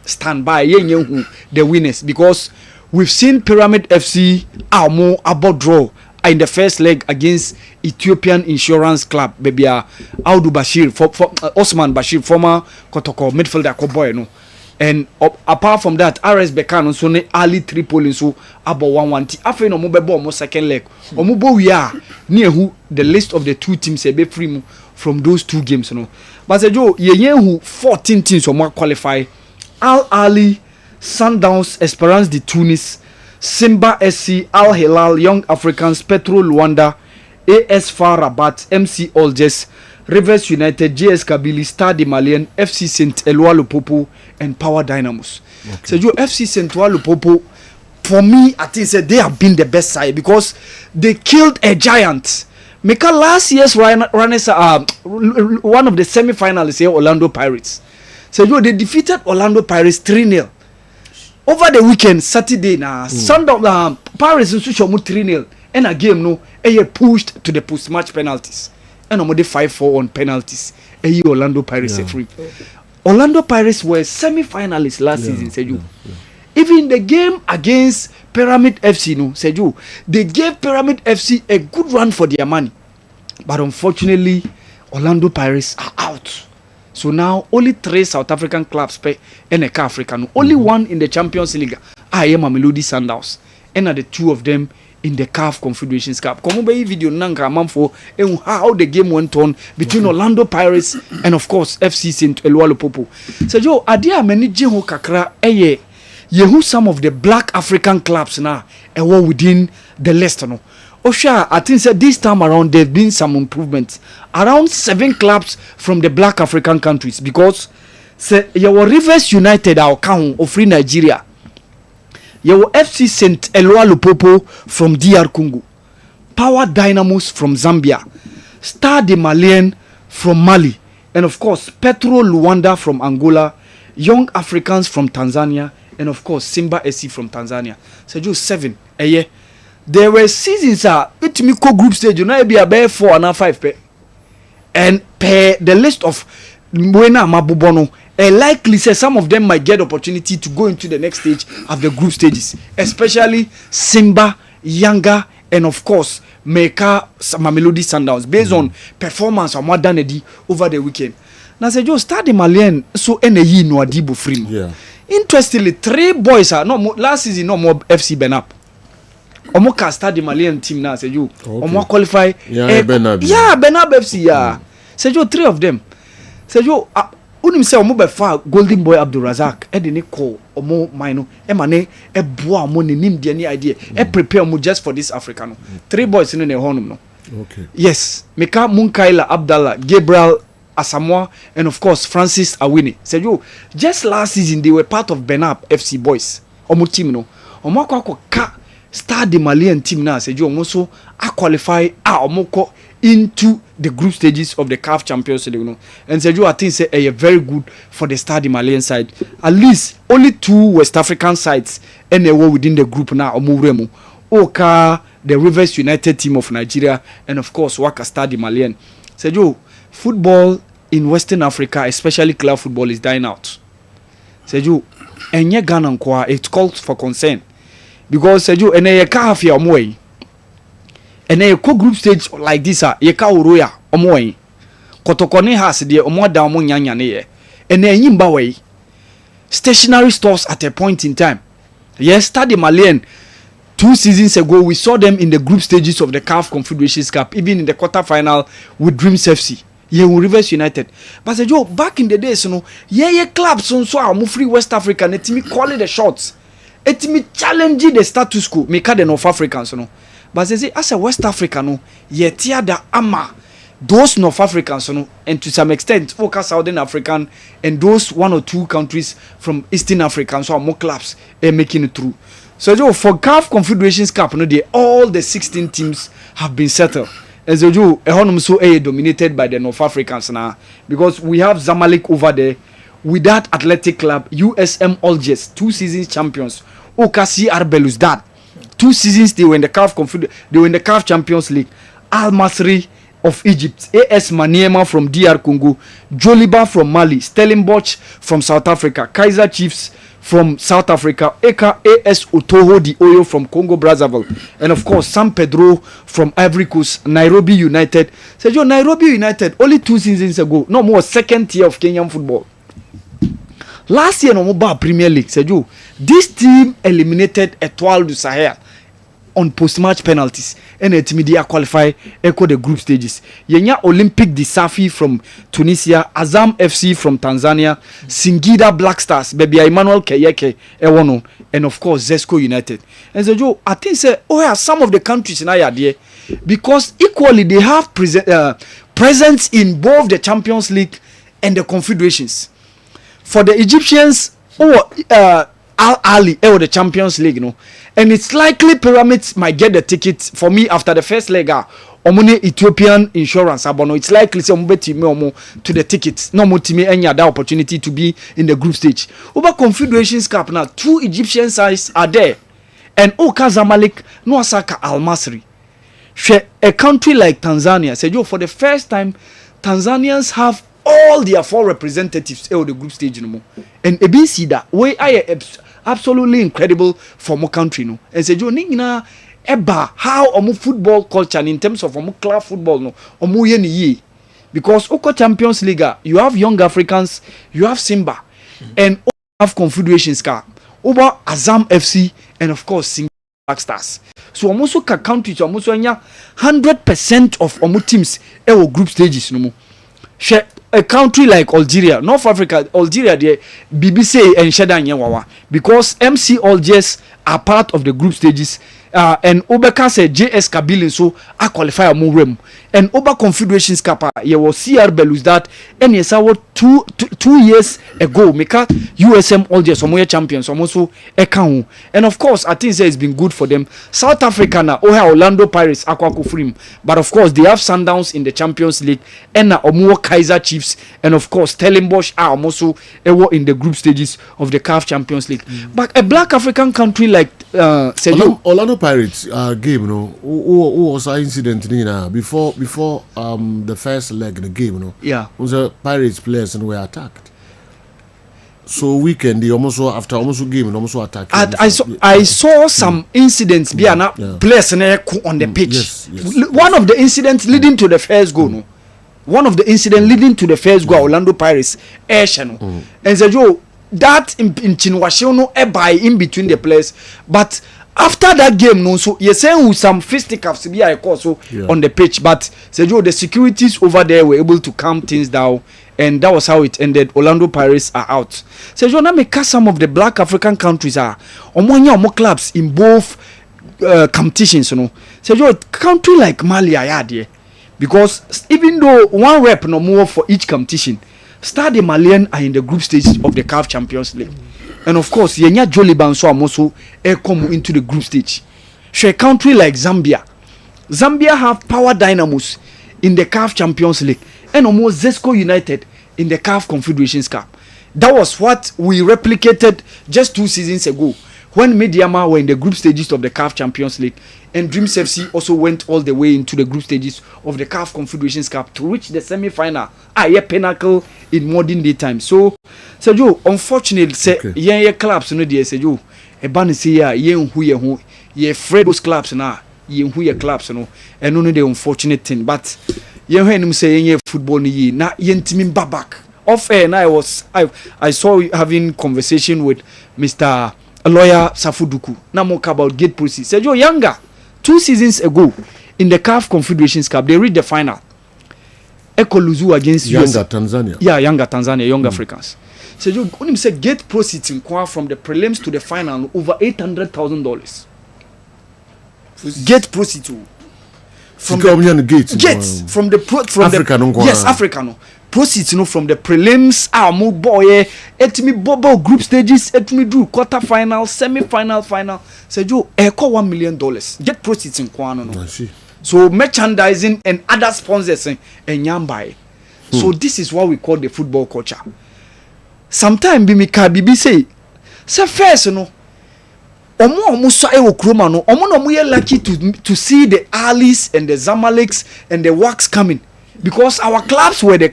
standby ye the winners because we've seen Pyramid FC abo draw in the first leg against Ethiopian Insurance Club baby Audu Bashir for Osman Bashir former Kotoko midfielder ko boy no. And apart from that, RS Berkane so ne Ali Tripoli so abo 1-1. After no mo bebo mo second leg. Omo bo we are near who the list of the 2 teams be free from those 2 games no. But Joe ye who 14 teams so more qualify. Al Ali, Sundowns, Esperance de Tunis, Simba SC, Al Hilal, Young Africans, Petro Luanda, AS FAR Rabat, MC Algiers, Rivers United, JS Kabylie, Stade Malien, FC Saint Eloi Lupopo, and Power Dynamos. So you FC Saint Eloi Lupopo, for me, I think they have been the best side because they killed a giant. Meka last year's runners, one of the semi-finalists here, Orlando Pirates. So you they defeated Orlando Pirates 3-0. Over the weekend, Saturday, Sundown Pirates in Sushomu 3-0. And a game no, pushed to the post-match penalties. And I'm 5-4 on penalties. Orlando Pirates free. Orlando Pirates were semi-finalists last season, Seju. Even the game against Pyramid FC, no, Seju, they gave Pyramid FC a good run for their money. But unfortunately, Orlando Pirates are out. So now only 3 South African clubs play NK Africa. Only 1 in the Champions League. I am Mamelodi Sundowns. And are the 2 of them in the CAF Confederations Cup. Come on, video nanka mamfo and how the game went on between Orlando Pirates and of course FC Saint Eloi Lupopo. So Joe, adia many jeho kakra yehu some of the black African clubs now and within the list no. Osha, I think that this time around there've been some improvements. Around 7 clubs from the black African countries because your Rivers United our count of free Nigeria. Your FC Saint Eloi Lupopo from DR Congo, Power Dynamos from Zambia, Stade Malien from Mali, and of course Petro Luanda from Angola, Young Africans from Tanzania, and of course Simba SC from Tanzania. So just 7 a year. There were seasons with Miko group stage, you know, be about 4 and 5 pe. And per the list of Mwena Mabubono, likely say some of them might get opportunity to go into the next stage of the group stages, especially Simba, Yanga, and of course Meka Mamelodi Sundowns based on performance of Madanedi over the weekend. Now say just start the Malian so NAE no Adibo free. Yeah. Interestingly, 3 boys are not last season no more FC Benap. Omo can start the Malian team now say you. Omo qualify. Yeah, Benab. Yeah, Benab FC. Yeah. Say you 3 of them. Say you. Unim say omo be fa Golden Boy Abdul Razak e de ne call omo mine e mane e boa omo ne nim de any idea e prepare omo just for this African 3 boys in the honum no. Okay. Yes, Meka Munkaila Abdallah, Gabriel Asamoah, and of course Francis Awini. Say you just last season they were part of Benap FC boys. Omo team no. Omo akwa ka start the Malian team now. Say you omo so a qualify omo ko into the group stages of the CAF Champions League, you know. And Sergio, I think say very good for the Stade Malien side. At least only 2 West African sides and they were within the group now. Oka, the Rivers United team of Nigeria, and of course Waka Stade Malien. Sejo, football in Western Africa, especially club football, is dying out. Sejo, enye Ghana nkwa, it calls for concern because Sejo, ene ye ka half ya omwe, ene ye ko group stage like this ye ka uroya omwe, kotokoni has de omo da omo nyanya ne ye, ene yimba we, stationary stores at a point in time. Yes, Stade Malien. 2 seasons ago, we saw them in the group stages of the CAF Confederations Cup, even in the quarter-final with Dreams FC. Yeah, Rivers United. But Joe, back in the days, you know, clubs so are free West Africa, and me call it the shots. It me challenge the status quo, make the North Africans, you know. But they say, as a West African, no, tear the ama those North Africans, you know, and to some extent, focus Southern African and those 1 or 2 countries from Eastern Africa, so are more clubs making it through. So Joe, for CAF Confederations Cup, no, all the 16 teams have been settled. And so Joe, dominated by the North Africans now, because we have Zamalek over there, with that athletic club, USM Algiers, 2 seasons champions, OKC Arbelus, that 2 seasons they were in the CAF Champions League, Al Masry of Egypt, AS Maniema from DR Congo, Joliba from Mali, Stellenbosch from South Africa, Kaiser Chiefs from South Africa, AS Otoho di Oyo from Congo Brazzaville, and of course San Pedro from Ivory Coast, Nairobi United. Sergio, Nairobi United only 2 seasons ago, no more, second tier of Kenyan football. Last year, no more Premier League. Sergio, this team eliminated Etoile du Sahel on post-match penalties, and Etimedia qualify echo the group stages. Yenya Olympic de Safi from Tunisia, Azam FC from Tanzania, Singida Black Stars, Baby Emmanuel Keyeke, Ewono, and of course Zesco United. And so Joe, I think some of the countries in Ayadie, because equally they have presence in both the Champions League and the Confederations. For the Egyptians, Al Ali or the Champions League, you know, and it's likely Pyramids might get the ticket for me after the first leg. Omune Ethiopian insurance, abono. It's likely some to the tickets. No more to any other opportunity to be in the group stage. Over Confederations Cup now, 2 Egyptian sides are there, and Oka Zamalek, no Asaka Al Masry. A country like Tanzania said, "Yo, for the first time, Tanzanians have all their 4 representatives in the group stage no more." And ABC that way I absolutely incredible for my country no. And say Joe nina eba how omo football culture in terms of omo club football no omo ye ni ye, because Oko Champions League you have Young Africans, you have Simba, and have Confederations Cup over Azam FC, and of course Singida Black Stars. So omo so ka country to omo so anya 100% of omo teams e group stages no more. A country like Algeria, North Africa, Algeria, the BBC and Shedan Yawawa, because MC Algiers are part of the group stages, and Obeka said JS Kabylie so I qualify a more room, and Oba Confederations Cup, you will see Arbelus that, and yes, our 2 years ago, Meka USM Algiers, Omoya champions, also Ekau, and of course, I think it's been good for them. South Africa now, Orlando Pirates, Aquacufrim, but of course, they have Sundowns in the Champions League, and Omo Kaiser Chiefs, and of course, Stellenbosch are also in the group stages of the CAF Champions League. But a black African country like Orlando Pirates game, who was an incident before the first leg of the game, was a Pirates players and were attacked. So weekend they almost game attacked. I saw some incidents players on the pitch. Yes. One of the incidents leading to the first goal. One of the incidents leading to the first goal, Orlando Pirates, and so that in Chinwashono by in between the players, but after that game, so you're saying with some fisticuffs be on the pitch, but the securities over there were able to calm things down, and that was how it ended. Orlando Pirates are out. Now make some of the black African countries are more clubs in both competitions, a country like Mali are there, because even though 1 rep no more for each competition, Stade Malien are in the group stage of the CAF Champions League. And of course, Yenya Joliban so also come into the group stage. So a country like Zambia have Power Dynamos in the CAF Champions League, and almost Zesco United in the CAF Confederations Cup. That was what we replicated just 2 seasons ago when Mediama were in the group stages of the CAF Champions League, and Dreams FC also went all the way into the group stages of the CAF Confederations Cup to reach the semi-final. A pinnacle in modern day time. So, Sergio, unfortunately, say yeah clubs no dey Sergio. E ban say ya who ye afraid those clubs na ye who ye clubs no. And no the unfortunate thing, but ye him say ye football ni ye na ye ntimi back. Off air, and I saw you having conversation with Mr. Lawyer Safuduku. Now more about gate proceeds. Sergio Yanga, 2 seasons ago in the CAF Confederations Cup, they reached the final. Ekoluzu against Yanga Tanzania. Yeah, Yanga Tanzania, Young Africans. Sergio, when him say gate proceeds in from the prelims to the final over $800,000. Gate proceeds from the gate. From the Africa, yes, Africa no. Proceeds from the prelims mo boy etimi bobo group stages etimi do quarter final semi-final final Sergio $1 million get proceeds in kwano no. So merchandising and other sponsors and nyambai. So this is what we call the football culture. Sometimes bibi say first no omo so e wo kroma no omo no mo ye lucky to see the Alis and the Zamaleks and the Wax coming, because our clubs were the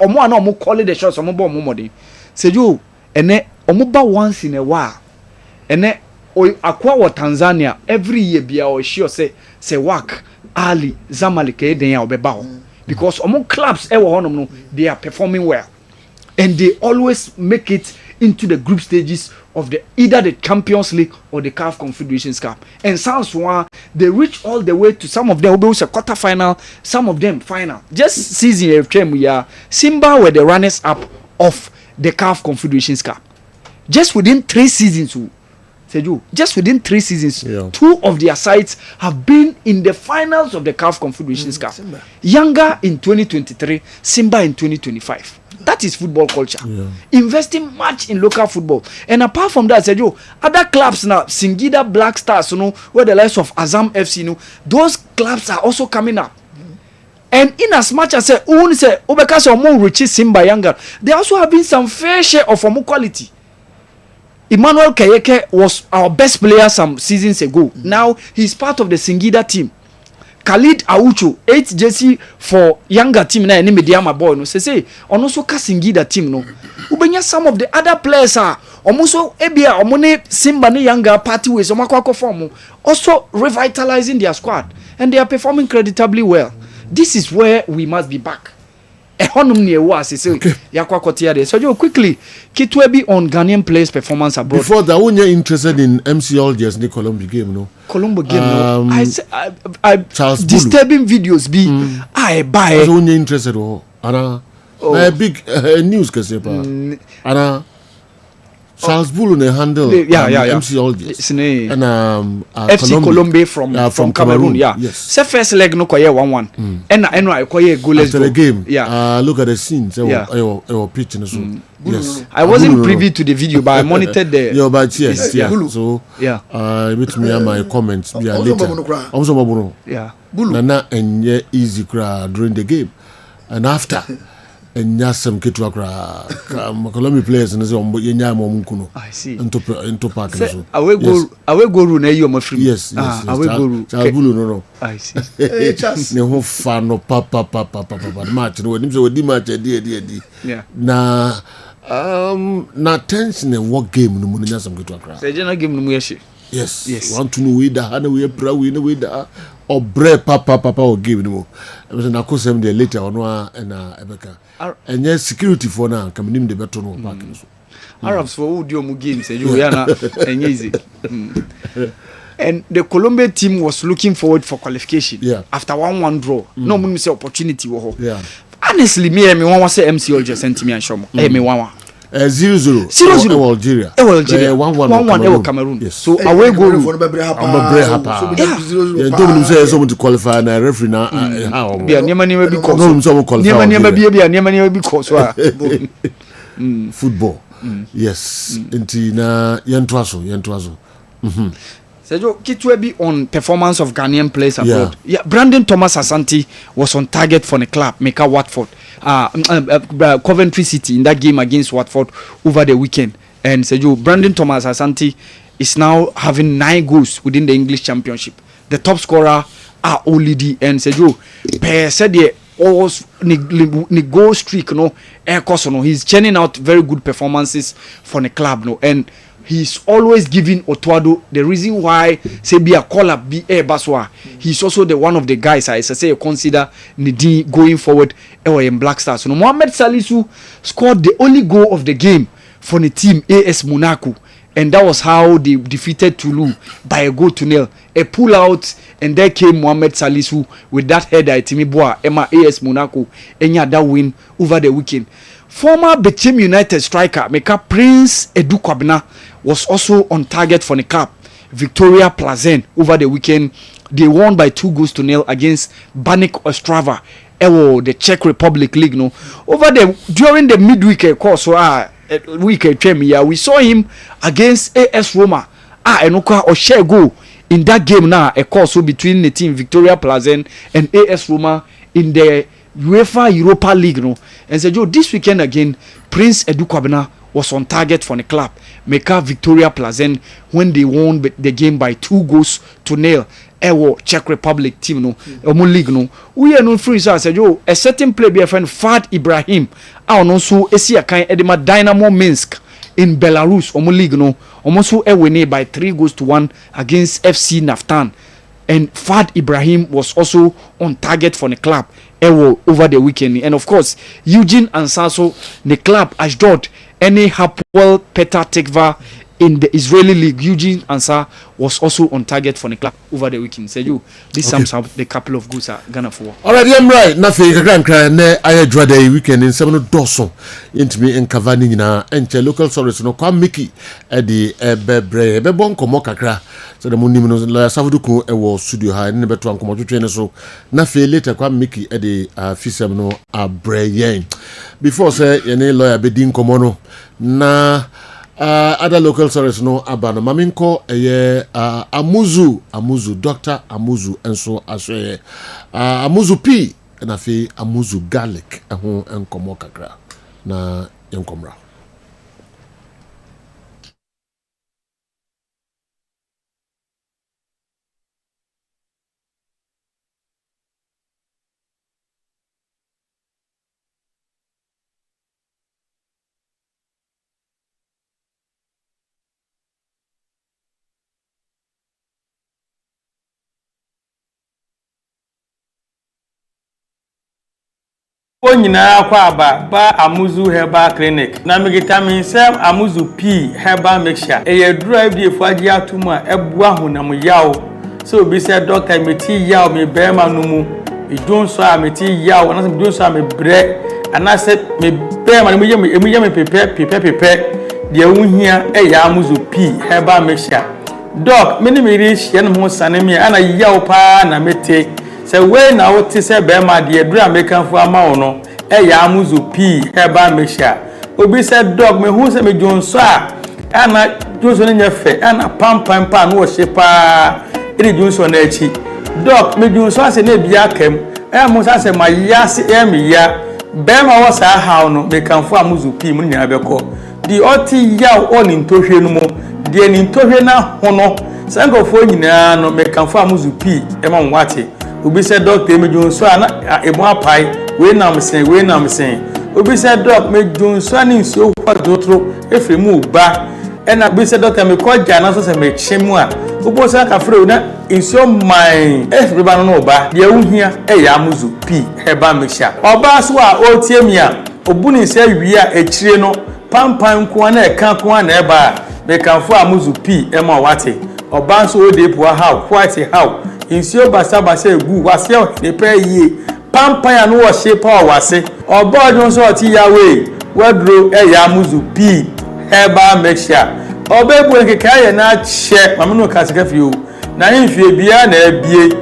omo ana omo call the shots omo bo omo modern Sergio ene omo ba once in a while ene akwa wa Tanzania every year bia o sure say Wak Ali Zamalek e den ya obeba ho, because omo clubs e wo honom no they are performing well and they always make it into the group stages of either the Champions League or the CAF Confederations Cup. And sounds one they reach all the way to, some of them will be a quarter final, some of them final. Just season of we Simba were the runners up of the CAF Confederations Cup. Just within 3 seasons, just within 3 seasons, 2 of their sides have been in the finals of the CAF Confederations Cup. Yanga in 2023, Simba in 2025. That is football culture. Investing much in local football. And apart from that, Sergio, other clubs now, Singida Black Stars, where the likes of Azam FC, those clubs are also coming up. And in as much as Obekasa Omo reaches Simba Yanga, they also have been some fair share of Omo quality. Emmanuel Kayeke was our best player some seasons ago. Now he's part of the Singida team. Khalid Aucho 8 jersey for younger team na any mediama boy no say on also Singida team no ubenya some of the other players are almost ebia omone Simba ne younger party ways omakwa form also revitalizing their squad and they are performing creditably well. This is where we must be back. Ehonum ne wa say yakwa kotia there. So you quickly Kitwebi on Ghanaian players performance abroad. Before that, when you're interested in MCL just the Colombo game, no? Colombo game, no. I Charles disturbing videos be I buy. So when you're interested, Anna, big news kasi pa. Anna Charles Bulu ne handle MCL and FC Colombe from Cameroon. Yes. So first leg no koye 1-1. And I koye goalless after the game. Look at the scenes. Pitching so. Yes. I wasn't privy to the video, but I monitored the. But yes. So with me and my comments be later. Also Mabuno. Nana and easy crowd during the game, and after. And some kitwa Colombian players and so I see. Into park. Away go run you my free. Yes. Away go no. I see. Ne ho fa no papa match no nim so di match di. Yeah. Na tension and what game no mun some kitwa. Say general game no mu yeshi. Yes. Want to know we da na we pra we no we da or bre papa or game no. I was na cause them there later on and Ebeka. And yes, security for now. Come in the better no park. Arabs for who do mu games you and easy. And the Colombian team was looking forward for qualification. After 1-1 draw. No mun say opportunity wo. Honestly, me want say MCL just sent me and show me. Me 1-1. 0-0 Algeria. 1-1 Cameroon. Yes. So away go. I'm a brave hapa. Don't say someone to qualify and referee now. How? Never be football. Yes. Inti na yentwaso. Sergio, Kitwebi on performance of Ghanaian players abroad. Brandon Thomas Asante was on target for the club, Meka Watford, Coventry City in that game against Watford over the weekend. And Sergio, Brandon Thomas Asante is now having 9 goals within the English Championship. The top scorer are Olidi and Sejo. Per said the goal streak no air course no. He's churning out very good performances for the club no, and he's always giving Otuado the reason why say be a call up be a baswa. He's also the one of the guys I say consider Nidi going forward in Black Stars. So Mohamed Salisu scored the only goal of the game for the team AS Monaco, and that was how they defeated Toulouse by a goal to nil. A pull out, and there came Mohamed Salisu with that header at Timiboa Emma AS Monaco, and that win over the weekend. Former Bechem United striker Meka Prince Edu Kwabena was also on target for the club. Victoria Plazen over the weekend. They won by 2 goals to nil against Banik Ostrava, the Czech Republic League. No, during the midweek course, we saw him against AS Roma. Enoka or share goal in that game now. A course between the team Victoria Plazen and AS Roma in the UEFA Europa League. No, and said this weekend again, Prince Edu Kwabena was on target for the club. Meka Victoria Plazen when they won the game by 2 goals to nil. Czech Republic team no, league no. We are known for his said a certain player be a friend Fad Ibrahim. Also Asia kind Edema Dynamo Minsk in Belarus league no. Also winning by 3 goals to 1 against FC Naftan. And Fad Ibrahim was also on target for the club over the weekend. And of course, Eugene Ansaso, the club Ashdod, any Hapoel Petah Tikva in the Israeli league, Eugene Ansah was also on target for the club over the weekend. Say you, this sums up the couple of goals are Ghana for. Alright, I'm right. Nothing. I dread a weekend in 7 Dawson into me and Cavani na and local service no come Mickey at the Bebon Komokakra. So the Munim la Savuduku was studio high never to uncommon trainer so nothing later come Mickey at the Fisam no a Brayen. Before say any lawyer bedin Komono na other local service no abano maminko amuzu Dr. Amuzu and so aswe amuzu P and afi amuzu garlic ehon enkomo kakra na yenkomra. Nyina kwa ba amuzu herbal clinic na vitamin C amuzu P herbal mixture e drive dey fuaji atuma ebu ahunam yawo so obi say doctor meti yawo me bema no mu idonso a meti yawo na idonso a me bre ana say me bema no me pepe de wuhia ya amuzu P herbal mixture doc meni me reach yen ho sanemi ana yawo pa na mete say we na wo ti say bema de dura mekanfo ama wo no ya amuzu P herbal mixture obi say dog me hu say me jonso a ana jonso ne nyefe ana pam no wo shepa iri jonso na echi dog me jonso ase na bia kam mo say ma ya se me ya bema wo sa hawo no mekanfo amuzu P mu nya beko di oti ya oni ntohwe no mo de ni ntohwe na hono sangofo nyina no mekanfo amuzu P ma nwate obi say doctor me jonso ana emo apai we nam sen obi say doc me jonso ani nso kwa dotro efremu ba ena obi say doctor me ko jana so se me chemu a obo say ka frɛ na nso man efreba no ba de wuhia ya amuzu P heba mixture oba so a otie mi a obuni say wi a echire no pampan ko na eka ko na eba me kanfo amuzu P ema wate oba so ode po how quite how nso basa egu wase ne pa yie pampa ya no wo shepa wase obojo so oti yawe wadro ya amuzu P herbal mixture obebu nkeka ye na che mamno kasika fio na himfie bia na abie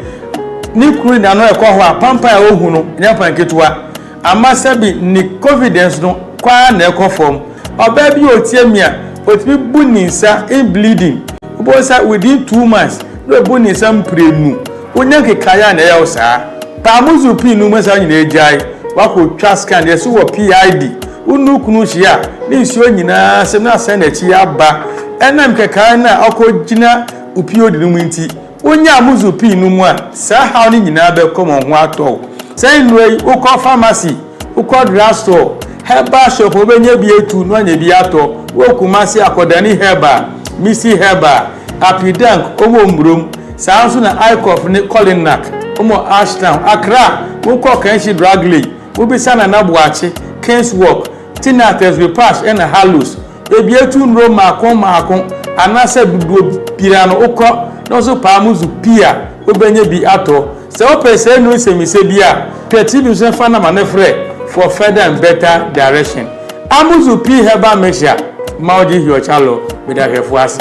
ni kuru na no ekọ ho pampa ya ohu no nya panketwa amasabi ni confidence no kwa na ekọ form obebi otie mia otimi bu ninsa in bleeding obosa within 2 months no bu ninsa mprenu onya nkeka ya na ya osa pamuzu P nu masa nyina ejai wako twa scan yeso wo PID unu kunu hia ni nsuo nyina sem na sen na chi aba enam keka na akogina upio de no nti onya amuzu pi no mu a sa haw ni nyina be come ho ato say nwe ukọ pharmacy ukọ drugstore herbal shop obenya bi etu no anya bi ato wokumasi akodani herbal misi herbal apidank owo mbrom sa nso na icof ne colinac omo ashtown Accra ukọ kanshi dragley obisa na nabuache Kingswalk Tinates Repass and Halus ebi etu nro makon anase dudu pirano ukọ no so pamuzu pia obenye bi ato se o pese no semise bia peti bi so fa na manefre for further and better direction amuzu pi herbal mixture maudi hiochalo bida hefuasi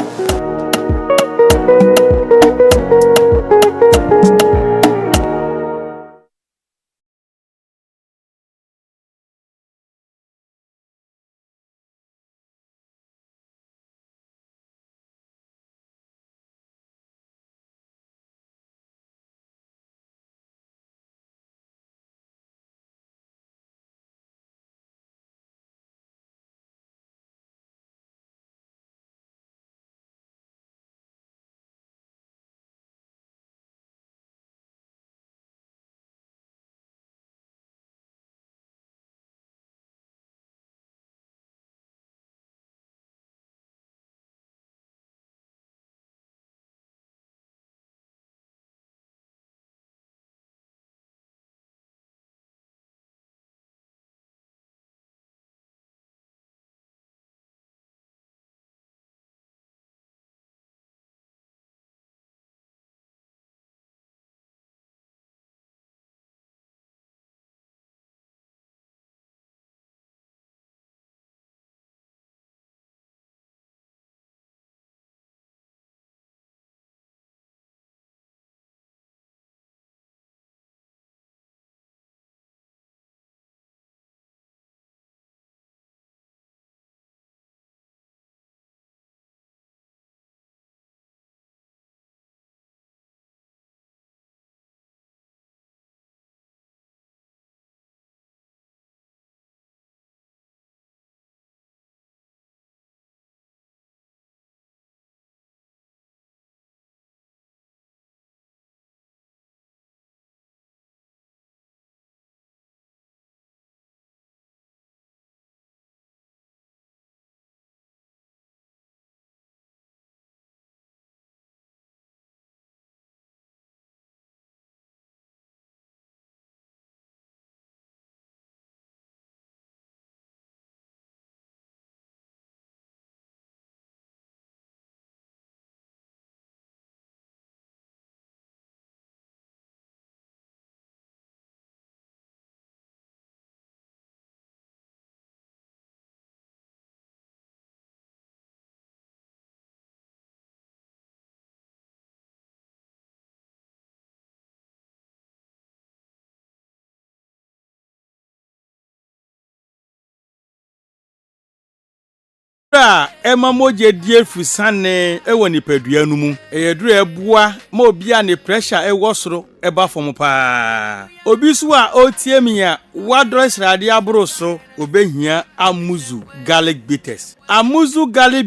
Emma moje die fusane ewo ni padua nu mu eyeduru ebua ma obia ne pressure ewo soro eba fom pa obi so a otie mia wadro srade abro so obehia amuzu garlic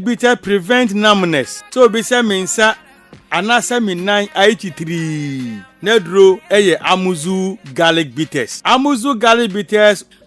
bitters prevent numbness so obi se mensa anasa minan 83 nedro eye amuzu garlic bitters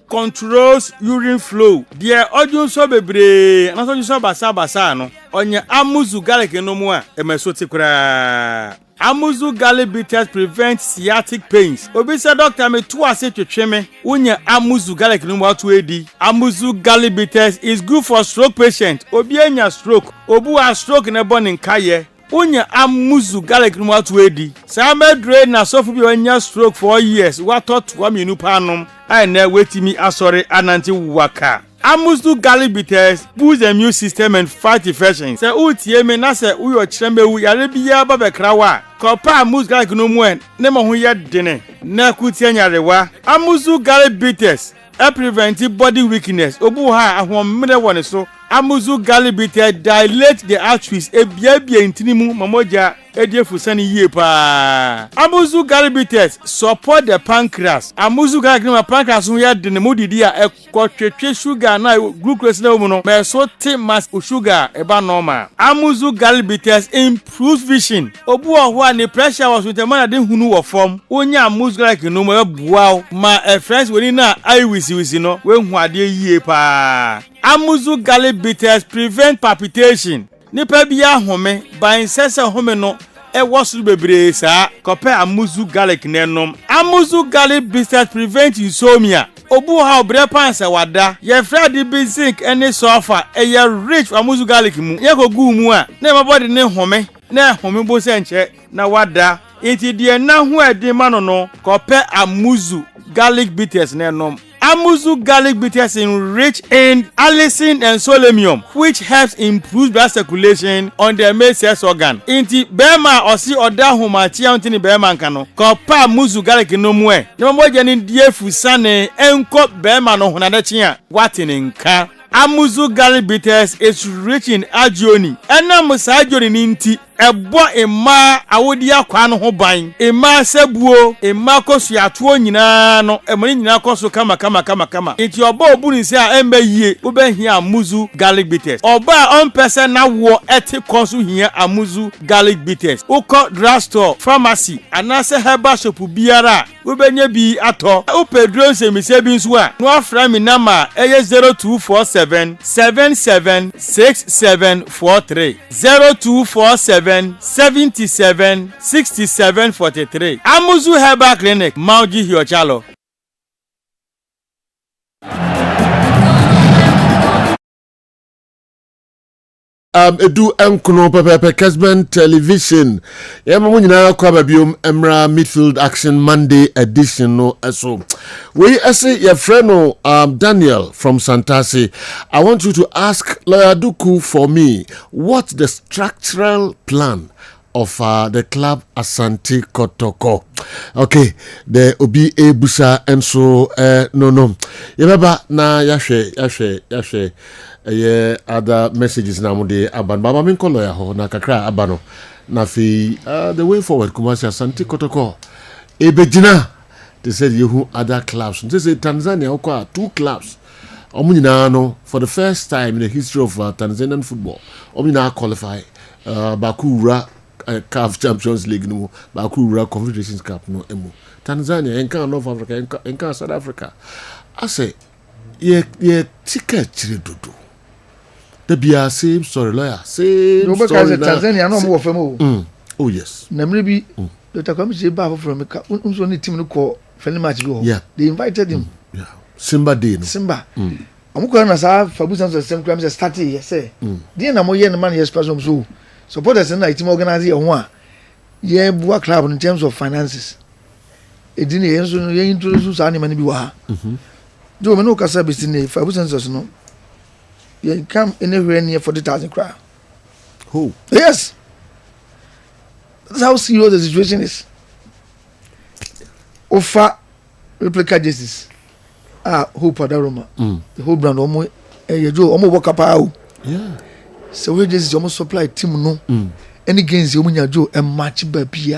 controls urine flow. Dear audience so bebre, and also so basa no. Onye amuzu garlic no mo a emesoti kura. Amuzu garlic bitters prevent sciatic pains. Obi say doctor me to ase twetweme. Unye amuzu garlic no mo atu edi. Amuzu garlic bitters is good for stroke patient. Obi anya stroke. Obu a stroke na born in kaye. Unya amuzu garlic no atu edi. Sama drain na sofu bi anya stroke for years. What thought wa minu panom. I na wetimi asori ananti waka. Amuzu garlic bitters boost the immune system and fight infections. Se utie me na se uyo chembe wu yare biya ba bekrawa. Kopa amuzu garlic no mu en ne mo ho ye dene. Na kutie nyarewa. Amuzu garlic bitters prevent body weakness. Obu ha ahomre woni so. Amuzu garlic bitters dilate the arteries ebia intinimu mamoja ediefu sani yie pa amuzu galibites support the pancreas amuzu galibites pancreas ho ya de ne modidi a ekotwetwe sugar na glucose na mu no me so te mass sugar eba normal amuzu galibites improves vision obu ho a ne pressure was with the man de hunu wo form onya amuzu galibites no mo buaw ma friends woni na ai wisi no we hu ade yie pa amuzu galibites prevent palpitation nipa bia home ban sese home no was bebre sa kope amuzu garlic nenom amuzu garlic business prevent insomnia obu ha obre pansa wada ye fradi basic any sofa ye rich amuzu garlic mu ye ko gu mu a na mabody ne home na home bo se nche na wada enti de na hu ade ma no kope amuzu garlic bitters nenom amuzu garlic bitters rich in allicin and selenium, which helps improve blood circulation on the male sex organ. Inti bema osi oda humachi antini bema nkano. Kopa amuzu garlic no mwe. Nemo jeni die fusane enko bema no hunadechia watini nka. Amuzu garlic bitters is rich in agioni. Ena musa agioni ninti ebo ema awodi akwa no ho ban ema sebuo ema kosu atuo nyina no emoni nyina kosu kama enti oba obuni se a embe yie obehia amuzu garlic bitters oba on person na wo eti kosu hia amuzu garlic bitters uko drugstore pharmacy anase herbal shop biara obenya bi ato upedro semise bi nso a no afra mi nama eye 0247 776743 0247 77 67 43 Amuzu Herbal Clinic Mauji Hiochalo. Edu enkuno pepe Kessben television yema mu nyina kwa babiom emra midfield action Monday edition no eso we ase your friend Daniel from Santasi. I want you to ask Lawyer Duku for me what's the structural plan of the club Asante Kotoko. Okay, the Obi Ebusa and so no. Yebaba na yahwe other messages na mude aban baba min ko lawyer ho na kakra abano na fi the way forward Kumasi Asante Kotoko ebejina they said you other clubs they say Tanzania okwa 2 clubs omunyina no for the first time in the history of Tanzanian football omunyina qualify Bakura CAF Champions League no Bakura Confederations Cup no emu Tanzania enka North Africa enka South Africa I say ye ticket chiredodo the bia same story lawyer same story na Tanzania no mo famo oh yes na mre bi Dr. Kwame ba from me unso ni team no call friendly match bi ho they invited him Simba Day no Simba amukọ na sa fabusan so sem kram say start here say dey na mo ye na man yes person so supporters na team organize ho a ye bua club in terms of finances edini ye so ye introduce sa animal bi wa ha do me no kasa be sin fabusan so no you come anywhere near 40,000 crowd. Who? Yes. That's how serious the situation is. Offer replica jerseys. Who Padaroma. The whole brand almost work up out. Yeah. So we just almost supply team no. Any gains you mean Joe and match baby.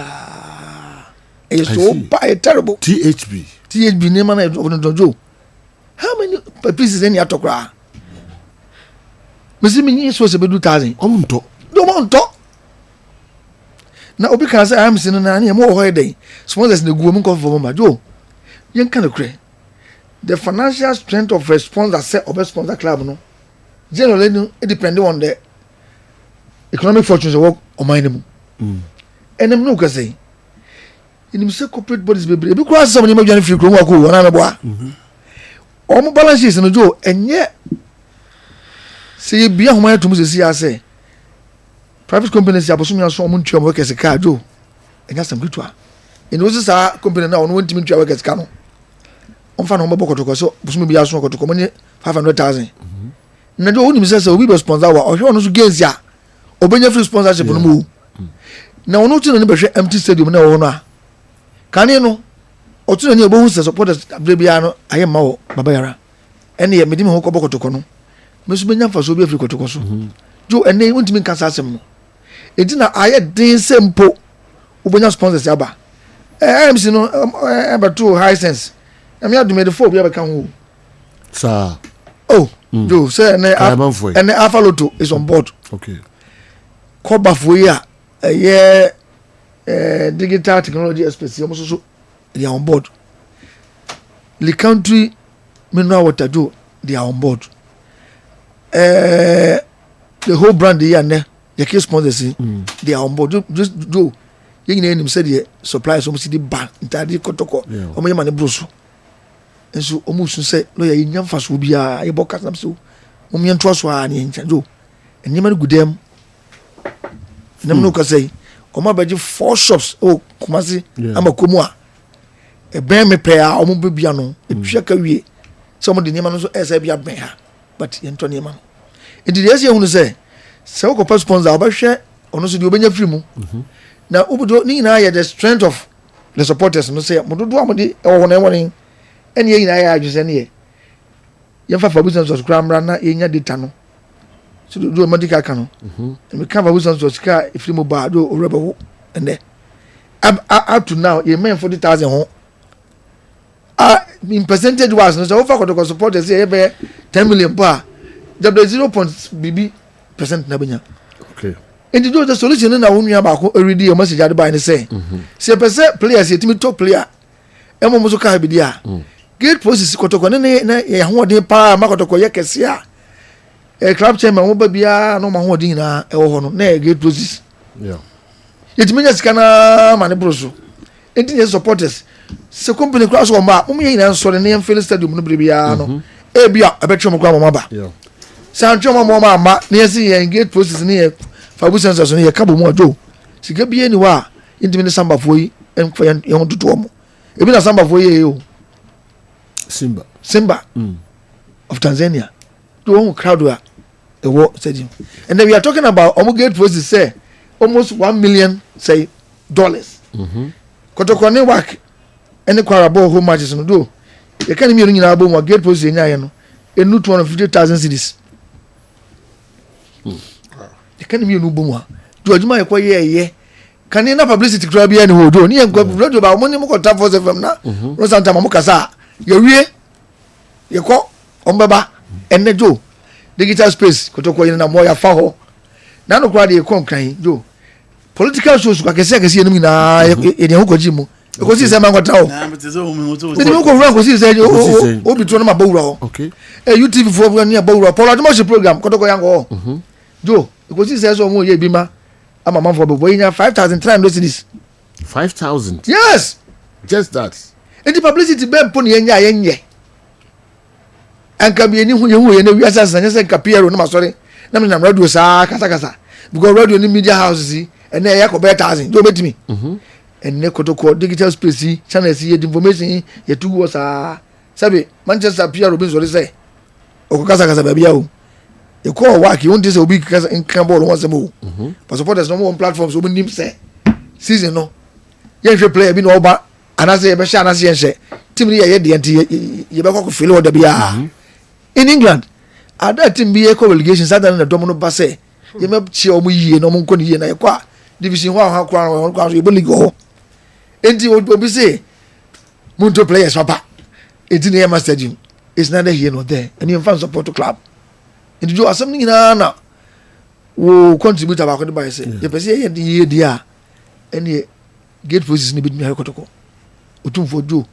It's so bad, terrible. THB name of Joe. How many pieces any atokra? Mesi minyi so se be 2000 omunto do monto na obi kan say am sin na na mo ho dey sponsors na guo mun ko for mama jo yen kan kre the financial strength of a sponsor say obe sponsor club no generally no it depend on the economic fortunes of work o mine mu enem no ka say enim say corporate bodies be be ko asam ni ma dwan free kro mu akọ na me boa o mo balance sheet no jo enye say bia homa ya tumu sesi ya say private companies ya bosumi aso omo ntwa workers ka jo enya sam gitwa eno so sa company na ono ntimi ntwa workers ka no onfa no mboko toko so bosumi bia so kotoko mo ne 500,000 na jo oni misesa obi be sponsor wa ohwe ono so gains ya obenya free sponsorship no mu na ono tino ne behwe empty stadium na wo no a kane no otino ne obo hu se supporters bia no ayema wo baba yara ene ye medimi ho koboko toko no mesu benya fa so bi afri kotoko so jo ene wontimi nkasa asem no enti na aye den sempo ubonya sponsors aba MC no to high sense na me adumede fo obi abeka ho sa oh jo say and Alpha Lotto is on board. Okay. Koba for ya digital technology experts so they are on board. The country mineral water do they are on board. The whole brand here and the key sponsors they are on board. Just do you name said the suppliers almost the ban entirely kotoko omo yema ne broso enso omo sun say no ya nyamfa so bia e boka sam so omo yento so a ne ncha do enyema ne gudem nam no ka say omo abaji 4 shops o kumasi amakomu a e ben me pe a omo bebia no e twa ka wie so omo de nyema no so esa bia ben ha but yento nyema no enti de ese hunu say se wo ko sponsor obahwe ono so de obenya free mu na ubudo ni na ya the strength of the supporters no say mododo amode e wo na woni ene ye na ya adwese ne ye ye fa business so kramra na enya data no so do medical ka no me ka business so ka ifri mo ba do oreba wo ene up to now ye men 40,000 ho in percentage was no so fa ko supporters ye be 10 million ba the 0.bb% na benya. Okay. And the solution na wonu ya ba ko already your message ade ba ni say se pese players yetimi top player e mo so ka bi dia great process kotoko ne ya ho odin pa ma kotoko ye kese a club chairman wo ba bia no ma ho odin na e wo ho no na great process yetimi nya sika na ma ne broso enti ne supporters se company class wo ma mo ye na so ne en fill stadium no bia no e bia e be twom kwa mo ba san twom mo ma ne yesi ye great process ne fabu sense so ne kabo mu ajo sika bie ni wa intimi ne samba foi en fa ye ho tutu omo ebi na samba foi ye o Simba of Tanzania to one crowd a war stadium and then we are talking about omo great process say almost $1 million say dollars kotoko ne work any kwarabo home matches no do e kan mi nyina abo mu great process nya ye no enu 250,000 cedis the kind of you boom do aduma ekwa ye kan na publicity kra bia ni ho do ni enko radio ba mo ni mo ko tap for FM na no santa mo kasa ye wie ye ko ombeba enne jo digital space kotoko yin na mo ya fa ho na no kra de kon kan jo political shows kwa kese kese enu na ye ho ko jimu e ko si se man kwata o na mete so mo to ni mo ko ran ko si se o bi to na ma bawura o okay UTV for ni bawura polo adimo program kotoko yango jo because he says omo ye bima ama man for boy nya 5,300 cedis 5,000 yes just that and the publicity be pon ye nya ye nye anka bi eni hu ye na wi asasa nya se ka piero na masori na me na radio sa kasa because radio ni media houses and na ye ko be 1,000 do betimi and ne kotoko digital space channel si ye information ye tu wo sa sabe Manchester piero bin so say o kasa ba bia o you call work you want this will be in Campbell once a move but supporters no more on platforms so nim say season no you play be no ba and I say be sha na say team ye de enti ye be ko feel what bia in England ada team be equal relegation sadly na domo no ba say ye me chi omo yie no mo nko ni yie na ye kwa division 1 ha kwa so ye league ho enti obi say munto players papa enti na ye stadium is neither here nor there and you fan support club and do something na wo contribute about the by say the person ye dia any gate process ni bidmi hakotoko otumfo do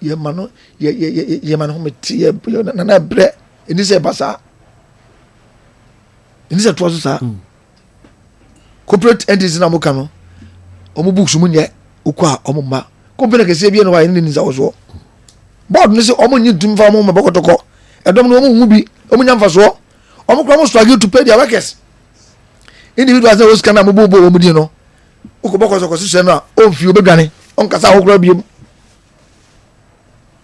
ye mano ye mano meti ye na bre eni se basa eni se to so corporate entities na mo kano omo books mu nye okwa omo ma company ke se bi no wa ni nza wo so board ni se omo nyi tumfa mo mabokotoko edom no omo hu bi omo nyamfa so omo kra mo struggle to pay their workers individuals na oska na mo bobo omo di no ukoboko so kwese na o fi obedwane on kasa ho kra biem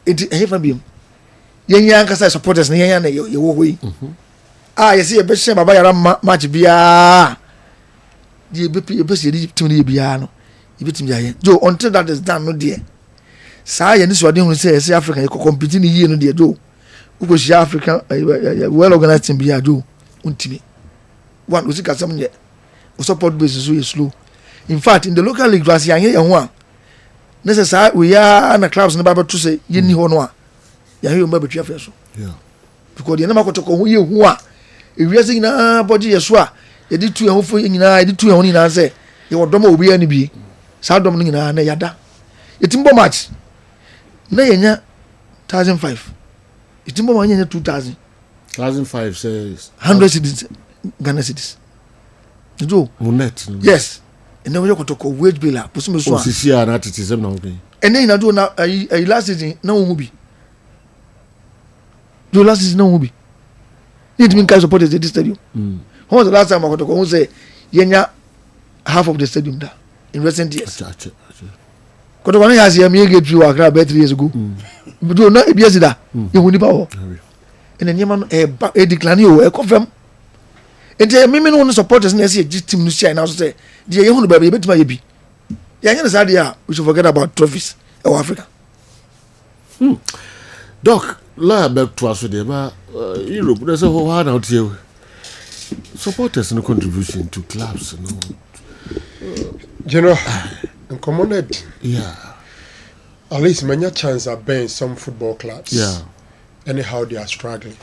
enti ehefa biem yenya kasa supporters na yenya na ye wo hoyi ye se ye be hye baba yara match bia di be se di tim na bia no ye betim ya ye jo until that is done no there sa ye ni so de hu se Africa ye compete ni yie no there jo uko shi Africa well organized team bia jo untimi one usika sam ye support base is slow. In fact, in the local league, was young one. Necessary, we are na clubs in the Bible to say, you need one. You hear me, yeah. Because the number to go here who are if you're saying, body as well, you did 2 and 4 in I did 2 only answer. You are dumb, we any be. Sadom in a yada. It's in much. Nay, 1,005. It's in more 2,000. 1,005 says 100 cities, Ghana cities. Net. Yes. And then we go to wage bill. And then I do now a last season, no movie. Do last season, no movie. Need me guys support the stadium. When was the last time I got to go say, Yenya half of the stadium there in recent years? Because one has here, me get you a grab 3 years ago. But do not be as that. You will never. And then Yaman a decline you a confirm. And the women only supporters and see team to shine. I say, dear, you want to be my baby. Young is idea, we should forget about trophies of Africa. Doc, la back to us with them. Europe, there's a whole hard out here. Supporters no contribution to clubs, You know, and common yeah. At least many chance are being some football clubs. Yeah. Anyhow they are struggling.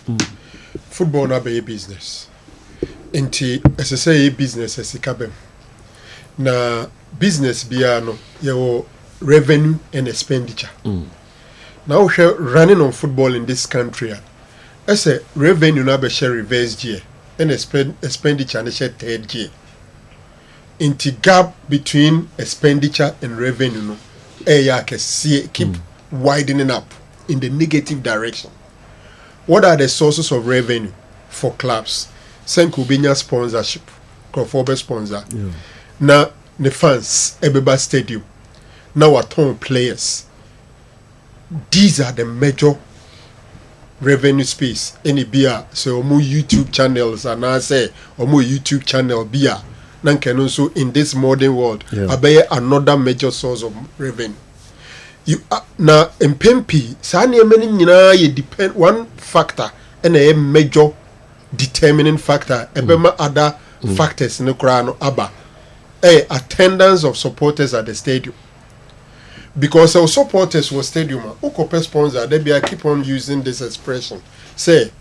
Football not be a business. Inti as I say business as ikabem. Na business biano your revenue and expenditure. Now we're running on football in this country. As a revenue na be share reverse year and expenditure na share third year. Inti gap between expenditure and revenue no keep widening up in the negative direction. What are the sources of revenue for clubs? Senkubinya sponsorship, Crawford sponsor. Yeah. Now the fans, Ebeba Stadium. Now our town players. These are the major revenue space. Any beer, so more YouTube channels and I say or more YouTube channel beer. Nan can also in this modern world, another major source of revenue. You now in PMP, Sani many you depend one factor and a major determining factor. Ebema other factors in the crown aba. Attendance of supporters at the stadium. Because our supporters were stadium, Ukope sponsor, they keep on using this expression. Say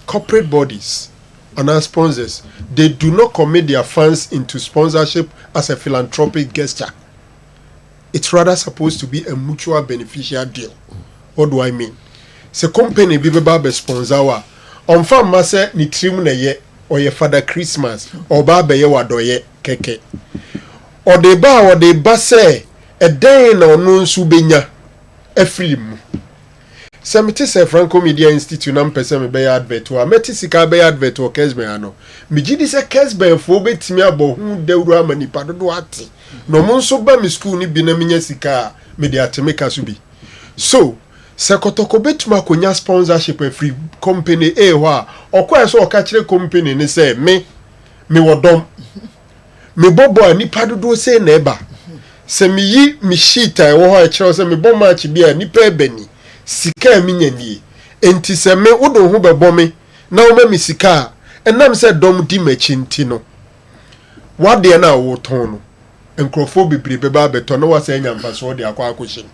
corporate bodies and our sponsors, they do not commit their funds into sponsorship as a philanthropic gesture. It's rather supposed to be a mutual beneficial deal. What do I mean? Se company be sponsor wa. On farm mase ni trim na ye or ye Father Christmas or ba be ye wadoye keke. Or de ba say a day na onu nsu benya efrim. Semete se Franco Media Institute na mpese me be advert wa meti sika be advert o Kessben ano. Mi gidi se Kessben fo betimi abo hu dewru amani padodo ati. No mo nso ba mi school ni bi na minya sika me de atemeka so bi. So se kotoko betuma konya sponsorship free company hwa okwa so oka kire company ni se me wodom me bobo ni padodo se na eba se mi yi mi shita e wo ho kire se me bom match bi a ni pa ebani sika minya nie enti se me wodo ho bebo me na wo ma mi sika enam se dom di machi nti no wade na wo ton no enkrofo bebrebe ba beto no wase nya mfaso de akwa akohye.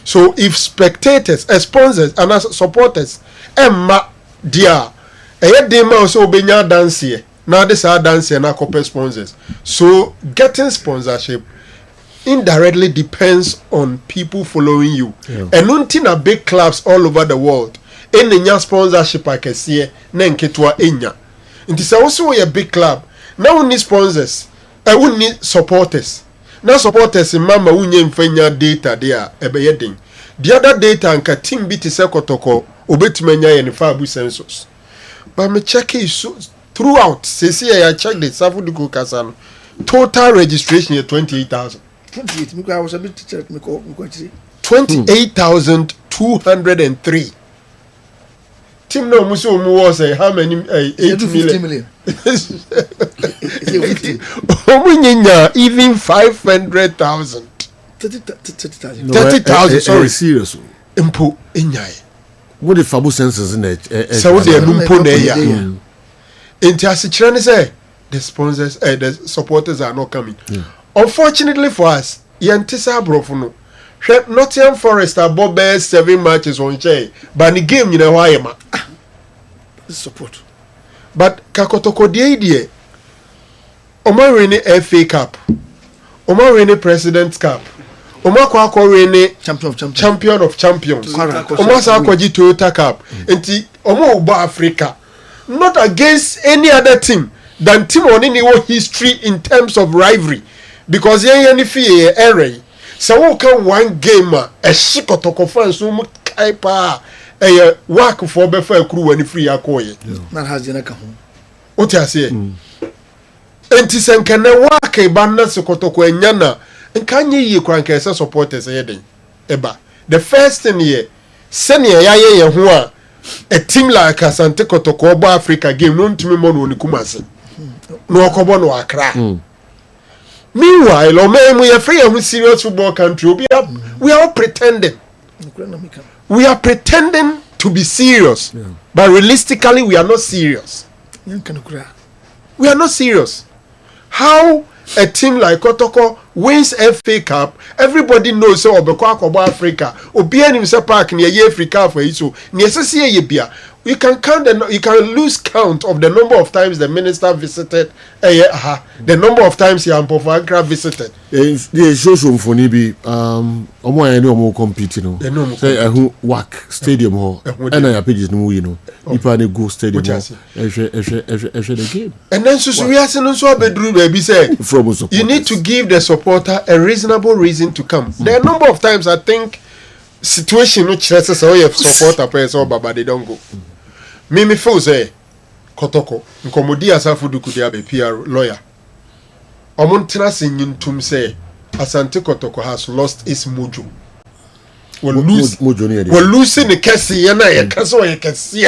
So if spectators, sponsors and supporters emma dia dey ma so obenya dance here now this are dance here na corporate sponsors. So getting sponsorship indirectly depends on people following you. And until a big clubs all over the world enya sponsorship akese na nketwa enya. Nti say also a big club now we need sponsors we need supporters. Now supporters in mama unye mfenya data there ebeye den. The other data anka team biti se kotoko obetumenya ye ni fabu census. But me check it so throughout. See I check the Safudiku Kasano. Total registration is 28,000. 28. I was a bit to check me 28,203. Team no muso mu was how many 8 million. Even 500,000. 30,000. Sorry, serious. Impo inyai. What if fabu senses in it? So what they impo na ya. Enti asichira ni say the sponsors, the supporters are not coming. Unfortunately for us, Yantisa Brofuno, Nottingham Forest are both 7 matches on chair, but the game, you know why am I? Support. But Kakotoko the idea, Omarene FA Cup, Omarene President's Cup, Omakwako Champion of Champions, Omasakwaji Toyota Cup, and Omo Uba Africa, not against any other team than team on any history in terms of rivalry, because any fear area. So we can one game a shikotoko fans who kaipa a work for before crew any free akoye. That has the home. What I say? Enti senkene work a banner sokotoko enyana. And can ye crank supporters heading? Eba. The first thing here, senior ya hua a team like Asante Kotoko Africa game, no to me mono nikumase. No kobo no akra. Meanwhile, we are free and serious football country. We are all pretending. We are pretending to be serious, but realistically, we are not serious. We are not serious. How a team like Kotoko wins FA Cup, everybody knows so Obekwa Africa. Obia himself park near Africa for it. So you can count you can lose count of the number of times the minister visited the number of he Ampofagra visited. The social for Nibi omo any omo compete no. Say who work stadium hall. And I pages no you know. Ipa go stadium hall. The game. And then so we are saying so bedroom baby say you need to give the supporter a reasonable reason to come. There are a number of times I think situation which says so you support a person but they don't go. Me feel say Kotoko nkomodi asafu dukudi abe PR lawyer omontra senyintum say Asante Kotoko has lost its mojo. Will lose the kesi yana ye kaso ye kesi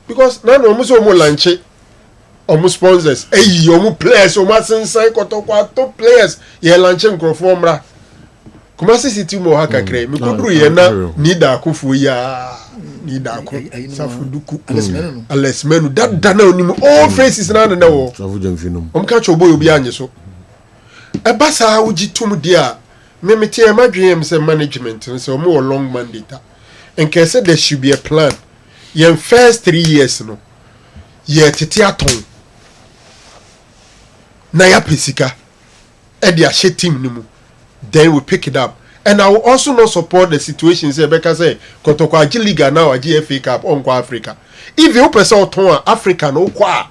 because na no muso mo lanche omo sponsors omo players omo sensan Kotoko top players ye lanche nkrofo mra Kumasi City mo haka kre me kodru ye na nida akufo ya nida akufo safuduku alesmenu that dana onim all faces na na wo omka chobo obi anye so e basa uji tum dia me mete e madwen say management so mo long mandate and can say there should be a plan your first 3 years no ye tete aton na ya pesika e dia she team ni mu. Then we pick it up. And I will also not support the situation say because say Kotoko Aji Liga now Aji FA Cup on Africa. If you person ton Africa no kwa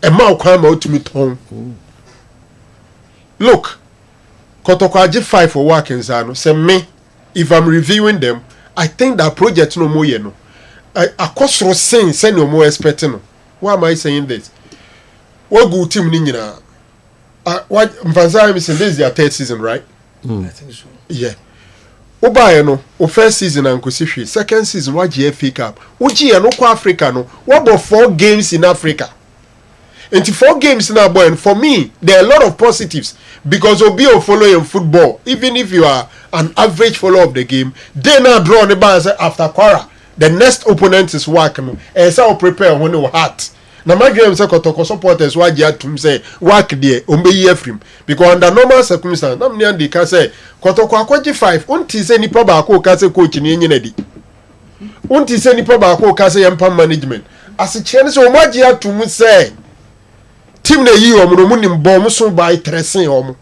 e ma kwa ma otumi ton. Look, Kotoko Aji 5 for work insano say me if I'm reviewing them I think that project no more no. Akosro sen say no more expecting no. Why am I saying this? What good team ni nyina? What Mvanza is in this their 3rd season, right? I think so. Yeah. Obaye no, o first season and Kosihwe, second season wa GFA Cup. Uji no kwa Africa no, what about 4 games in Africa? And 4 games in Abo, and for me, there are a lot of positives because Obi will follow in football, even if you are an average follower of the game, they now draw the bar after Kwara. The next opponent is working, and so prepare when you heart. Na madwem say Kotoko supporters waji atum say work there ombeyi afrim because under normal circumstances nam ne andi ka say Kotoko akwaji 5 unti say nipa ba ko ka say coach ni nyina di unti say nipa ba ko ka say yampa management asiche ne say omaji atum say team na yi omo no munim bom so by tressing omo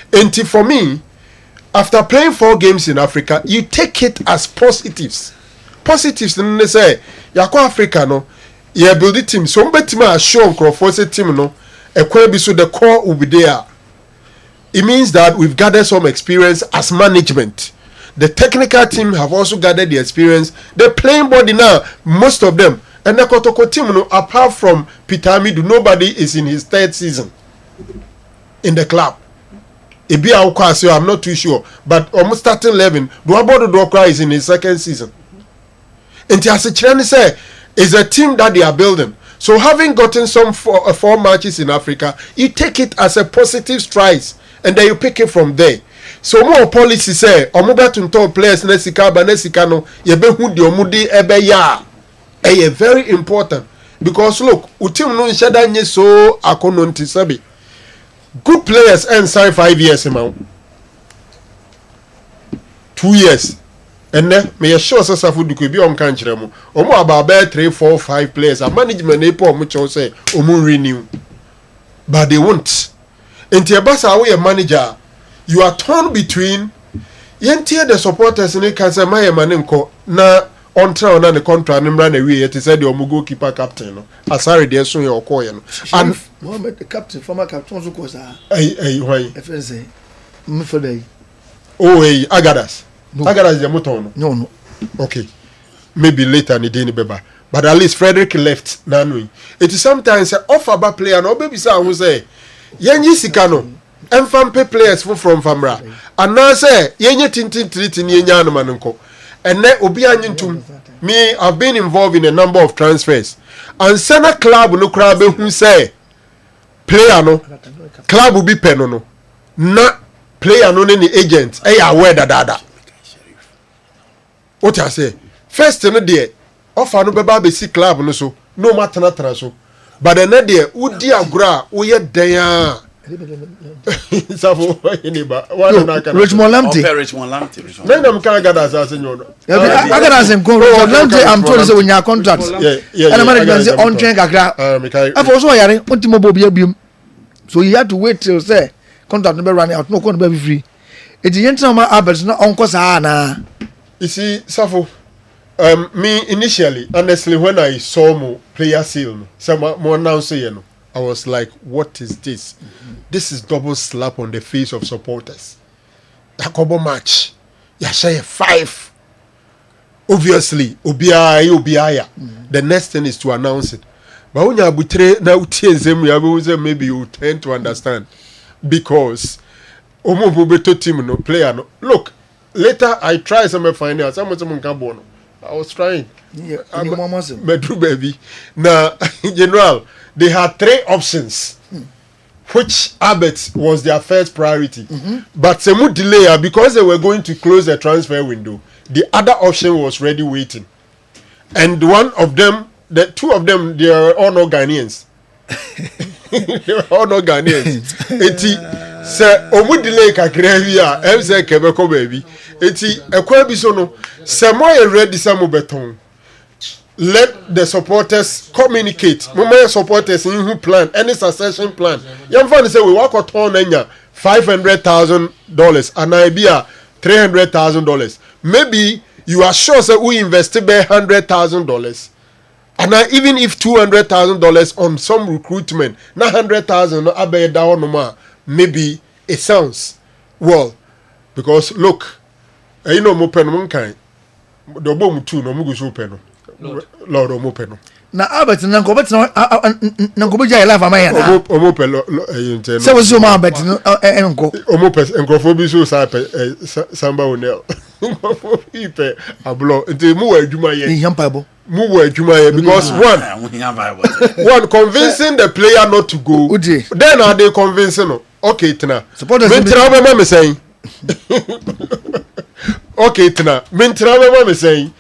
enti for me after playing 4 games in Africa you take it as positives ne say yakwa Africa no yeah, build the team. So mbetima show Crawford team no. Ekwebi so the core will be there. It means that we've gathered some experience as management. The technical team have also gathered the experience. The playing body now, most of them. And the Kotoko team no, apart from Peter Amidu, nobody is in his 3rd season in the club. Ebi Aukwa, I'm not too sure, but almost starting 11. Duabodo Dokra is in his 2nd season. And Tiasi say. Is a team that they are building. So having gotten some 4 matches in Africa, you take it as a positive strides and then you pick it from there. So more policy say, omuba tunto players nesika ba nesika no yebe hu de omudi ebe ya. Very important. because look utim no nhyeda nye so akono nti sabi good players and sign 5 years ma 2 years and then me sure say Safu Duku bi on kan kire mu omo about 3 4 5 players and management e po omo chow say omo renew but they won't enti ebasa we manager you are torn between yentie the supporters ni kan say my man nko na on trial na the contract nimra na we yet said the omo goalkeeper captain no asare de so ye okoye no and Mohammed the captain former captain so ko sa why FNC me for day Agadas no. Agadas the motor no okay maybe later ni dey ni beba but at least Frederick left nanui it is sometimes offer ba player no baby say who say yenyi sika no enfam pay players from famra and now say yenye tintin treat ni yenya no manko ene obi anyintum me I've been involved in a number of transfers and sena club no kra be hu say player no club will be pen no na player no ni agent aware dada what I say first no there offer no beba be see club no so no matter so but then there udi agura wo ye dan Safo anybody Richmond Lamptey then I'm can gather as senyor Agadas and Lamptey I'm told say when your contract and the manager say on train kakra afo so yare ontimo bo bia biom so you have to wait till say contract no be run out no con be free it yentina ma Albert na onko sa na you see Safo me initially honestly when I saw mo player sale some more now say you know I was like, what is this? This is double slap on the face of supporters. Yakobo match. Yashaya 5. Obviously, Obiaya. The next thing is to announce it. But when you have maybe you tend to understand. Because team no player no. Look, later I tried some finance. I was trying. Medru baby. Now, in general, they had 3 options, which Albert was their first priority. But some delay because they were going to close the transfer window. The other option was ready waiting, and one of them, the 2 of them, they are all not Ghanaians. They were all not Ghanaians. Eti se omu delay kakra here. Em say kebeko baby. Eti ekwa bi so no. Se mo ye ready samu beton. Let the supporters communicate. Mama supporters in who plan any succession plan. Young fan say we work on $500,000 and I be $300,000. Maybe you are sure that we invested $100,000. And even if $200,000 on some recruitment, not $100,000 maybe it sounds well. Because look, you know mo pen mon kind. The bomb too no mugu so pen. Lord Omopeno. Na Albert na ko betina na ko beja life amaya na. Omopelo yente. Se wo so ma bet no enko. Omopes enkrofo bi so sa samba onel. Ipe ablo nti mu wa adwuma ye. Ni yampabo. Mu wa adwuma ye because one convincing the player not to go. Then are they convincing no? Okay tena. Mentra be ma me saying. Okay tena. Mentra be ma me saying.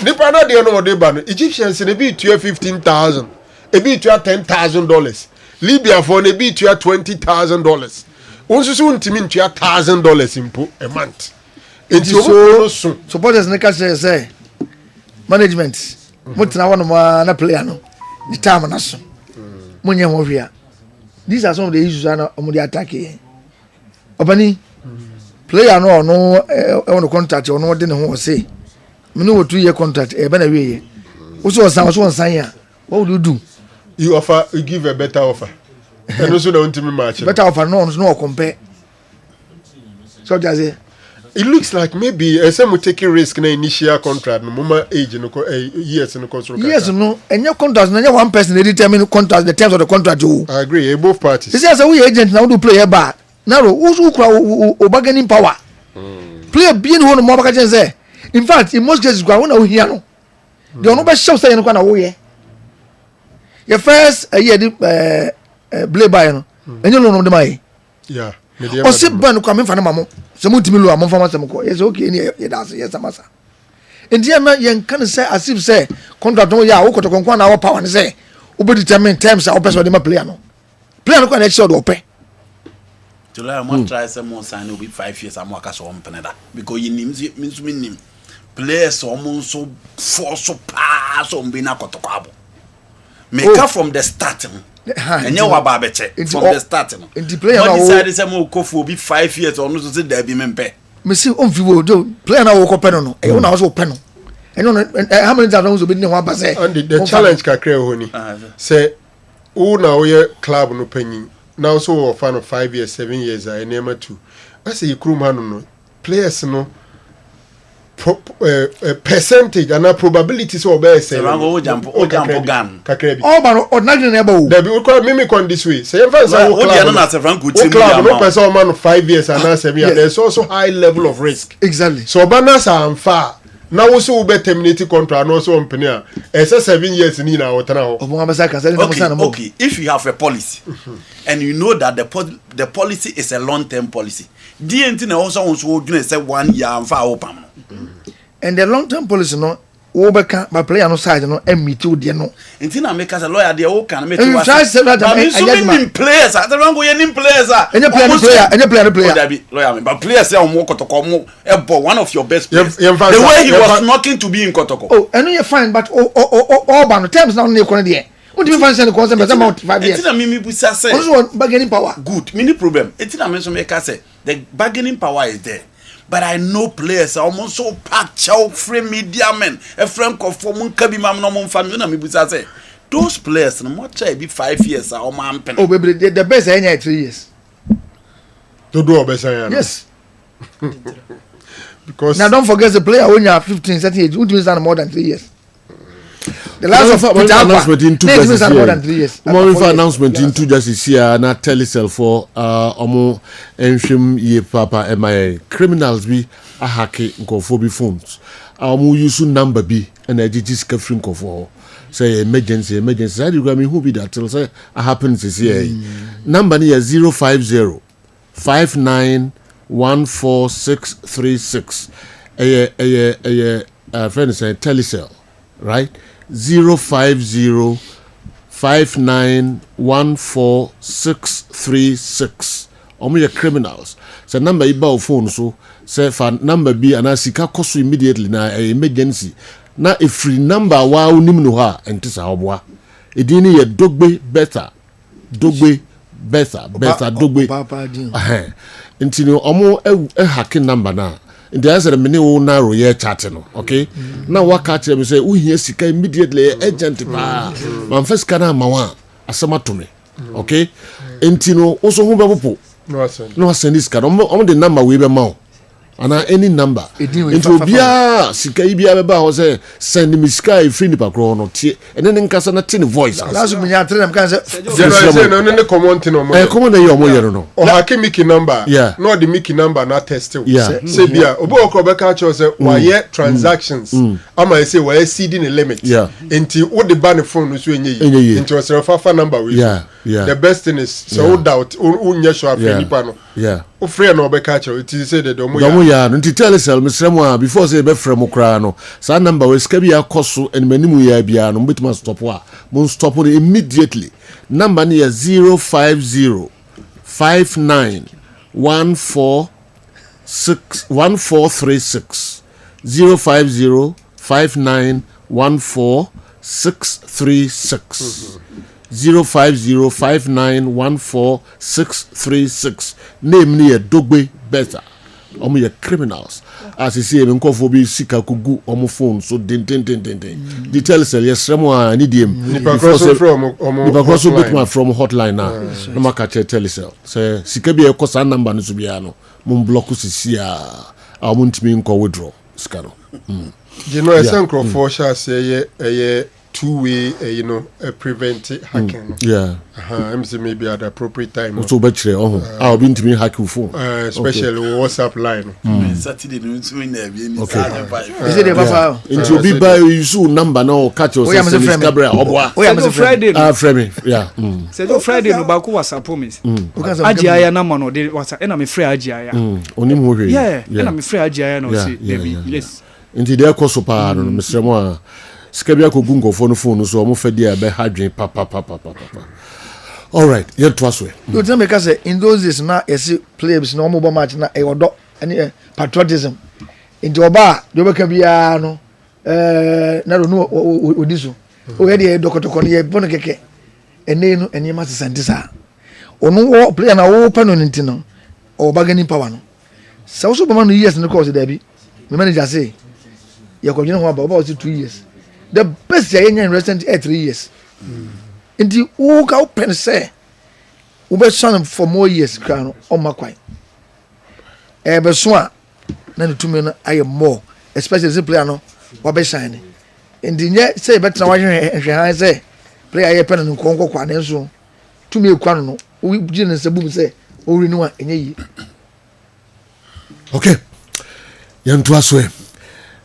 Nipa na de no de ba no Egyptians ne bi tua $15,000 e bi tua $10,000 Libya for ne bi tua $20,000 unsusu ntimi ntua $1,000 impo a month enti so supporters ne ka say management mutina won na player no the time na so munye ho hwia these are some of the issues na omo dey attack here obani player no on contract no de ne ho say no 2-year contract bana we so sign ya what would you do? You give a better offer and also the ultimate match better offer no compare so just say it looks like maybe some taking risk na initial contract no mama age no years no contract yes no and your contract na one person dey determine contract the terms of the contract you I agree both parties this is we agent now do play back now who kura bargaining power player being one more back say in fact in most cases when we hear no the no be show say no na wo ye your first year play by no enyo no de mai yeah o se ban ko am fa na mamo se mo ntimi lo am fa ma se mo ko yes okay ni ye das yes amasa India na yen kan say as if say contract no ya wo kotokon na wo power ne say wo be determine terms a wo person dey ma player no kwa na actually do pay to la mo try say mo sign obi 5 years am waka so on peneda because you nim players so force pa so mbi na kotokon abo make from the start enye wa ba be che from the start no the player na decide say mo kofu obi 5 years or no so say there be mempe me see on vivo do player na wo ko pe no e una so pe no eno how many times obi ne ho aba say and the challenge kakra ho ni say una we club no panyin now so fan of 5 years 7 years I never to I say krum hanu no players no percentage and probability so obey say o jump gun kakra bi all man ordinary na ba o there be we me con this way say if say o dia na say franco team club no person man 5 years and 7 years there's also high level of risk exactly so balance am far now also be terminate contract no so company a 7 years ni na wotana ho omo amasa ka say okay if you have a policy and you know that the policy is a long term policy DNT na also odwene say 1 year am fa opam and the long term policy no wo beka ba player no side no emit wo de no enti na make as a lawyer de wo kan make was but players the wrong way nim players any player lawyer but players say omo kotoko mo one of your best players the way he was knocking to be in kotoko oh and you fine but all ban terms now na ekon de what do you fancy the concept as about 5 years enti na me busa say also bargaining power good mini problem enti na me so make say the bargaining power is there. But I know players are almost so packed, chow free media men, a friend of Fomun Kabimam no family, na me busa say. Those players, no more try be 5 years or man. Oh, baby, the best any 3 years. To do best yes. Because now don't forget the player when you are 15, 17 age, who does that more than 3 years. The last of announcement in 2 years more than 3 years. More announcement in 2 years here na telecell for omo enhwem ye papa my criminals be a hacking nkofo bi phones omo use number bi na ejiji ska free nkofo say emergency I do me who be that till say happens is here number ni 050 5914636 friend say telecell right 05059146636 omo criminals say number iba phone so say for number B and asika koso immediately na emergency na a free number wa unim no ha entisa obwa edini ye dogbe better dogbe ntino omo hacking number na the answer me ne wo na ro ye chat no okay na waka tell me say uhia sika immediately agent ba man first kana mawa asema to me okay ntino oso hu bepopo no send this card on the number we be ma ana any number into bia sika bia be ba ho say send me sky free nipa kro no tie ene ne nkasa na tin voice last me ya tell them can say no ne comment no mo comment na yo mo yero no o ha ke miki number no the miki number na test say bia obo okro be ka cho say why transactions ama say why exceeding the limit enti wo the ban phone so enye enti o say fa number we the best thing is so doubt unya sure afi nipa no o free no be ka cho it is say the mo ya nti telecell misremo a before say be frem kra no sa number we ska bia koso enmanimu ya bia no betima stop a mon stop it immediately number ni 050591436 050591436 050591436 name ni dogbe better omo ye criminals as you see me nkofo bi sika kugu omo phone so den the telecell yesremo a ni diem nipa cross from hotline na no maka telecell say sika bi e kosa number no so bia no mun block sisi a omo ntimi nko withdraw sika no you know esenko for sure say ye two-way prevent hacking I'm say maybe at the appropriate time so betre I'll be to me hack your phone especially WhatsApp line Saturday no so in there be is it the papa into be by you number no catch your Gabriel obwa Friday frame say Friday no ba ko WhatsApp promise agiaya na no de WhatsApp na me free agiaya onim ho hwe na me free agiaya no say yes Nti de akoso pa no mesrɛ mo a sika bia ko gungofo no phone so mo fa dia be hadwen papa. All right, yet twas we. You tell me say in those days na yes players no mo match na e odo any patriotism. Into oba do be ka bia no na no odiso. O ye de dokotoko no ye bono keke. Ene no enema sesante sa. Ono player na wo pa no nti no. O bargaining power no. So so no years no course there be. My manager say you go ho about 2 years. The best year in recent 3 years. Inti who ka open say we be son for more years crown on my kwai e be so a na the 2 million aye more especially the player no we be shine inti nye say better wa hwe say player aye pen no konko kwa na so 2 million kwa no we gine say bum say o ri no a enye yi. Okay, yantu aswe.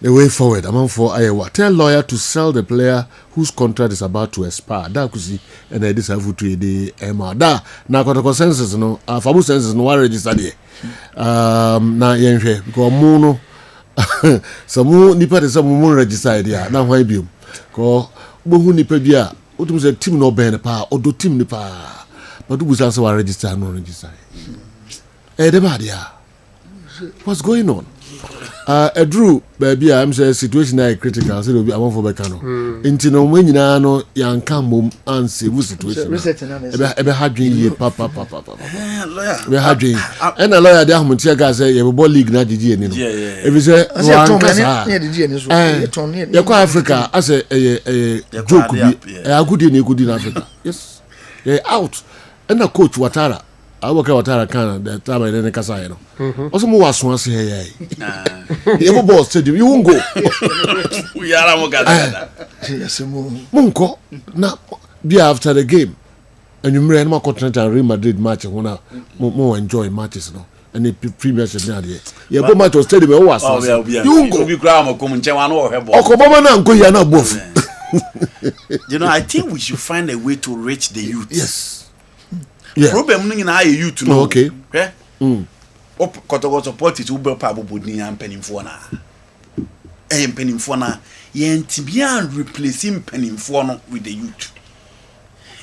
The way forward, among for Iowa. Tell lawyer to sell the player whose contract is about to expire. That could see, and I deserve to the Emma. Da, now got a consensus, no, Fabu senses no one registered here. Na yenche, because mono, some nipa is some moon registered here. Now, why be? Because Bohu Nipebia, what was a team no ben pa, or do team nipa, but who was also registered, no registered. What's going on? Drew, baby, I'm saying situation is critical. So I want for Becano. Into no when you know, young come and see what situation. Ebe hadwin ye papa. We hadwin. And a lawyer there who tell guys say you ball league na DG ni no. If you say one kasa. You go Africa as a joke be a good in Africa. Yes. Yeah, out. And the coach Watara. I work out Watara can the time I didn't kasa you know. Also mo waswan say hey. You boss said you won't go. We are mo gaza. Yes mo. Munko na be after the game. And you remember my continental Real Madrid match when more enjoy matches no. And the premiership na there. You go match to stadium o waswan. You won't go. We grab mo come nche wan o herbal. Okobama na nko ya na both. You know, I think we should find a way to reach the youth. Yes. Yeah. Problem no na youth no. Okay. Op kotogo support it ube pa bobodni ya mpanimfo na. Mpanimfo na ye ntibia replace mpanimfo no with the youth.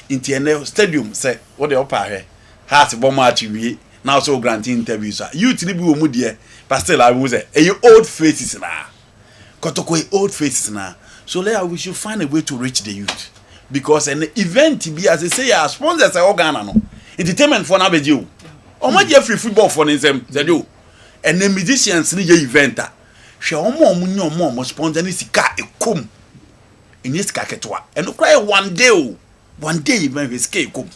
Inti stadium say what the opa he. Heart bomb match wie. Now so granting interviews. Youth ni bi wo mu de but still I was say old faces na. Kotoko old faces na. So we should find a way to reach the youth. Because an event be as they say sponsors are Ghana no. Entertainment for na beji o. Omo je free football for nsem said you. And the musicians ni je event a. Hwe omo nyi omo sponsor ni sika ekom. Enye sika ketwa. Eno cry one day even sika ekom.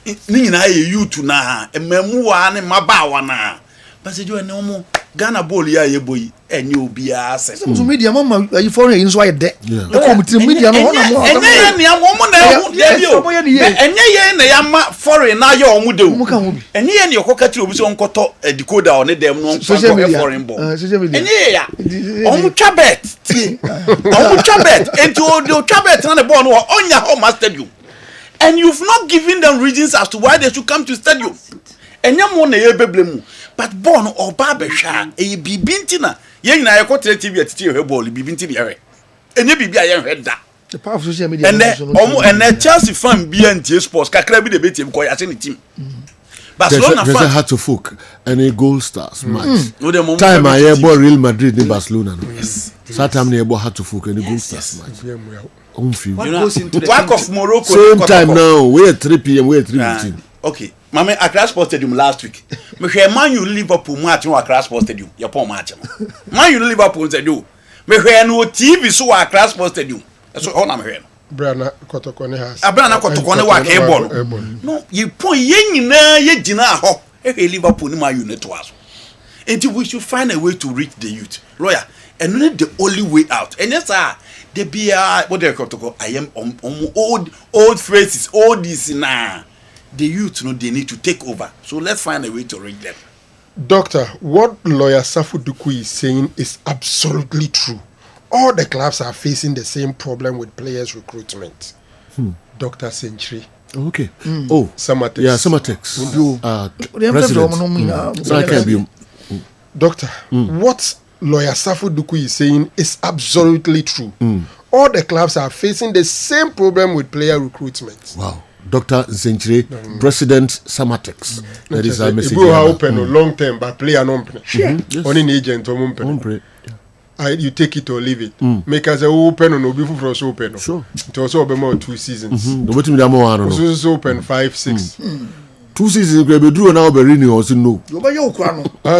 Ni nyina ye youth na emamu wa ne mabawa na. But said you omo Ghana ball ya ye boy enye obi a se. Some media mama you foreign in so ye de. E come to media no na mo. Enye ye ni amomo na hu de bi o. Enye ye na ya ma foreign na ye omu de o. Enye ye ni okoka ti obi so nkoto decoder on dem no foreign ball. Enye ye ya. Omu chabet. Omu chabet. Enti o chabet na the ball no onya home stadium. And you've not given them reasons as to why they should come to stadium. Enye mo na ye beblemu. But born or barbesha, a bibintina, yen na ekotre TV at herbal, bibinti here. And ye bibia yen head that. The power of social media. And then Chelsea fan BNT Sports, Kakrabi the beat him quite as any team. Barcelona fan. There's a hat to folk and a goal stars match. Time I hear Real Madrid in Barcelona. Yes. Satam near hat to folk and a goal stars match. Work of Morocco. Same time now, we're 3 p.m., we're 3:15. Okay. Mama Accra Sports Stadium last week. Me hwe Man U Liverpool match no Accra Sports Stadium. Your poor match. Man U Liverpool said you. Me hwe no TV so Accra Sports Stadium. So how na me hwe no. Brana Kotoko ne house. Brana Kotoko ne wa ke ball. No, you point ye nyina ye gina ho. E Liverpool ni Man U ne to aso. Until we should find a way to reach the youth. Lawyer, and not the only way out. And yes sir, they be what they Kotoko I am old phrases, all this na. The youth, they need to take over. So let's find a way to reach them. Doctor, what lawyer Safu Duku is saying is absolutely true. All the clubs are facing the same problem with players' recruitment. Dr. Century. Okay. Oh, Samatex. Yeah, Samatex. Doctor, what lawyer Safo Duku is saying is absolutely true. All the clubs are facing the same problem with player recruitment. Wow. Dr. Zenchire, President Samatex. That is our message. You open long term, but player non. Only an agent or you take it or leave it. Make us open or no before for us open. Sure. It also open more 2 seasons. Also open 5, 6. 2 seasons we be do now be renew also no.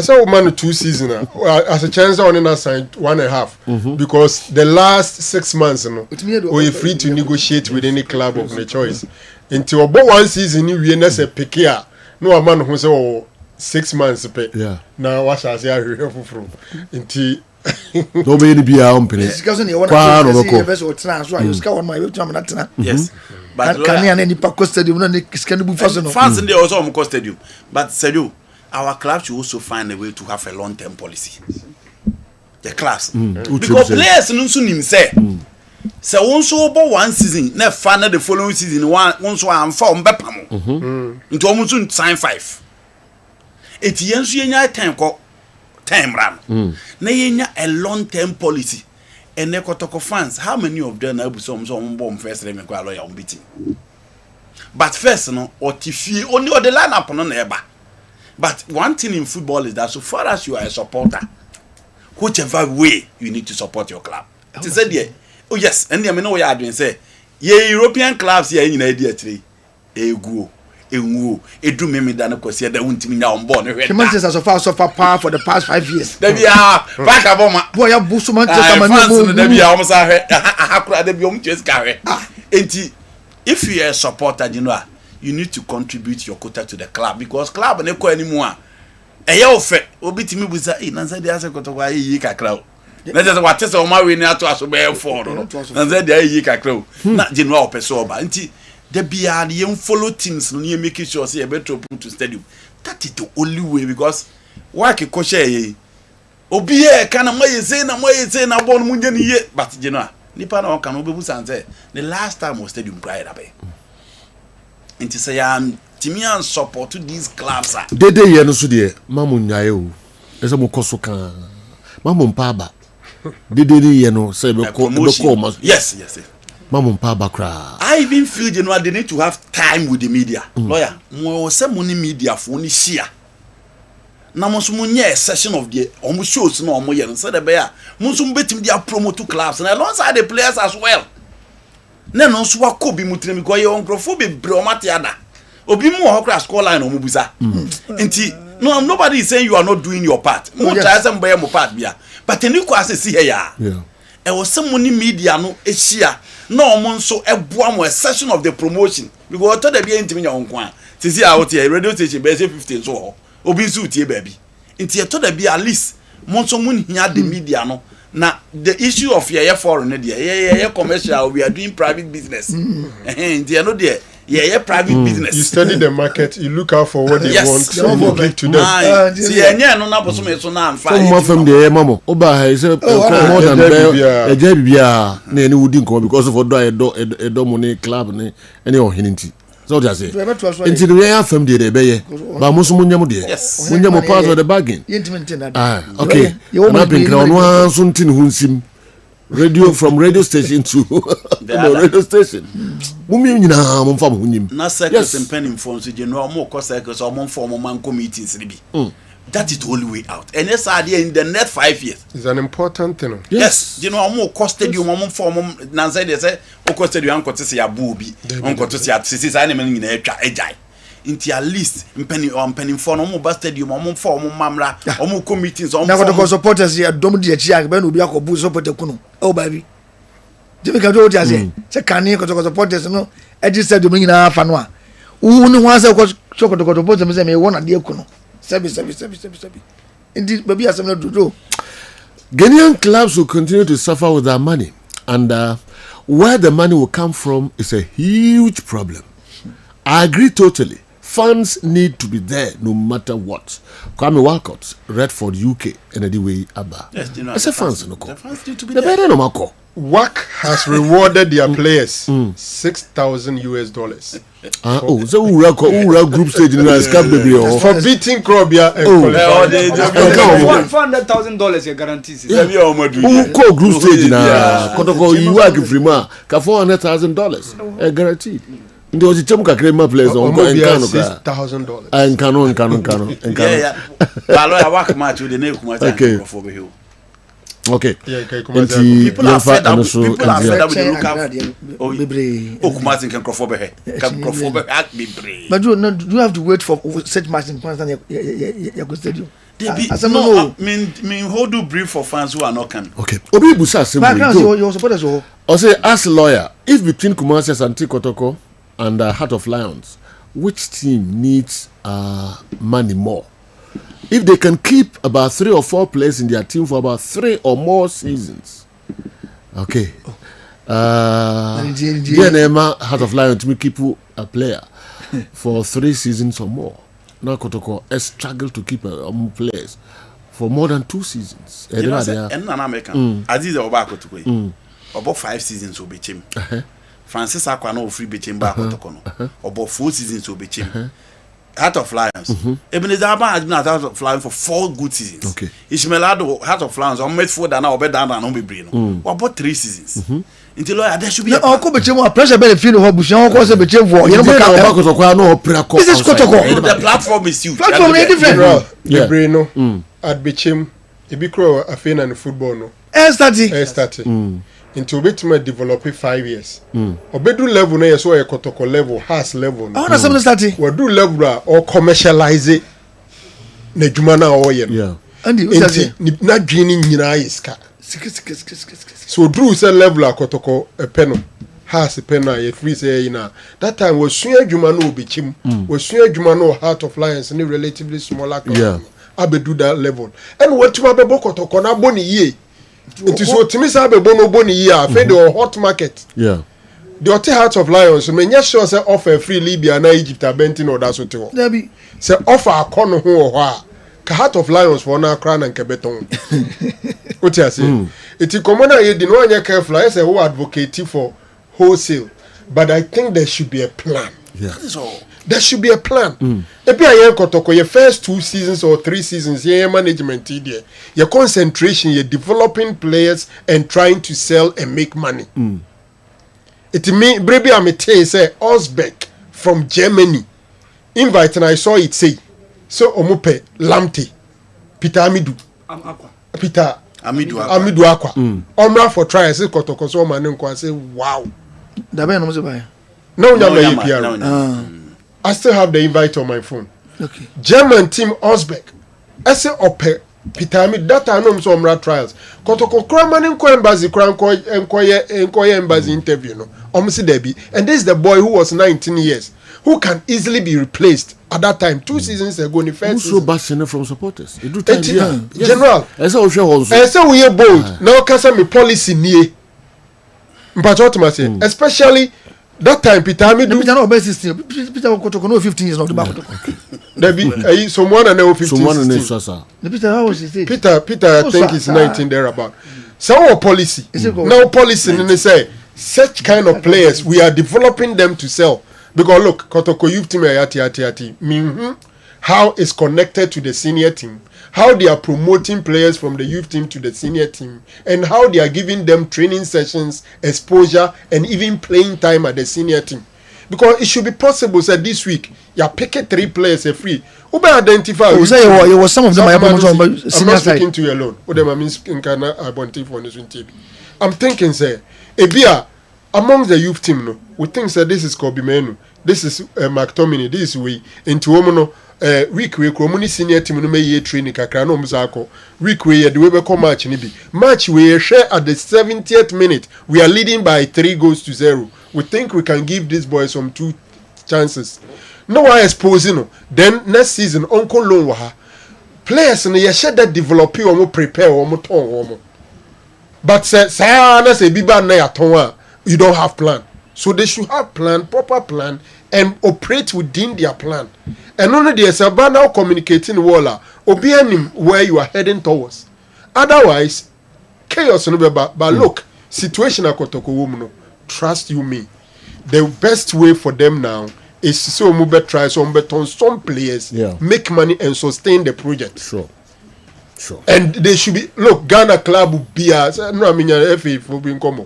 So man 2 seasons as a chance on in sign 1.5 because the last 6 months we free to negotiate with any club of the choice. Until about 1 season we na say pick here. No a man who say 6 months pay. Yeah. Now what shall say from until don't be any be our company. Yes. But Ghanaian any Paco Stadium, no fans in the also on Stadium. But Sedu, our club should also find a way to have a long-term policy. The clubs, because players no soon say. So once over 1 season, never fan the following season. Once one form bepamo. Into almost sign 5. It's yenya time run. Na yenya a long-term policy. And Nekotoko fans, how many of them have some bomb first let me go lawyer on beating? But first, no, or Tifi only or the lineup on neighbor. But one thing in football is that so far as you are a supporter, whichever way you need to support your club. It is said here. Oh yes, and I know what you are doing. Say, ye European clubs here in idea tree. Go. It do me than of course, the won't me now on board. The Manchester so far power for the past 5 years. There we are. Back up on my boy, I boost Manchester. There we are almost if you are a supporter, you need to contribute your quota to the club because club and echo anymore. A year of obit me with a Nanza de Asako Yika crowd. Let us watch us on my way now to us obey for Nanza de Yika crowd. Not general Pesoba. The BR young follow teams near making sure see a better put to stadium. That is the only way because why can coach Obie can a way say na born Munjan ye, but Nipano can be say the last time was stadium cried away. And to say Timian support to these clubs. Dede yeno so de mamun yayo. Esa mo kosoka. Mamun paba. Dede yeno say be ko yes. I even feel they need to have time with the media. Lawyer, more some money media for only share. Now, a session of the almost shows no more and said the bear. Musum betting their promo to clubs and alongside the players as well. Then also what could be mutim because your uncle bromatiana. Obimu Hokra scoreline or Mubuza. No, nobody is saying you are not doing your part. More some bear more part, but the new class is here. Yeah. There was some money media no Asia. No one so a boom a session of the promotion because I thought they be intimate on one. See out here radio station base 15 so obisu tie baby. It's thought they be at least monso mun here the media no. Now the issue of your foreign there commercial we are doing private business. They are not there. Yeah, private business. You study the market, you look out for what they want, and you give to them. See, no na person so na am some of them dey mamo. Oba he say more than a jebia na any would nko because of do money club ni any ohininti. So what I say. Until we are from the beye. Ba mo so munyam de. Munyam part of the bargain. Okay. Na pin na no so ntin hunsim. Radio from radio station to radio station. Mumi nyina mo fam hunyim. Na circles and penning phones you know more cost circles or more form man committees be. That is the only way out. And yes idea in the next 5 years. It's an important thing. Yes, you know more cost stadium more form Nancy they say o cost stadium ko to see abubi. On ko to see at sisi say na nyina etwa ejai. Into at least penning for no more stadium or more form mamra or more committees or more for supporters here dom di echi ben obi akobu support kuno oh baby Jimmy can do what you say say can you supporters no eji stadium nyina fa no a wu ni wan say ko support me say me won ade kuno sebi indeed baby asem no do Ghanaian clubs will continue to suffer with their money and where the money will come from is a huge problem. I agree totally. Funds need to be there no matter what. Kwame Walcott, Redford, UK, and anyway, Abba. Yes, you know. I say fans no the fans need to be the there. better no mako. WAC has rewarded their players $6,000 so who group stage in the for beating Krobia and $400,000 guarantees. Who call group stage na Kotoko you work free ka $400,000 guaranteed. There was a Chamuka Crema players on $6,000 and canon. Yeah. Balo work match with the name okay. Okay. People are fed up with the look out. Kumasi can crop over here. But do you have to wait for such match in Kwanzaa? Stadium. No, mean hold do brief for fans who are not coming. Okay. Obi Busa your supporters or say as a lawyer, if between Kumasi and Kotoko and Heart of Lions, which team needs money more? If they can keep about 3 or 4 players in their team for about 3 or more seasons, okay. DNM Heart of Lions to keep a player for 3 seasons or more. Now Kotoko has struggled to keep players for more than 2 seasons. You know, and American. Aziz Obako to go. About 5 seasons will be chim. Francis Aquano free be chim back Kotoko. About 4 seasons will be chim. Heart of Lions. Ebenezer Abba has been at Heart of Lions for 4 good seasons. Okay. Ishmaelado Heart of Lions on Midfield and now Obed down and be brain. About 3 seasons. Until there should be a pressure benefit of Bushon was a bit of war. The platform is huge. Platform is different. The brain at Bichim, Ibikro, a fan and football. No. S30. Into which may develop 5 years. Obedu level na so a Kotoko level has level. Oh, na something starting. We do level or commercialize it. Ne jumana o yen. Yeah. And you na dwini nyina iska. So do say level a Kotoko a peno has a peno a free say na. That time was sua jumano obichim. Was sua jumano Heart of Lions ni relatively smaller club. Yeah. Abedu that level. And what you be Kotoko na boni ye. It is what Timmy Sabe Bono Boni year, fed or hot market. Yeah. The Heart of Lions, may yes, sure say offer free Libya and Egypt are benting or that's what you want. Say offer a corner who or Heart of Lions for now crown and Kebeton. What you say? It is common you didn't want your careful. I say who advocate for wholesale, but I think there should be a plan. Yeah. That is all. There should be a plan. If you are Kotoko, your first 2 seasons or 3 seasons, your management there, your concentration, you're developing players and trying to sell and make money. It mean, baby, I'm a say Osbeck from Germany. Invite and I saw it say, so Omupe Lamte, Peter Amidu, Peter Amidu Aqua, Omra for trials. Kotoko so man say wow. No, I still have the invite on my phone. Okay. German team Osbeck. I say Ope Peter me that I know some trials. Kotoko Kraman embassy embassy interview no. Debbie. And this is the boy who was 19 years. Who can easily be replaced at that time 2 seasons ago in the first season. Who from supporters? General. I say we are bold. Now can me policy near. Especially that time Peter Amidu. Peter no best 16. Peter Kotoko no 15 years not the back. There be someone and 15. Someone and Peter how was his age? Peter I think is 19 thereabout. So our policy. Now policy and they say such kind of players we are developing them to sell. Because look, Kotoko youth team how it's connected to the senior team, how they are promoting players from the youth team to the senior team, and how they are giving them training sessions, exposure, and even playing time at the senior team. Because it should be possible that this week you are picking 3 players free. Who may identify? You say it was some of them. I'm not speaking to you alone. What them I mean in Ghana identify on this TV. I'm thinking say, Ebia among the youth team no, we think that this is Kobe Menu, this is McTominay, this is we into Omono. Week we community senior team no may training kakra no mzako week we the way come match ni bi match we share at the 70th minute we are leading by 3-0. We think we can give these boys some 2 chances. No one exposing no. Then next season uncle loan wa players no ye share that develop or prepare or ton. But say na say biba na ya ton you don't have plan. So they should have plan, proper plan, and operate within their plan. And only there's a now communicating walla obianim where you are heading towards. Otherwise, chaos no be but look, situation akotoko wom no trust you me the best way for them now is so move try some players make money and sustain the project. Sure. And they should be look Ghana club will be as no I mean FA for being common.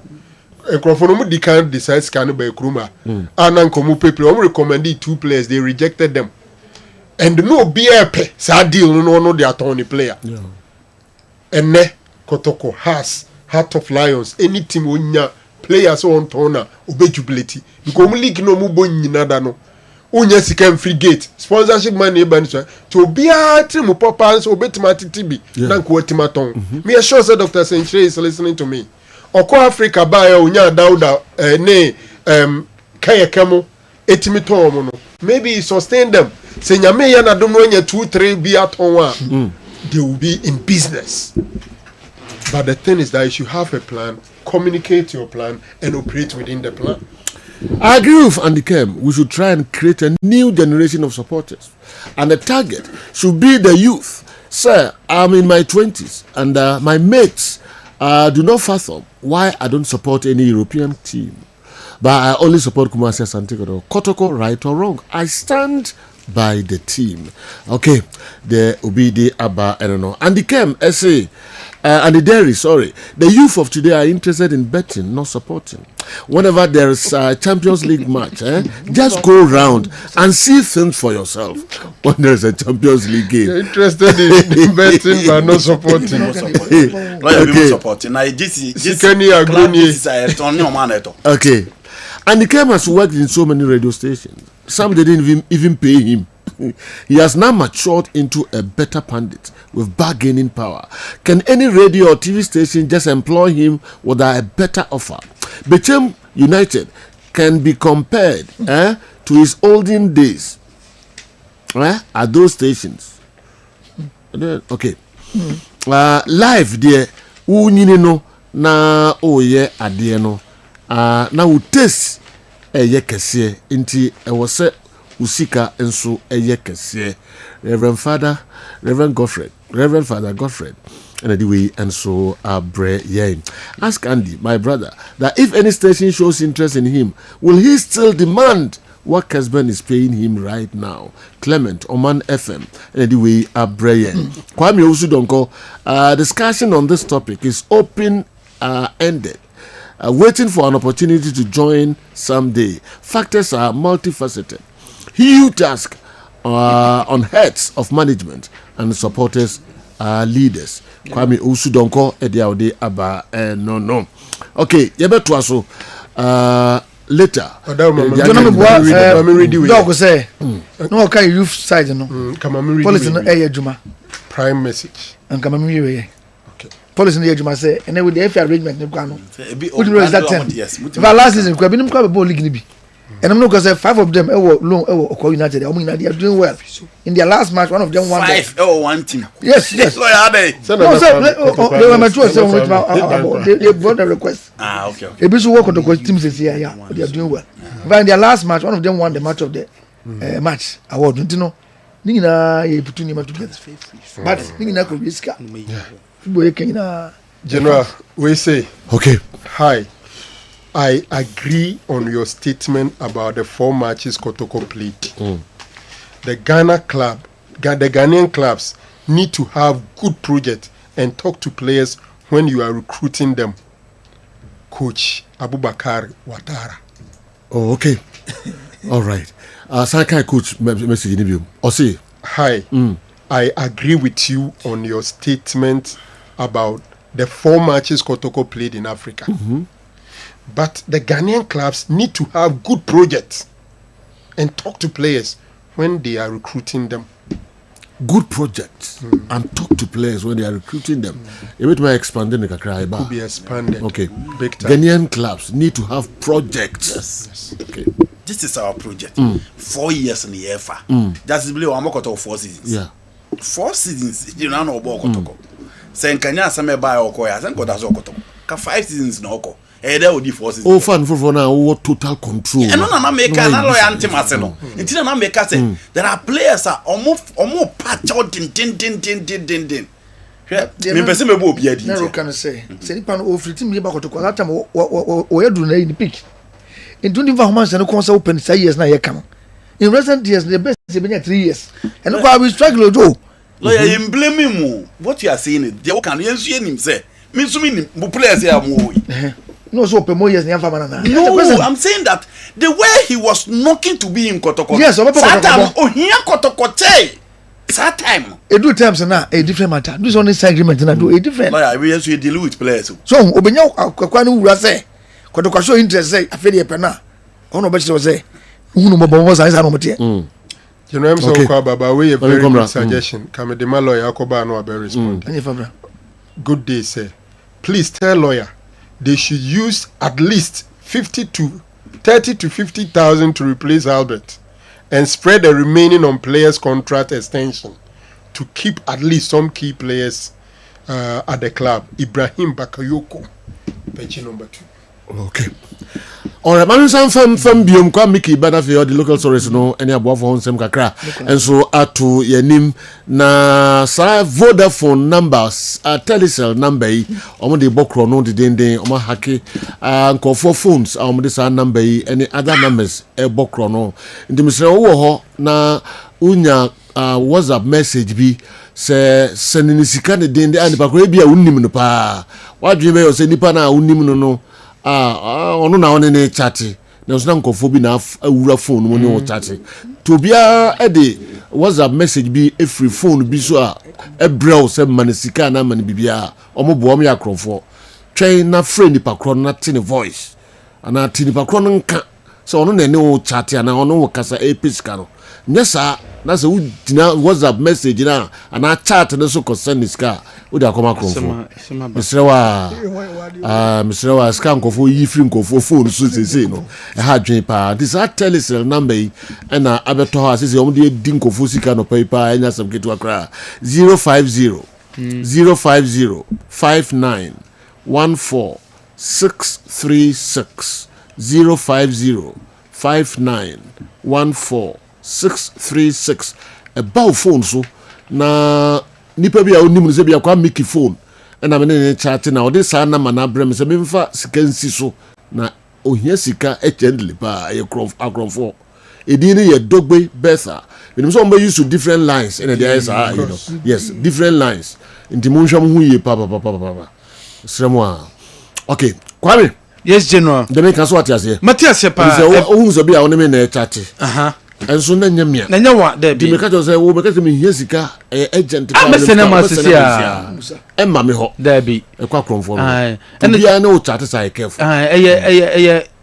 Ekrofono di can decide scan by Kruma. Anan komu people recommended 2 players they rejected them. And no BRP sa deal no the attorney player. Yeah. And ne Kotoko has Heart of Lions any team unya players on tona obejubility because league no mu nyina da no unya sika free gate sponsorship money ban so to be a team papa so betima titibi na ko timaton me sure say Dr. Century is listening to me oko Africa ba ya unya dauda ne kayekamo etimiton mo no maybe sustain them say nyame ya na dom no nya 2-3 bi aton wa they will be in business. But the thing is that you should have a plan, communicate your plan, and operate within the plan. I agree with Andy Kem. We should try and create a new generation of supporters. And the target should be the youth. Sir, I'm in my 20s, and my mates do not fathom why I don't support any European team. But I only support Kumasi Asante Kotoko, right or wrong. I stand by the team. Okay, the Obidi Abba, I don't know. Andy Kem, SA. And the dairy, sorry. The youth of today are interested in betting, not supporting. Whenever there is a Champions League match, just go round and see things for yourself. When there is a Champions League game. You're interested in betting but not supporting. Okay. And the Kem has worked in so many radio stations. Some didn't even pay him. He has now matured into a better pundit with bargaining power. Can any radio or TV station just employ him with a better offer? Bechem United can be compared to his olden days at those stations. Okay. Live there, no na oye adieno. Na utes eye kese inti ewose usika enso eye kese. Reverend Father Godfred, and the way and so ask Andy, my brother, that if any station shows interest in him, will he still demand what Kessben is paying him right now? Clement, Oman FM, and the way Kwame Usudonko, discussion on this topic is open ended. Waiting for an opportunity to join someday. Factors are multifaceted. Huge task on heads of management and supporters leaders. Kwame Usudonko Ediaode Aba no. Okay, yebeto aso later. Dog say no can youth side no. Policy no adwuma. Prime message. And come me policy no adwuma say and with the FA arrangement no kwa no. Who do that time? If last season kwa binim kwa be league ni bi. And I'm not going to say 5 of them United. They are doing well. In their last match, one of them won. 5 one team. Yes. So are they? No, they were mature. They brought the request. Okay. They busy work on the teams this year. Yeah, they are doing well. But in their last match, one of them won the match of the match award. You know, Nina, you put him together. But Nina could be scared. General, we say okay. Hi. I agree on your statement about the 4 matches Kotoko played. The Ghanaian clubs need to have good projects and talk to players when you are recruiting them. Coach Abubakar Watara. Oh, okay. All right. Sakai coach message in you. Osi. Hi. I agree with you on your statement about the 4 matches Kotoko played in Africa. But the Ghanaian clubs need to have good projects and talk to players when they are recruiting them. Good projects and talk to players when they are recruiting them. It may expand in the Kakraiba. Could be expanded. Okay. Big time. Ghanaian clubs need to have projects. Yes. Okay. This is our project. 4 years in the EFA. That's the I'm going to 4 seasons. Yeah. 4 seasons. You know about Kotoko. Say Kenya Same buy Okoya. Then go that's Kotoko. 5 seasons no Oko. There would be 4 seasons. Oh, fan for now. What total control? And no make an alloy anti-Marcelo. Until I make say there are players are almost patch out din. Me pese me bo obi adi. Na can say. Say nipa no ofri tim liba kotoko that time o edu na in peak. In 25 months no kon say open 3 years na ye come. In recent years the best is been 3 years. And no we struggle do. Lawyer, you blame him. What you are saying is they can you him say. Me so me players here mo. No so open more years na fama na. No, I'm saying that the way he was knocking to be in Kotoko. Yes, that time oh here Kotoko che. That time. A do times na a different matter. This only agreement na do a different. Lawyer, we also deal with players. So obenya akwa no wura say Kotoko show interest say afedi e pe na. Ono be say unu mo say no mate. You know, I'm so called Baba. We a very good suggestion. Come the lawyer, Akoba, no, be respond. Good day, sir. Please tell lawyer they should use at least 30 to 50,000 to replace Albert, and spread the remaining on players' contract extension to keep at least some key players at the club. Ibrahim Bakayoko, page number 2. Okay. Alright, man, some from biom kwa Mickey Banafi or the local stories no any above for home kakra. And so atu yenim na sa Vodafone numbers Telecel number omo de bokro no de den omo hake nko for phones omo de sa number any other numbers e bokro no. Ndi misre wo ho na unya WhatsApp message bi se senini sika ne den ani pa ko bia unnim no pa. Wadwe be yo se nipa na unnim no ono na one ne chati na so na nkofo bi na awura phone mo ne o chati to bia e de WhatsApp message bi e free phone bi so e brew se manisika na mani bibia omo bo omo yakrofo twen na friend pa kro na tini voice ana tini pa kro nka so ono na ne o chati ana ono wo kasa e pisika no nyesa na se udina WhatsApp message na ana chat na so ko send iska udi akoma krofo misrewa ska nkofo yi free nkofo phone so sese no e ha dwen pa this a Telecel number na abeto ha sese omo de di nkofo sika no paper enya sam ketu akra 050 050 59 14 636 050 59 14 636 about phone so na nipa bia onim no se bia kwa Mickey phone na me ne chat na odi sa na mana brem se me mfa sika nsi so na ohia sika echendly pa ye akrofo edin ne ye dogbe betha we so use to different lines and there is you know yes different lines in the munham hu ye pa sremwa okay kwame yes general de me kan so atiase matiase pa ohun so bia oni me na chat enso na nyamia na nyawa de bi me ka jo say wo me ka se me hia sika agent pa me sisia emma me ho da bi e kwa kromfo no bia na o chat say careful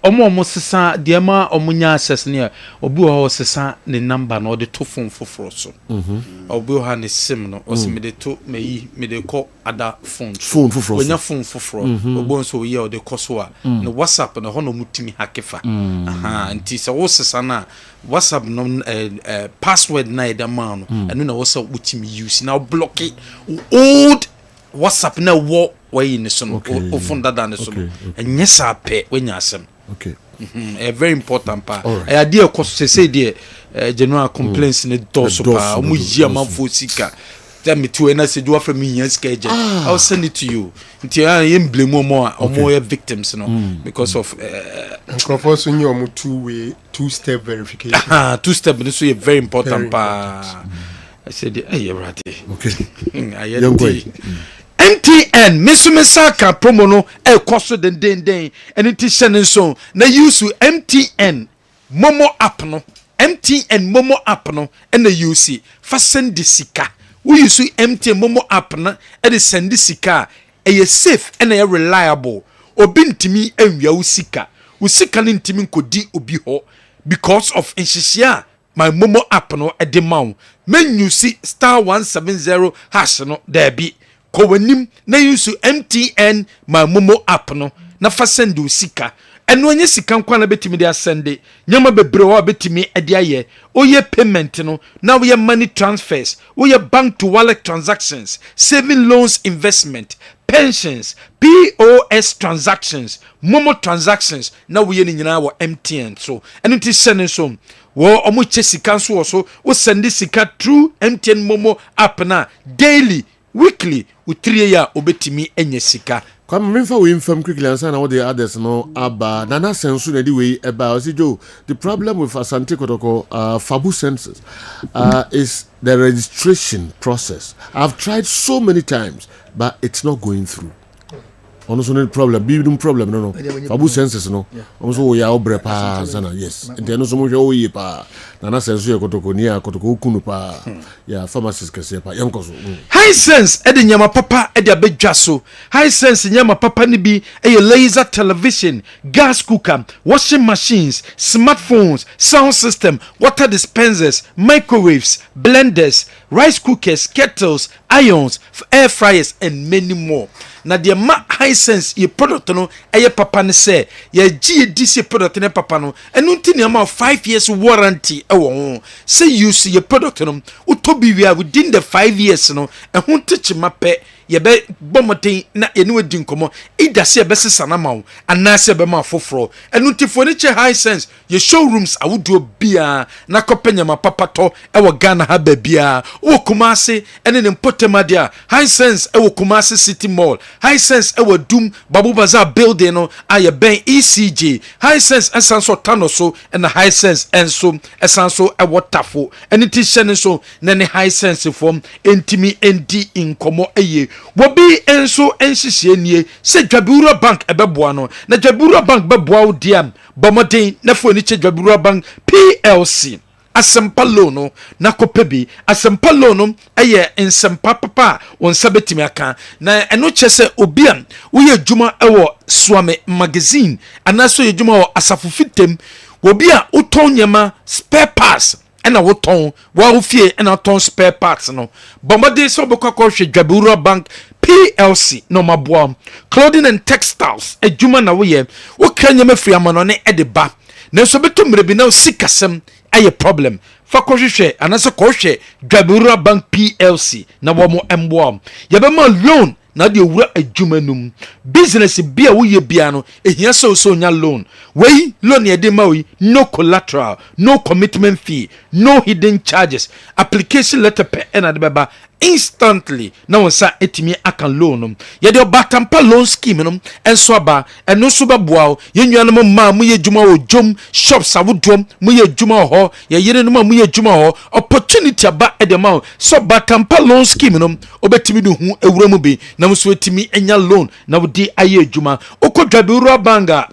omo sesa de ma omunya access ne obi ho sesa ne number no de to phone foforo so obi ho ne sim no o se me de to me de call other phone foforo onya phone foforo obo so ye o de koso a no WhatsApp no ho no mutimi hakefa nti se wo sesa na WhatsApp no password na de ma no eno na wo se mutimi use na block it old WhatsApp na wo way ni so no o phone dada ne so no enye sa pe wenya asem. Okay. Very important pa. I idea cause say there general complaints in the doors pa omu yia manfo sika. Tell me to na say do from me yan schedule. I'll send it to you. Nti am blame more or more victims no because of so you two-step verification. Two-step this is very important pa. I said hey right. Okay. I MTN Mesumesaka promo no e koso den and it is sending so na use MTN Momo app no MTN Momo app no and the use fa send the sika we use MTN Momo app na e de send the sika e safe and e reliable obi ntimi enwia usika usika ne ntimi nkodi obi ho because of inshisia my Momo app no e de maw menu see *170# no there be kowanim na use MTN my Momo app no na fa send usika eno anye sika nkwa na betimi de asende nyama bebre wa betimi e de aye oye payment no na we money transfers oye bank to wallet transactions saving loans investment pensions POS transactions Momo transactions na we ni nyina wo MTN so eno ti send so wo omo che sika so wo send sika through MTN Momo app na daily weekly utrie ya obetimi enye sika. Come in for infam quickly and say what the others no aba nana sensu na di way about Joe. The problem with Asante Kotoko Fabu census is the registration process. I've tried so many times, but it's not going through. Also no problem, big problem no. Fabu census no. Also we are obre pa sana yes. And then also mo we pa nana sensu ya Kotoko ni ya Kotoko ukunu pa ya pharmacist kese pa yankoso. High sense ede nyama papa ede abedwa so. High sense nyama papa ni bi laser television, gas cooker, washing machines, smartphones, sound system, water dispensers, microwaves, blenders, rice cookers, kettles, irons, air fryers and many more. Na de ma high sense ye product no papa ne say ye GDC product ne papa no enu nti ma 5 years warranty ho say use ye product no utobi wi within the 5 years no ehun techi mape ye be bomoten na ye ne wadi nkomo ida se be sesa na ma ana se be ma foforo enu nti fo ne che high sense ye showrooms awudo bia na kopenya ma papa to Ghana ha ba bia wo Kumasi ene ne Mpotemadia high sense Kumasi City Mall high sense Dum Babu Bazaar building no aye ben ECG high sense esanso tanoso and high sense enso esanso Tafo eniti hyene so na ne high sense form entimi endi inkomo eye wobi enso enhihie nie se Dwabura Bank ebeboa no na Dwabura Bank beboa wo diam bomoden na fo ni che Dwabura Bank PLC asempa loan na kopebi asempa loan eye ensempa papa won sabetimi aka na eno chese obiam wo ye djuma ewo Swame magazine anaso ye djuma wo Asafo Fitem obi a uton nyema spare parts ena woton wa ofie ena ton spare parts no bomode so bokoko hwe Dwabura Bank PLC no maboa clothing and textiles adjuma na wo ye wo kranyema free amano ne edeba na so beto mrebi na sikasem aye problem fa kohwehwe anase kohwe Dwabura Bank PLC na wo mo emboa ye be ma loan na de wura adwuma num business bia wo ye bia no ehia so nya loan wey loan ye de ma we no collateral no commitment fee no hidden charges application letter pe na de beba instantly na wonsa etimi akan loan ye de batampa loan scheme no enso aba eno so beboa ye nnuanom ma mu ye dwuma wo jom shops awodom mu ye dwuma ho ye yire no ma mu ye dwuma ho opportunity aba edema so batampa loan scheme no obetimi du hu ewura mu bi na so etimi enya loan na wodi aye dwuma okodwabura banga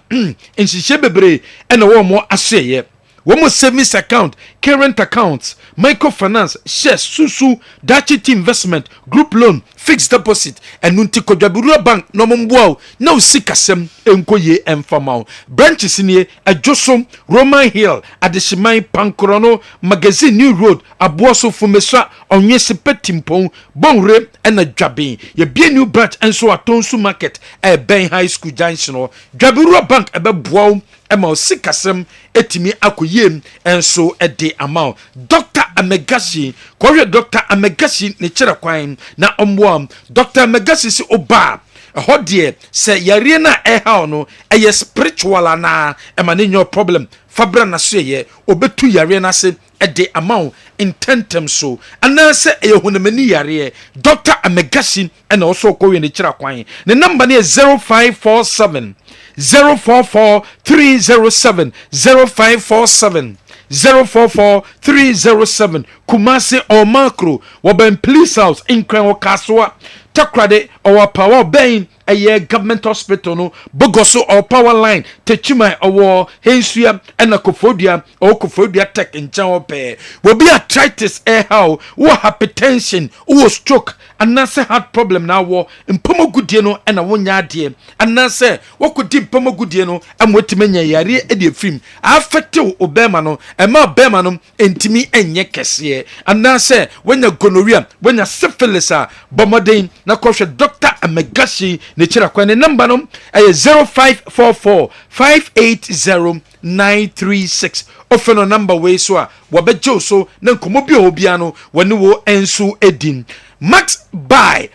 enhihye bebre ena wo mo aseye wo savings account, current accounts, microfinance, shares, susu, dachity investment, group loan, fixed deposit, and nunti Dwabura Bank no mumbuao, no sikasem, enkoye enfamao. Branches in here, Josom, Roman Hill, Adeshimai, Pankorono, Magazine New Road, Abuaso Fumesa, Onyese Petimpon, Bonre, and a Jabin. Ye bien new branch and so a Tonsu Market, a Ben High School Junction, Dwabura Bank, a bebuao. Ema sikasem etimi akoyem enso ede amount Dr. Amegashi kowe Dr. Amegashi ne kire kwan na omboam Dr. Amegashi si oba hodie se yare na eha no eye spiritual na ema ne nyo problem fabra na so ye obetu yare na se ede amount intentem so anase eye hunamani yare Dr. Amegashi ena also kowe ne kire kwan ne number ne 0547 044 307 0547 044 307 Kumasi or Macro Waben Police House in Krenwo Kaswa Takrade or Power Bain a year government hospital no Bogoso or Power Line Techima or Hensuya and a Kofodia or Kofodia Tech in Chawope will be arthritis how hypertension or stroke and nase heart problem now war in Pomogudiano and a 1 year dear and nase what could deep Pomogudiano and what to many yari edia film affected Obemano and ma Bemanum and Timmy and Yekes and nase when you're gonorrhea when you're syphilis Bomodane na koshe Dr. Amegashi ne chira kwa ne number no 0544 580 936 ofeno number we so a wabejo so na nkomo bi obia no wani wo ensu edin Max buy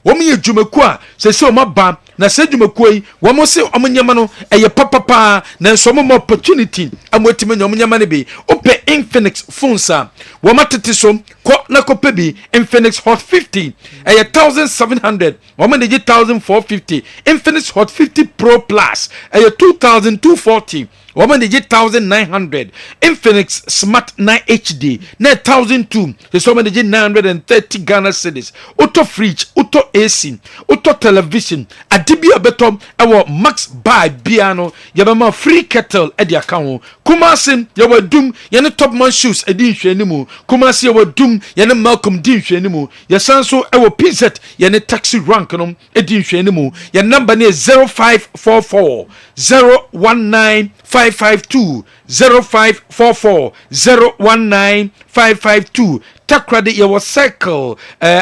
wo me adwumaku a se se o maba na sɛ dwumakuo yi wɔn se wɔn nyɛma no ɛyɛ papapa na nso wɔn mo opportunity amotimi nyɛ wɔn nyɛma no bi opɛ Infinix phones a wɔn atete so kɔ na kɔpɛ bi Infinix Hot 50 ɛyɛ 1700 wɔn de gye 1450 Infinix Hot 50 Pro Plus ɛyɛ 2240 wɔn de gye 1900 Infinix Smart 9 HD na 1002 so wɔn de gye 930 Ghana cedis auto fridge auto AC auto television adibi abetom ɛwɔ Max Buy biano yɛbɛma free kettle ɛde aka ho Kumasi yɛwɔ dum yɛne Topman shoes ɛdi nhwɛ ne mu Kumasi yɛwɔ dum yɛne Malcolm di nhwɛ ne mu yɛsan so ɛwɔ PZ yɛne taxi rank no ɛdi nhwɛ ne mu yɛ number ne 0544 019552 0544 019552 Takrade yɛwɔ circle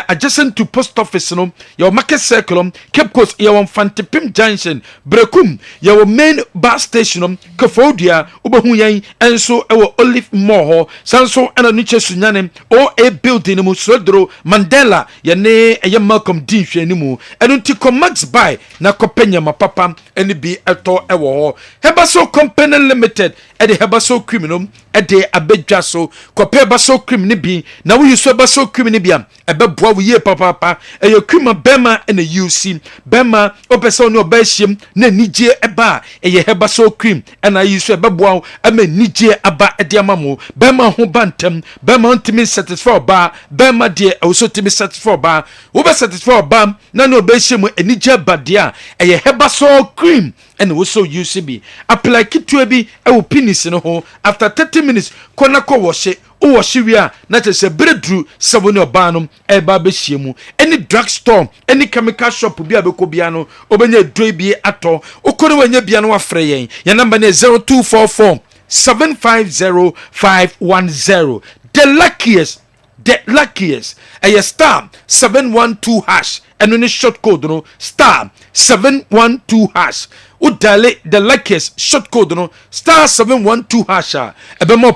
adjacent to post office no yɛwɔ market circle Cape Coast yɛwɔ Fantipim Junction Brekum yɛwɔ main bus station no Kafodua ubahu yɛn enso ɛwɔ Olive Mall sanso ɛna no chesunyane OA building mu Sodro Mandela yɛne ɛyɛ Malcolm D hwɛ ni mu ɛno nti Max Buy na kopenya mapapa ɛne bi ɛtɔ ɛwɔ hɔ Hebaso Company Limited ɛde Hebaso cream no ɛde abedwa so kopɛ Hebaso cream ne bi na wo yuso Hebaso cream ne bi a ɛbɛboa wo yie papa ɛyɛ cream bema ɛna UC bema opɛsɛ no ɔbɛhyem na nigye ɛba ɛyɛ Hebaso cream ɛna yuso ɛbɛboa wo ama nigye aba ɛde ama mo bema ho bantam bema ntimi satisfy ba bema de ɛwso timi satisfy ba wo bɛ satisfy ba na no ɔbɛhyem enigye ba de a ɛyɛ Hebaso cream ɛna wo so UCB apply kitwa bi ɛwɔ penis no ho after 30 minutes kɔna kɔ wɔhye wɔhye wi a na kyerɛ sɛ bereduru sɛbo ne ɔbaa no ɛba bɛhyia mu any drug store any chemical shop bi a bɛkɔ bia no obɛnya doi bi atɔ okɔre wanya bia no wafrɛ yɛn yɛn number ne 0244 750510 the luckiest ɛyɛ star 712 hash ɛno ne short code no star 712 hash udale the luckiest short code no star 712 hash a ɛbɛma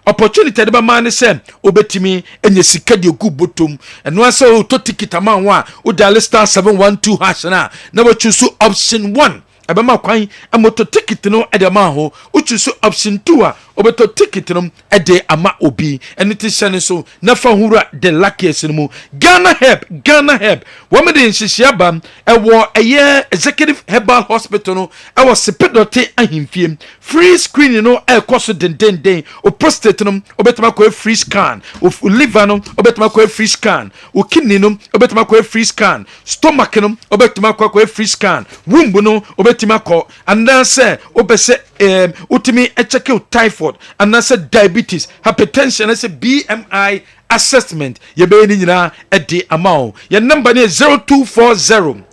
opportunity de ba man say obetimi enye sika de gu botom eno asa o to ticket man wa udale star 712 hash na we choose option 1 ɛbɛma kwan amoto ticket no ɛde ma ho uchusu option 2 a obeto ticket no ɛde ama obi ɛne ti hyɛ so na fa hura the luckiest no mu Ghana Herb wɔn de nhyehyɛ ba ɛwɔ ɛyɛ executive herbal hospital no ɛwɔ sepedote ahemfie free screening no ɛkɔ so dendenden o prostate no obetuma kɔ free scan o liver no obetuma kɔ free scan o kidney no obetuma kɔ free scan stomach no obetuma kɔ free scan womb no obetuma kɔ and then say obese utimi check typhoid and then say diabetes hypertension and say BMI assessment ye be ni nyina e de amount your number is 0240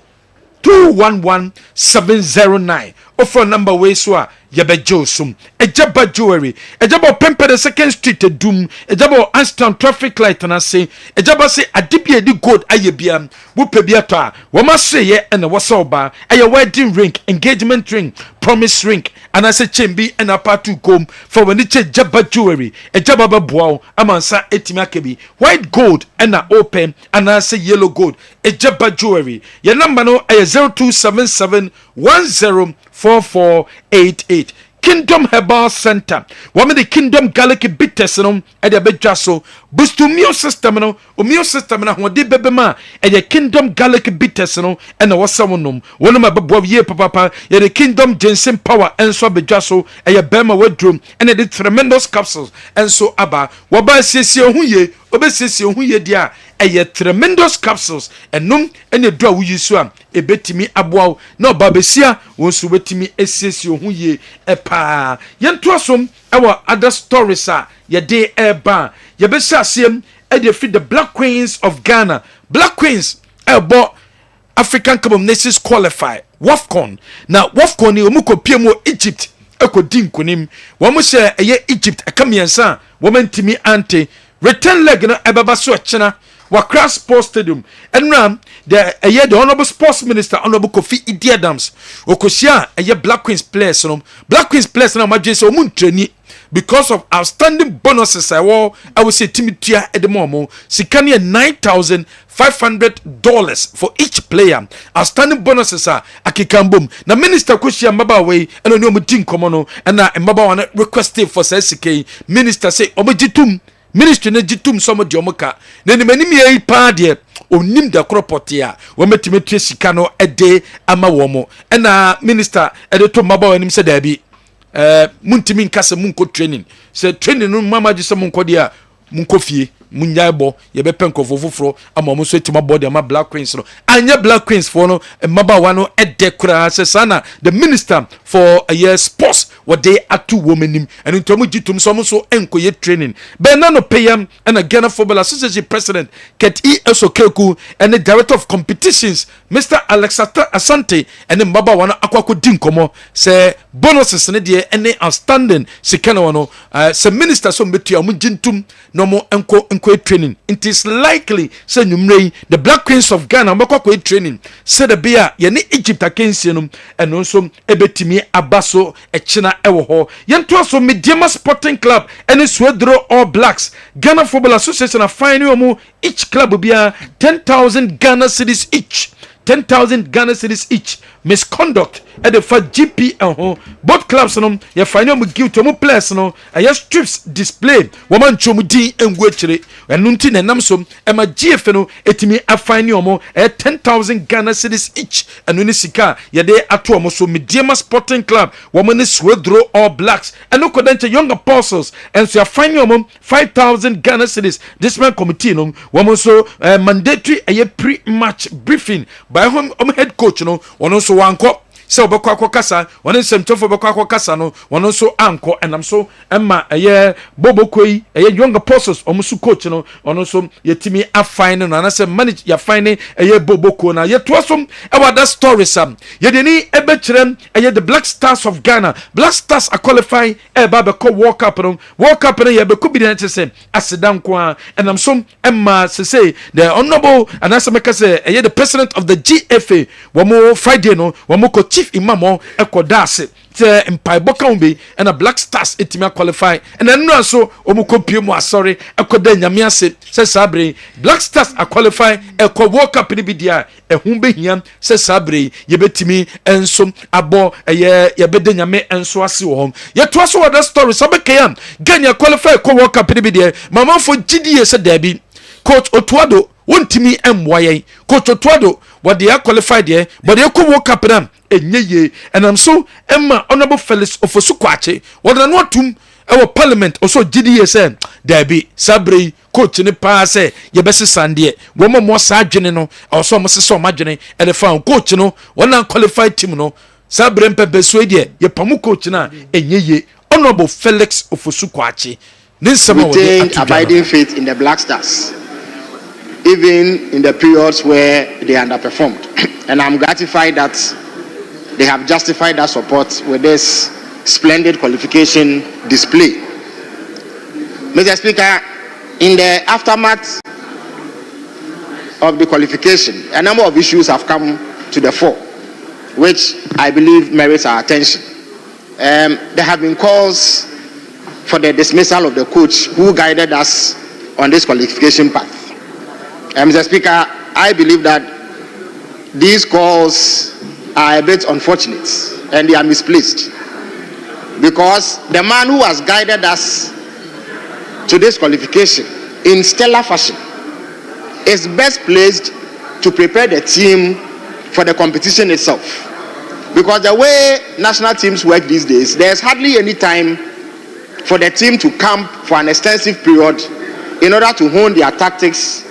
211 709 or phone number we so a yɛbɛgye som ejaba jewelry ejaba pempe the second street edum ejaba Anston traffic light na se ejaba se adibia di gold ayebia wo pe bia to a wo ma se ye na wo so ba aye wedding ring engagement ring promise ring and I say chembi and a part kom for when it jaba jewelry ejaba baboa amansa etimi akebi white gold and na open and I say yellow gold ejaba jewelry your number no 0277 104488 Kingdom Herbal Center. Woman the Kingdom Garlic bitters no e de bedwa so boost immune system no immune system na ho de bebema e de Kingdom Garlic bitters no e na wosamonom wonu ma bebo ye papa ye de Kingdom Ginseng Power enso bedwa so e ye bema wadrum e de tremendous capsules enso aba wo ba siesie ho ye obesiesie ho ye dia eye tremendous capsules enum ene do a wuyi so a ebetimi aboa na obabesia wonso betimi esiesie ho ye epa yento asom ewa other stories a ye de eba ye be siasem e de fit the Black Queens of Ghana Black Queens ebo African Cup of Nations qualify WAFCON na WAFCON ni omukopie mu Egypt ekodi nkonim wo mo hye eye Egypt ekamiensa wo mantimi ante return leg no ebaba so chena Wakra Sports Stadium. And ram the Honorable Sports Minister, Honorable Kofi Idi Adams. Okosia Black Queens players. Black Queens players now major mun training because of outstanding bonuses. I will say Timothy at the moment. Sikani $9,500 for each player. Outstanding bonuses are akikambum. Na Minister Kushia Mbaba way and no mutin komono and na Mbaba wana requested for SK. Minister say omojitum. Ministry na jitum somo diomoka. Na ni manimi ya ipa die onim da kropotia. Wometime sika no ede ama womo. Na minister ede to Mbaba wanim se dabi. Muntimi nkase munko training. Se training no mama jisa munko dia munko fie. Munyabo yebe penko fofoforo ama mo so etima body ama Black Queens no anya Black Queens for no maba wano edekura sesana the minister for sports what they atu womenim and ntomu gitum so so enkoye training be na no payam and a Ghana Football Association president Ket Esokeku and the director of competitions Mr. Alexander Asante and the maba wano akwako dinkomo say bonuses ne de any outstanding sikana wano say minister so metu amu gintum no mo enko training. It is likely say numrei the Black Queens of Ghana mbakwa training say the beer yene Egypt against yenum and also ebetimi abaso echina ewo ho yento so Mediama Sporting Club and Swedro All Blacks Ghana Football Association a fine omo each club bia 10,000 Ghana cedis each 10,000 Ghana cedis each misconduct at the for GP both clubs no ya final mu give to mu players no strips display woman chomudi engwechire enunti na namsom ema GF no etimi afine omo 10,000 Ghana cedis each enuni sika ya de ato omo so Mediama Sporting Club woman Swedro All Blacks eno kodanche Young Apostles and so ya fine omo 5,000 Ghana cedis this man committee no woman so mandatory pre-match briefing by home head coach no one so wanko se obekwa akokasa won nsemtofo obekwa akokasa no won so anko enam so emma bobokoi Young Apostles omusu coach no won so yetimi afine no anase manage ya fine boboko na yetosom that story sam yedeni ebekirem the Black Stars of Ghana Black Stars are qualify beko walk up no yebeko bi na tese asedan kwa enam so emma say the honorable anase meka say the president of the GFA womo Friday no womo ko chief imam ekodase te mpaiboka umbe and a Black Stars etimia qualify and then no so omukopie mu asori ekoda nyame ase se sabre Black Stars a qualify eko walk up ni bidia ehumbe hiam se sabre yebetimi enso abo yebede nyame enso ase wo hom yeto so other story sabekayam Ghana qualify eko walk up ni bidia mama fo gidie se dabi coach Otuado wontimi emwaye coach Otuado what they are qualified there but they could walk up them enyeye and I'm so Emma Honorable Felix Ofosukwache what na notum our parliament also GDSN there be sabre coach ne pa say yebese sande wo mo sa adwene no also mo seso madwene e the fan coach no one qualified team no sabre mpebe so de ye pamu coach na enyeye Honorable Felix Ofosukwache retain abiding faith in the Black Stars even in the periods where they underperformed. And I'm gratified that they have justified that support with this splendid qualification display. Mr. Speaker, in the aftermath of the qualification, a number of issues have come to the fore, which I believe merits our attention. There have been calls for the dismissal of the coach who guided us on this qualification path. Mr. Speaker, I believe that these calls are a bit unfortunate and they are misplaced because the man who has guided us to this qualification in stellar fashion is best placed to prepare the team for the competition itself. Because the way national teams work these days, there's hardly any time for the team to camp for an extensive period in order to hone their tactics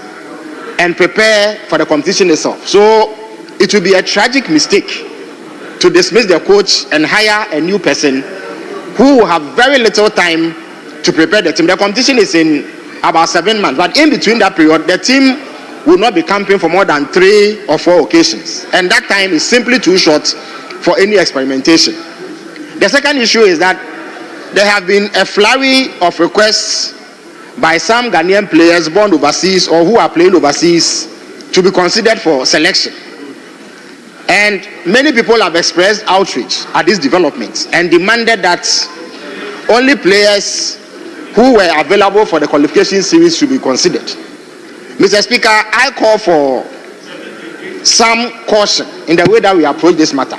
and prepare for the competition itself. So it will be a tragic mistake to dismiss the coach and hire a new person who will have very little time to prepare the team. The competition is in about 7 months, but in between that period, the team will not be camping for more than 3 or 4 occasions. And that time is simply too short for any experimentation. The second issue is that there have been a flurry of requests by some Ghanaian players born overseas or who are playing overseas to be considered for selection. And many people have expressed outrage at these developments and demanded that only players who were available for the qualification series should be considered. Mr. Speaker, I call for some caution in the way that we approach this matter.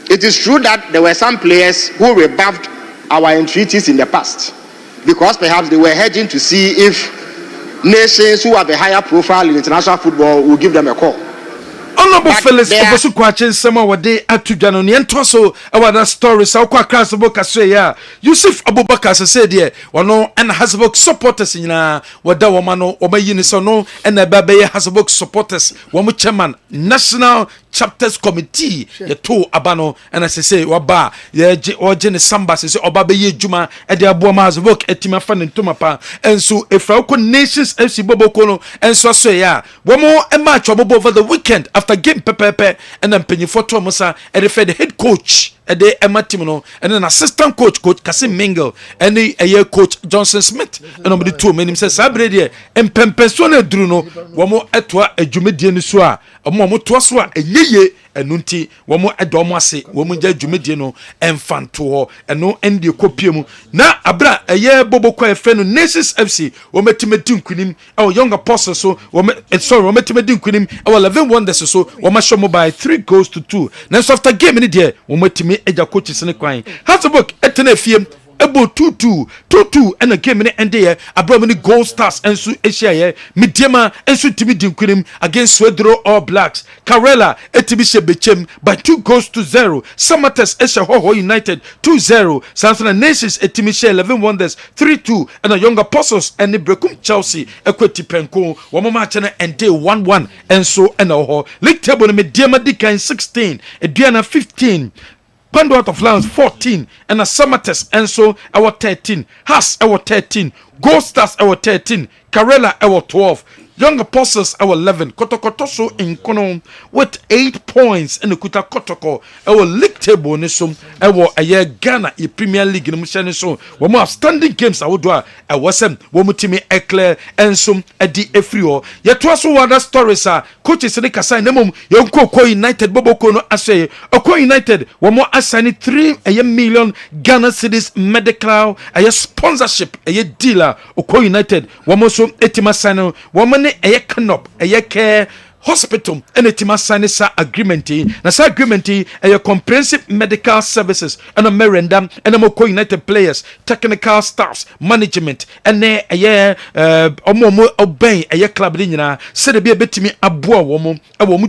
It is true that there were some players who rebuffed our entreaties in the past because perhaps they were hedging to see if nations who have a higher profile in international football will give them a call. Honorable Felix Obosu Kwachen Sama Wade Atujano Nientoso Awada stories Akwa Krasabo Kasweya Yusuf Abubakar said here wano and Hasbok supporters ina wada wamano omayinisono and Babe Hasbok supporters wamu chairman National Chapters Committee ye to abano and as I say waba ye ojene samba se obabe ye juma e de aboa Hasbok etima fan ntomapa enso efrauko nations FC Bobokono enso so ya wamo e match obobo over the weekend after game pepepe and then penny for Thomas and the head coach and the Emma Timono and an assistant coach Kasim Mingle and a year coach Johnson Smith and number 2 men himself Sabrede and Pempensone Druno wamo etwa a Jumedian Swa a momo twaswa a ye and nunti wamo edomase womunja Jumediano and Fanto and no end the copium na abra a year Bobo Kwa friend Nations FC wometimetin kunim our young apostle so wometimetin kunim our 11 wonders so womashomo by 3 goals to 2 now after game in the wometimi eja coaches ne kwan Hasbok etene fiem ebo 2-2 and a game in the end there abroad gold stars and so Asia Midiama and so timi dinkunim against Swedro All Blacks Karela etibishe bechem by 2 goals to 0 Samates Asia Ho United 2-0 Southern Nations etimishe 11 wonders 3-2 and a young apostles and the Brekum Chelsea equity penko wamama chana and day 1-1 and so and a league table Midiama Dika 16 Ediana 15 Pando out of Lions 14 and a Samates and so our 13 Has our 13 Gold Stars our 13 Karela our 12 Young Apostles our 11 Kotokotoso in Kono with 8 points and the Kuta Kotoko our league table nisum our a year Ghana in Premier League in Mushani so we more standing games I would do I wasn't Womutimi Eclair and some at the Efrio yet was other stories coaches in the Kasai Nemum Yonko United Bobo Kono Ase Oko United we more assigning 3 million Ghana cedis medical a sponsorship a dealer Oko United we more so etima sano woman a canop a care hospital and a timasani sa agreement na sa agreement a comprehensive medical services and a merendam and a Moko United players technical staffs management and a year omo obey a club nyina said be betimi aboa womo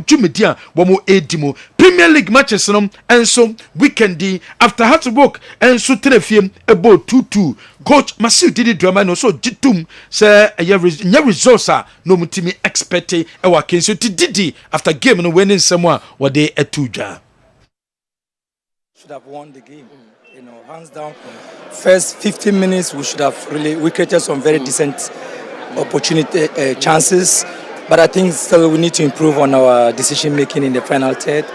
jumedia womo edimo Premier League matches no and so weekend after hard work and so tenefiem about 2-2 coach Masu did drama no so jitum say a year results no mutimi expect e wa kenso didi after game no winning someone what they etuja should have won the game, hands down. First 15 minutes we created some very decent opportunity chances, but I think still we need to improve on our decision making in the final third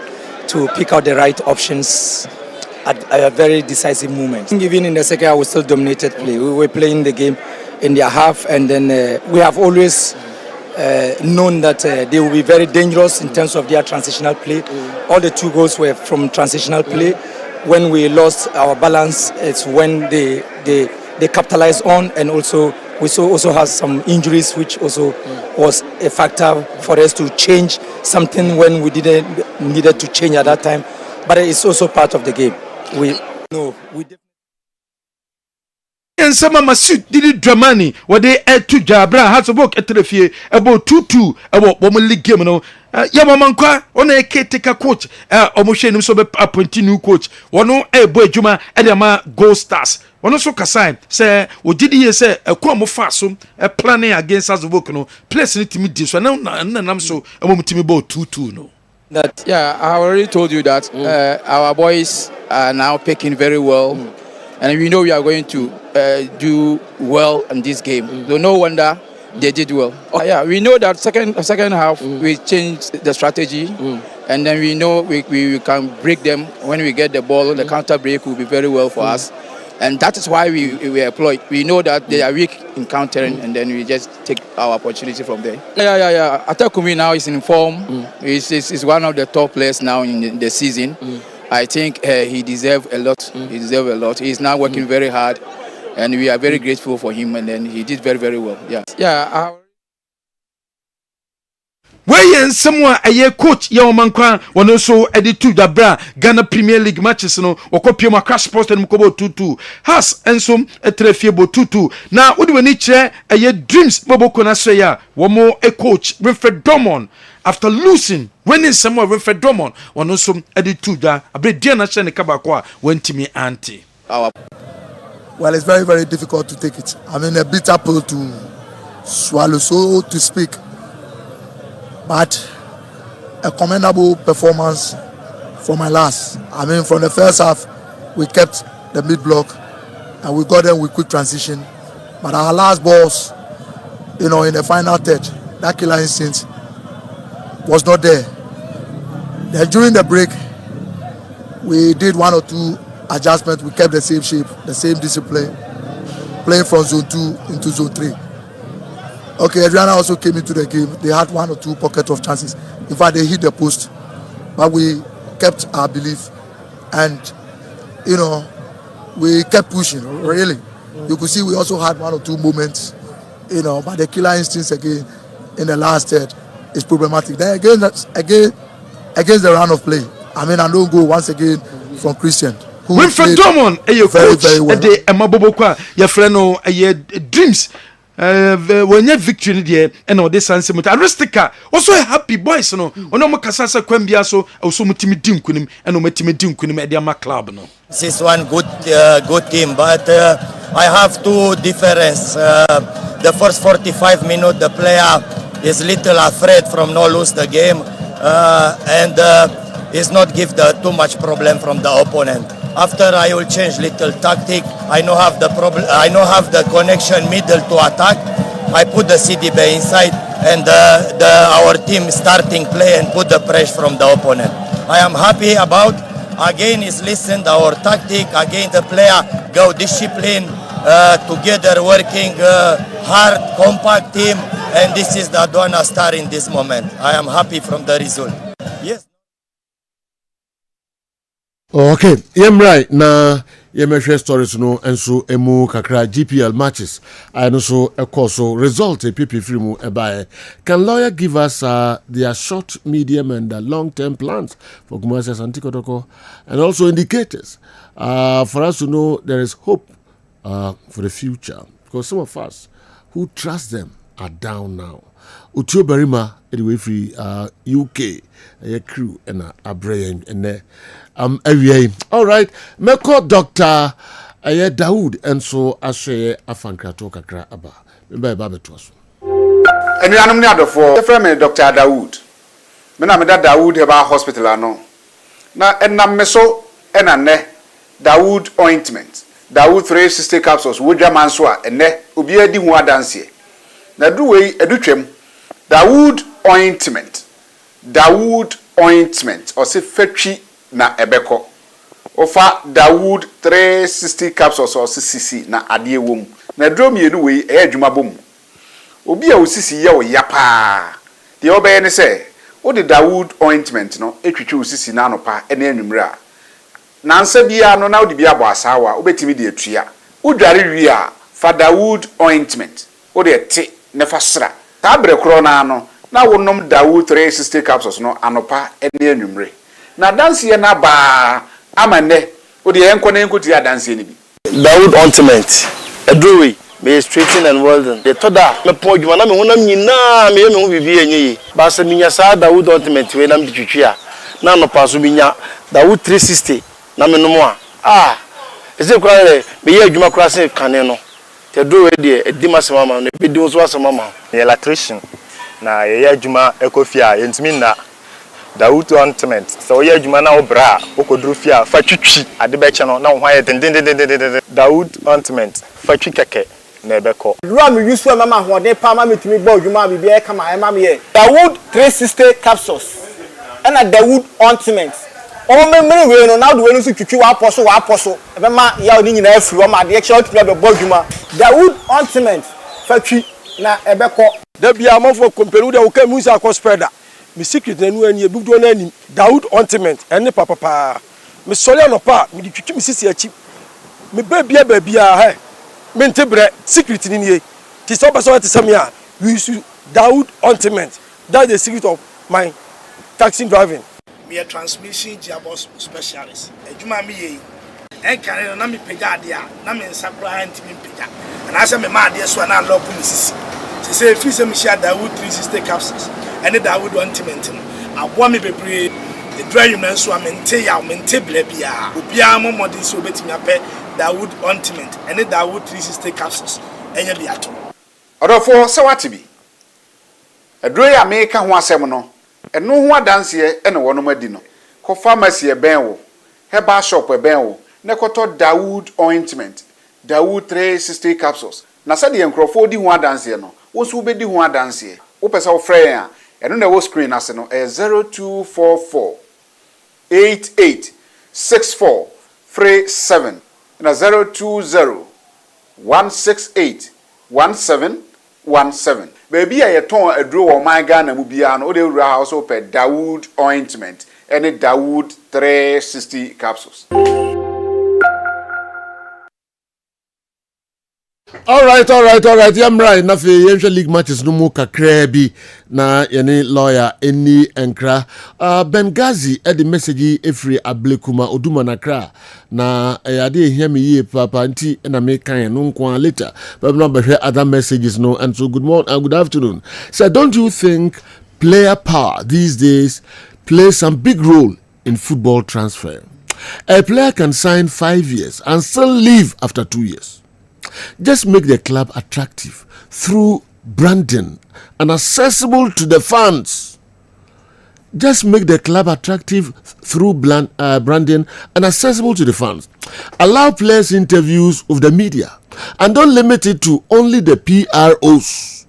to pick out the right options at a very decisive moment. Even in the second half we still dominated play. We were playing the game in their half, and then we have always known that they will be very dangerous in terms of their transitional play. All the 2 goals were from transitional play. When we lost our balance, it's when they capitalized on, and also we also had some injuries, which also was a factor for us to change something when we needed to change at that time. But it's also part of the game. We and some Masud did Dramani what they had to Jabra has a book at the about 2-2 about woman league game no Yamamanka on a caretaker coach Omoshen so appointing new coach one boy Juma Edama Gold Stars one also Kasai say what did he say a quamo fasum a planning against us no place it to me this one and I'm so a moment to me about 2-2 no that I already told you that our boys are now picking very well. And we know we are going to do well in this game. So no wonder they did well. We know that second half we changed the strategy, and then we know we can break them when we get the ball. The counter break will be very well for us. And that is why we employ. We know that they are weak in countering, and then we just take our opportunity from there. Yeah. Atakumi now is in form. He's one of the top players now in the season. I think he deserves a lot. He deserves a lot. He's now working very hard, and we are very grateful for him. And then he did very, very well. Yeah. Where someone a coach Yaomankwa one also edit to the bra Ghana Premier League matches no okopio ma crash post and mukobo 2-2 has ensom etrefie 2-2 now what do we need che a dreams bobo kona say ya one more a coach Winfred Drummond after losing winning someone Winfred Drummond one also edit to the abre dia na shene kabakwa when timi anti well it's very very difficult to take it. I mean a bitter pill to swallow, so to speak. But a commendable performance from my last. I mean, from the first half, we kept the mid block and we got them with quick transition. But our last balls, in the final third, that killer instinct was not there. Then during the break, we did 1 or 2 adjustments. We kept the same shape, the same discipline, playing from zone 2 into zone 3. Okay, Adriana also came into the game. They had 1 or 2 pockets of chances. In fact, they hit the post. But we kept our belief. And, we kept pushing, really. You could see we also had 1 or 2 moments, but the killer instincts again in the last third is problematic. Then against the run of play, I mean, I don't go once again from Christian. Winfred Drummond, very, very well. Your friend, dreams. When you victory there and all this answer but Aristica also happy boys no ono mo kasasa kwambia so also mutimi dim kunim and mutimi dim kunim e dia club no. This is one good team, but I have 2 differences. The first 45 minutes the player is little afraid from not lose the game and is not give too much problem from the opponent. After I will change little tactic. I know have the problem. I know have the connection middle to attack. I put the CDB inside and our team starting play and put the pressure from the opponent. I am happy about again is listen our tactic again the player go discipline together working hard compact team and this is the Adwana star in this moment. I am happy from the result. Yes. Okay, right na share stories no enso emu kakra GPL matches. I know so so result a PP free mu ebae. Can lawyer give us their short, medium and long-term plans for Kumasi Asante Kotoko and also indicators for us to know there is hope for the future because some of us who trust them are down now. Utio Berima anyway free UK a crew and Abraham and all right, Meko Doctor Dawood and so Ashe Afankrato Kakra Aba. Remember to us. And we are not for the friend Dr. Dawood. Menamida Dawood about hospital ano. Na enna meso enna ne Dawood ointment. Dawood 360 capsules wodwa manswa enne obi adi hu adanse. Na do we edutwem Dawood ointment. Dawood ointment or say fetchi na ebeko ofa Dawood 360 capsules or cc na ade wom na drum yenu we e adwuma bom obi a osisi ye o yapa de obeye ne se o de Dawood ointment no etwitwe osisi na anopa ene anwumre a na nsa bia no na o de bia bo asawa obetimi de atua odware wi a fa Dawood ointment o de te ne fa sra ta bre kro na no na wonom Dawood 360 capsules no anopa ene anwumre na dance ye na ba amane o de enko na enko ti dance ni bi Dawood ointment edrowe be straighten and well done the toda me po djuma na me honam nyina me hu bibi enyi ba se minya sa Dawood ointment we na me twitwi a na no pa so minya Dawood 360 na me no mo a ese kwa le be ye adwuma kra se kane no te drowe de edima se mama no be di so asema mama electrician na ye adwuma ekofia yentimi na Dawood ointment so ye adwuma na obra okodru fia fa twitwi ade be che no na ho aye den Dawood ointment fa twi keke na ebeko drum yusu mama hode pa ma metimi gba adwuma bibia e kama e ma me Dawood 360 capsules and a Dawood ointment o me we no now the we no so twitwi wa aposo e be ma ya oni nyina afiri o ma de extra to be bodwuma Dawood ultimate fatwi na e be ko da bia amafo kompelu de wo ka musa akọ spreader me secret na nu ani e bibudo na ani Dawood ultimate ene papa me sole no pa me twitwi me sisi achi me babia he me ntebre secret ni nie ti so person ti samia we use Dawood ultimate. That's the secret of my taxi driving. Me a transmission gearbox specialist. Ejuma me ye. En kan na me pega dia, na me nsakura antimi pega. And I say me ma dia so na lock me sisi. Say if you say me share Dawood 360 capsules, and the Dawood ultimate. Abo me bebre the dry human so amente ya mente blebia. Obia mo modern so betimi ape Dawood ultimate and the Dawood 360 capsules. Enya bi ato. Odofo se watibi. Edro ya meka ho asem no. Eno ho adanse ene wono madi no. Ko pharmacy e ben wo. Herbal shop e ben wo. Ne koto Dawood ointment. Dawood 360 capsules. Na se de enkrofo di ho adanse no. Wo so be di ho adanse. Wo pese wo frɛ ya. Eno na wo screen ase no 0244 88 64 37 na 020 168 1717. Baby, I ton a draw on my gun and Mubiano, the house open Dawood ointment and a Dawood 360 capsules. All right. I'm right. Na fe usual league matches no more kakrebi na yani lawyer any enkra. Benghazi e the message every ablekuma oduma na kra na ade hear me ye papa nti na me kan no nkwa later. But no be other messages no. And so good morning and good afternoon. So don't you think player power these days plays some big role in football transfer? A player can sign 5 years and still leave after 2 years. Just make the club attractive through branding and accessible to the fans. Just make the club attractive through branding and accessible to the fans. Allow players interviews with the media and don't limit it to only the PROs.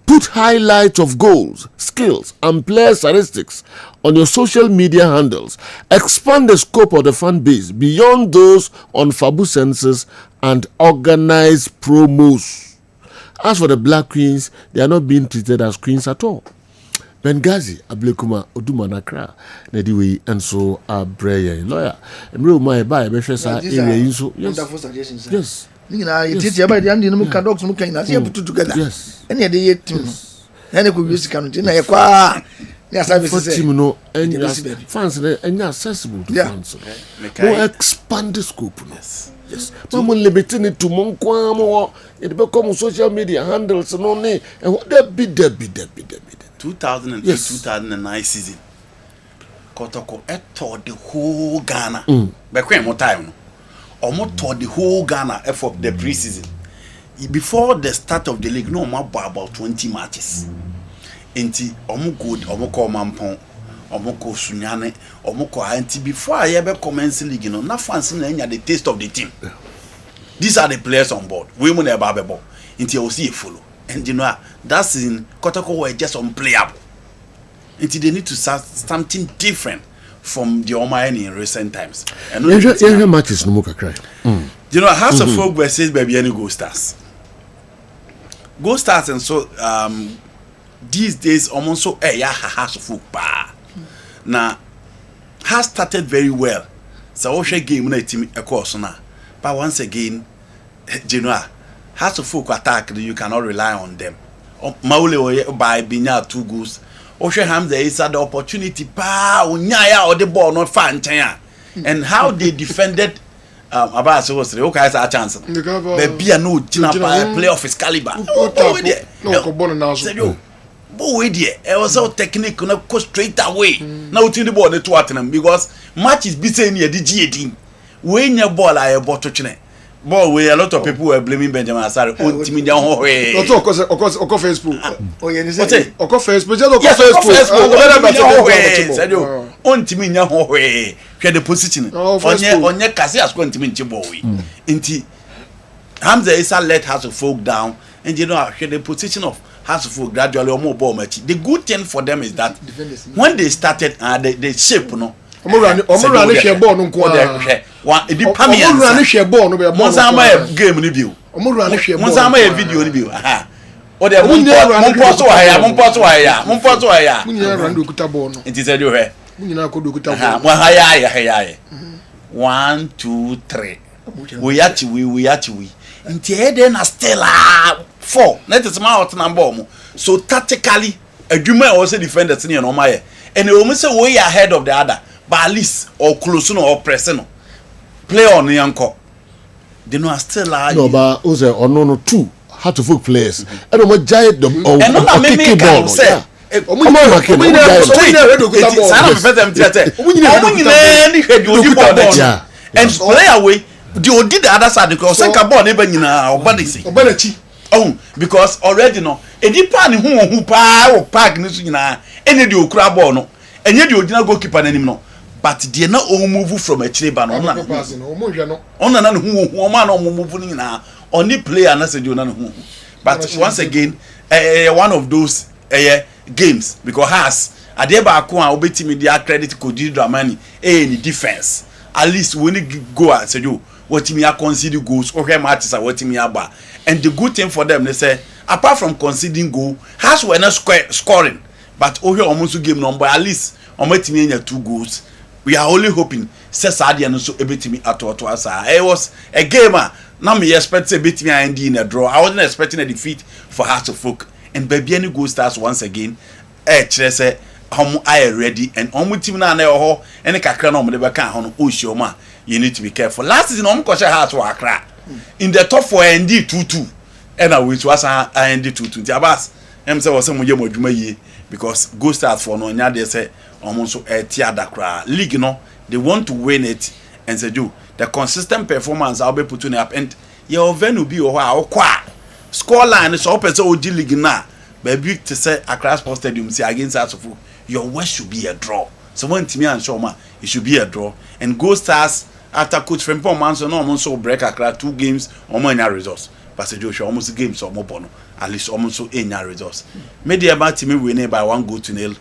Put highlights of goals, skills, and player statistics on your social media handles. Expand the scope of the fan base beyond those on Fabu census and organize promos. As for the Black Queens, they are not being treated as queens at all. Benghazi, Ablekuma, Oduma Nakra, Nediwe, and so a prayer lawyer. And real my buy, Beshesa, area, so wonderful suggestions. Yes. It's about the end of the dogs who can put together. Yes. Any of the 8 teams. And could use counting. Yes, I will say, fans and accessible to fans. More expand the scope. Yes. Mama limiting it to Monquamo, it becomes social media handles and only, and what that be. 2008 2009 season. Kotoko eto the whole Ghana. Bekwe mo time no. Omo to the whole Ghana for the pre-season. Before the start of the league, no more about 20 matches. Enti omo good, omo ko mampon, omo ko sunyane, omo ko anti before I ever commence league no, na fans na nya the taste of the team. These are the players on board. We mo na babebo. Enti o see follow. And you know that's in Kotoko were just unplayable. Enti they need to start something different from the Omayan in recent times. And you matches no more cry. You know, House of Folk versus baby any Go Stars. Go Stars and so these days almost so House of Folk ba. Now has started very well. So we game na team a course na. But once again, you know, House of Folk attack you cannot rely on them. Maule by Binya 2 goals. Oshe Ham there is the opportunity pa unyaya or the ball not fan and how they defended about so was okay as a chance be a no play of his caliber but it was so technique no go straight away now to the ball the two at them because match is be saying here the G18 when your ball I bought to Boy, we a lot of people were blaming Benjamin Asare. On team in their own way. Of Facebook. Oh, yeah, Facebook. Yes, Facebook. On team in their own way. Get the position. On your case, as going to mean Chiboy. Inti Hamza Issa let House of Folk down, and you know, the position of House of Folk gradually or more ball match. The good thing for them is that when they started, they shape, omurani share ball no kwa wa edi pamia omurani share ball no be ball monzama game ni bio omurani share ball monzama video ni bio aha o de monpo so haya munyina rando okuta ball no nti se de hwe munyina ko do okuta ball mo haya 1 2 3 we yachi nti ede na stella 4 net is my out number mo so tactically adwuma e was defenders ni no maye and we say we are ahead of the other but at least or close no or press no play on yanko they no still are no but ose ono 2 how to folk players and we giant them oh and no make can say and play away the odi the other side because senka ball neba nyina obanachi oh because already no edipa ne hu pa o park ni so nyina ene de okura ball no enye de ogina goalkeeper nanim no but they na o move from a chileba no ona na hu o ma na o move ni nyina only player na se de ona hu but once again one of those games because has adeba ko a obetimi dia credit Kodi Dramani ni defense at least when you go and say you what me concede goals or matches are what me aba and the good thing for them they say apart from conceding goal has we not scoring but here almost game number at least on my team 2 goals we are only hoping say Sadia no so ebetimi ato asa it was a game now me expect say betimi and in a draw I wasn't expecting a defeat for Hearts of Folk and baby any goal starts once again say how I ready and on team na ho any kakra no de be kan ho no o you need to be careful last season on ko share Hearts to Accra in the top 4 and 2-2 and I wish was and 2-2 abas em say was mo ye mo adwuma yie because go start for no nya de say almost tiada kra league no they want to win it and say do the consistent performance I'll be putting up and your venue be o kwa score line so open say oji league na baby to say Accra Sports Stadium say against Hearts of Folk your worst should be a draw so when Timmy and Shoma it should be a draw and Go Stars after coach Frimpong Manso no almost break Accra 2 games almost any results but say Joshua almost games or more bono at least almost any results media about Timmy winning by 1-0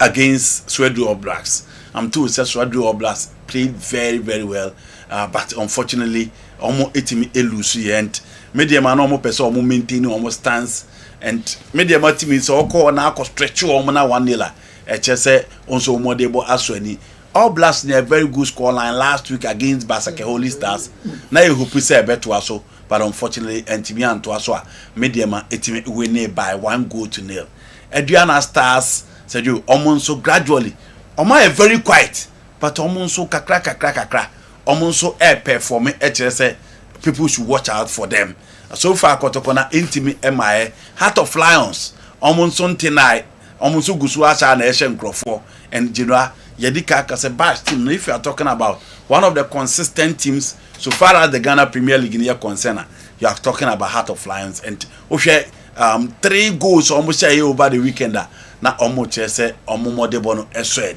against Swedru All Blacks. I'm told that Swedru All Blacks played very very well but unfortunately almost 80 lose and media man almost person almost maintain almost stance and media man team is all call na stretch almost na 1-0 say also more debo aswani All Blacks near very good scoreline last week against Basake Holy Stars na you hope say better also but unfortunately Ntimi anto aso media man etimi win by 1-0 Adriana Stars said you almost so gradually omo very quiet but almost so kakra almost so performing say people should watch out for them so far kotokona Ntimi MI Heart of Lions almost so tonight almost gusu asa na ehye nkrofo and general yedika kase bash team if you are talking about one of the consistent teams so far as the Ghana Premier League in your concern you are talking about Heart of Lions and we share 3 goals almost share over the weekend na almost say omomodebo no eswen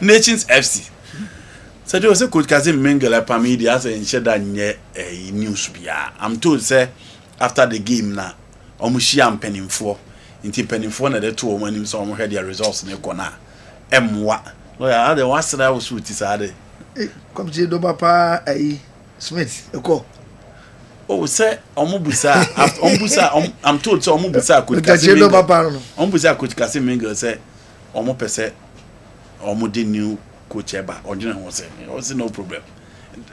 Nations FC so do say coach Kazim Mengele Pamidi as in sheda nye news bia I'm told say after the game na omushia mpenimfo inti penifo na de to o manim so o hwe their results na ekona emwa lawyer the one that was with is ade come to do papa Smith eko oh say omubusa I'm told so omubusa coach Kase Mengele say omo pese omo de new coach eba odwene ho say o say no problem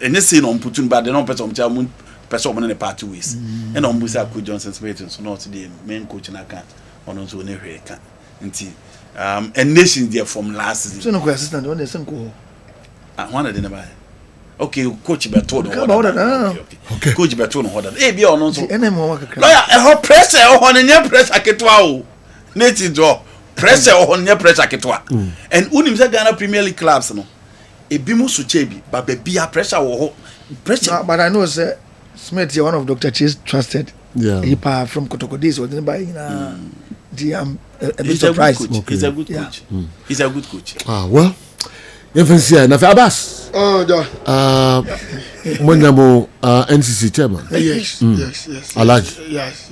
any say no putun bad no person omo person omo na party ways and omubusa coach Johnson Smith so not the main coach na kan ono so ne hwe ka nti a nation there from last season so no assistant one dey ko one dey never okay coach Beto no okay coach Beto no hoda e bia ono so lawyer e ho pressure e ho ne pressure ketwa o neti do pressure e ho ne pressure ketwa and unim say Ghana Premier League clubs no e bi mu so chebi ba bia pressure wo ho pressure but I know say Smith is one of Dr. Chase trusted he from Kotoko days was by I'm a bit surprised. He's a good coach. He's a good coach. Well, you can see na Abbas. Monyamo NCC chairman. Yes. I like. Yes.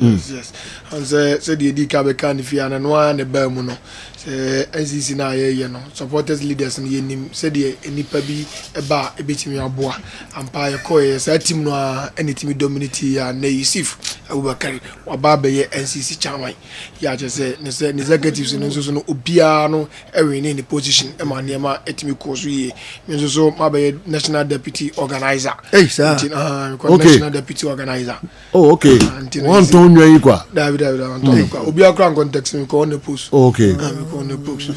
And say the DK be kan fi an no an be mu no. Say NCC na ye no. Supporters leaders ni nim say the nipa bi eba ebetimi aboa. Ampa ye koye say team no any team dominate ya na Yusuf Abubakar waba be ye NCC chairman. Ya je say ne executives no so no obia no ewe ni position e ma niam etimi koso ye. Me so ma be national deputy organizer. Hey sir. Okay. National deputy organizer. Oh okay. One ton nwa kwa. David obi akra context me ko on the post. Oh, okay. On the post.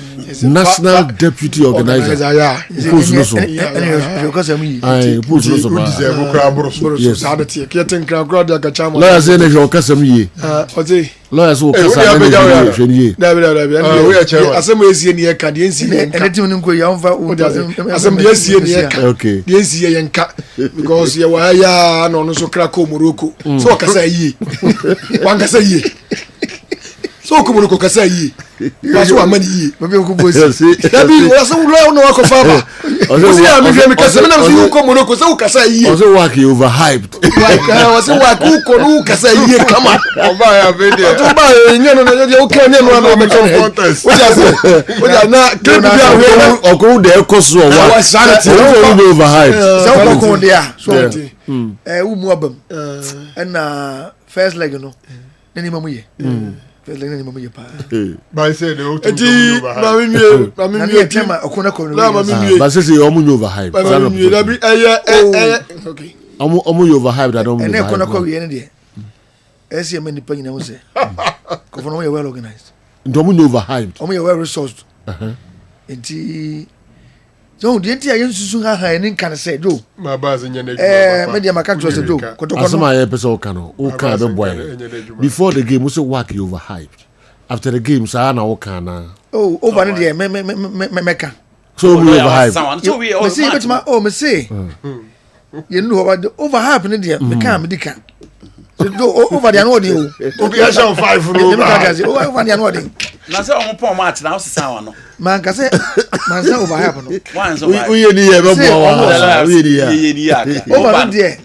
National deputy organizer. Yeah. Post no so. Because am post no so. Yes. How the tie keten kra da ka chama. Lawyer say na jo kasam yi. Oje. Lawyer so kasam na yi. David. Asem esie ni e ka de ensi ni enka. Anything nko ya onfa. Asem de esie ni e ka. Okay. De ensi ye enka because ya wa ya no so kra ko Morocco. So kasa yi. Wan kasa yi. So ko Morocco kasa yi. Paso amani yi. Mabe ko bosi. Dabi wala so lo no ko fa ba. Osi ya mi kasa na so ko Morocco so kasa yi. Osi work you overhyped. Like osi work ko no kasa yi kama. Oba ya be there. Oba nyano na yo okay ne no na be contest. O ja na keep dia we oko de ekoso wa. O overhyped. So ko dia. So umu abam. Na first leg no. Nani mamu ye. First leg nani mamu ye pa. Ba say the o to mami mi tema okona ko no. Ba say omu overhyped. Okay. Omu overhyped that omu. Ene okona ko we ne de. Esi amani pa nyina wo say. Ko for no we well organized. Ndomu overhyped. Omu ye well resourced. Enti so the entire yensusu ha eni kan say do ma ba ze nyane juma me dia maka trust do kotoko asama ye pese o kan o kan be boy before the game we say work you overhyped after the game say na o kan na over no dia me kan so we overhyped so we all see but ma me say you know about the overhyped no dia me kan me di kan so do over dia no dey o be a show 5 no over dia no dey na say on pon match na o sisa wa no man ka say man say overhyped no one so we ye ni ye be bo wa we ye ni ya over there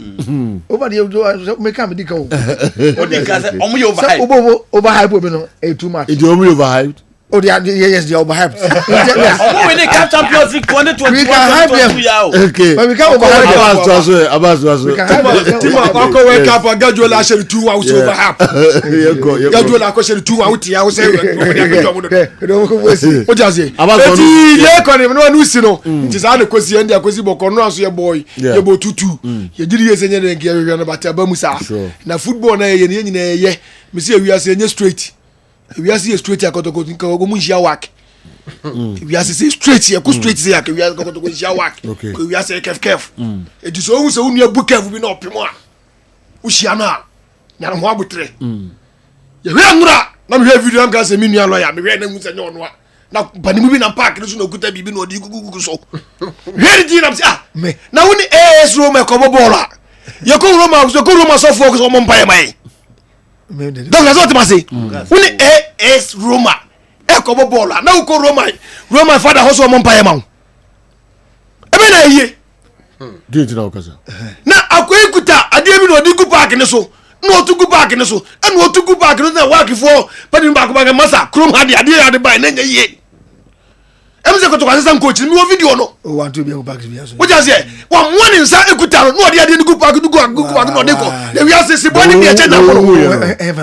over there me kan me di kan o di ka say omo ye overhyped overhyped be no too much it omo overhyped. Oh, yes, they are overhyped. We need cap Champions League 2021. We can hype them. Okay. But we can't overhype them. Abbas. We can hype them. Uncle wake up and get you last year 2 hours overhyped. Get you last year 2 hours. I was saying. What does it? Abbas. Yeah, can you know see no? It is an kwesi and kwesi boko no so your boy. You bo tutu. You did yes and you get you about abamusa. Na football na ye ni ye. Me say we are saying straight. We are see straight here kotoko go mu njia work. We are see straight here go straight here we are kotoko njia work. We are say kef. E di so hu se unu abu kef bi na opemo a. Ushia na. Nyara ho abutre. Ye hwe anura na me hwe video am ka se minu lawyer me hwe na mu se nye ono a. Na bani mu bi na park no so na okuta bibi na odi gugu so. Hwe di na say me na woni AS Roma ko ball a. Ye ko Roma so focus on Mumbai mai. Donc la zone passé on est AS Roma e ko ball na uko Roma father hoso mo pa yema ebe na yie did na okaza na akoyikuta ade bi no digu park ne so no otugu park ne so and otugu park no na work for padin back back masa krom ade by na nya yie emze ko to kwasa coach mi wo video no o want to be back to be so what just say one nsa ekuta no ade digu park no de ko de we say siboni bi e chena mo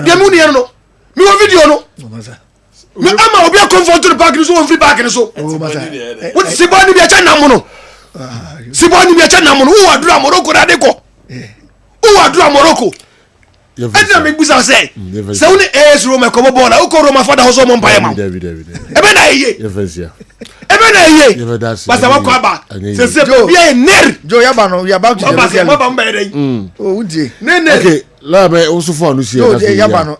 de mu ne no mi wo video no me ama obi a comfort to the park so on free park ni so what siboni bi e chena mo no siboni bi e chena mo no wo adura Morocco da de ko wo adura Morocco ena me busa say se woni AS Roma ko ball la ko Roma father hoso mo mpaye ma ebe na yeye ebe na yeye basa wa ko aba se bi e ner jo ya ba no ya ba to the ba mba dey oh unje okay la be o so fo anu sie ya ba no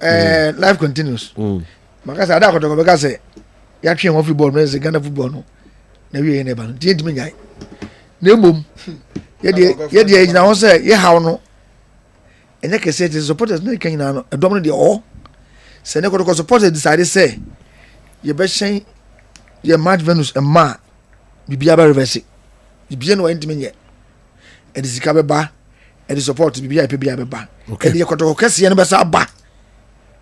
life continues makasa ada ko to be ka say ya twen ho football no se Ghana football no na wi ne ba no tie ntimi nyai na emom ye de nyina ho say ye haw no enya kese te supporters no kan nyina no edom no de o se ne ko supporters decide say ye be shen ye match Venus ma bibia ba reverse bibia no ntimi nye e de sika be ba the support bibia bibia beba e de kotoko kese no besa ba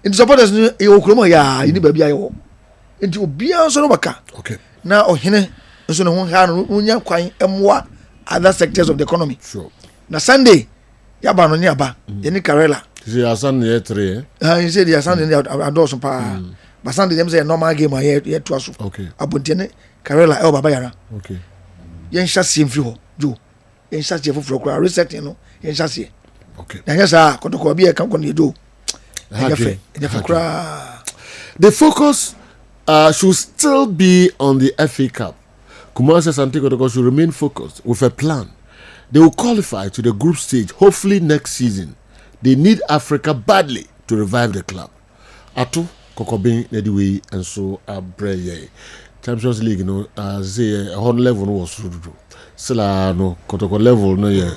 in supporters no e okromo ya ini bibia yo enti obia so no baka okay na ohene nso no ho ha no unya kwan emwa other sectors of the economy sure na Sunday ya ba no ni aba ye ni Karela see asan ye 3 you say the Sunday adoso pa but Sunday them say normal game ye to aso okay abontene Karela e baba yara okay ye nhyase mfiri ho jo ye nhyase foforo kra reset no ye nhyase okay na nyasa kotoko bia kan kon ye jo the focus should still be on the FA Cup. Kumasi Asante Kotoko should remain focused with a plan. They will qualify to the group stage hopefully next season. They need Africa badly to revive the club. Atu Kokobin Nediwe and so Abreye. Champions League, say a hard level was through. Sila no Kotoko level no yeah.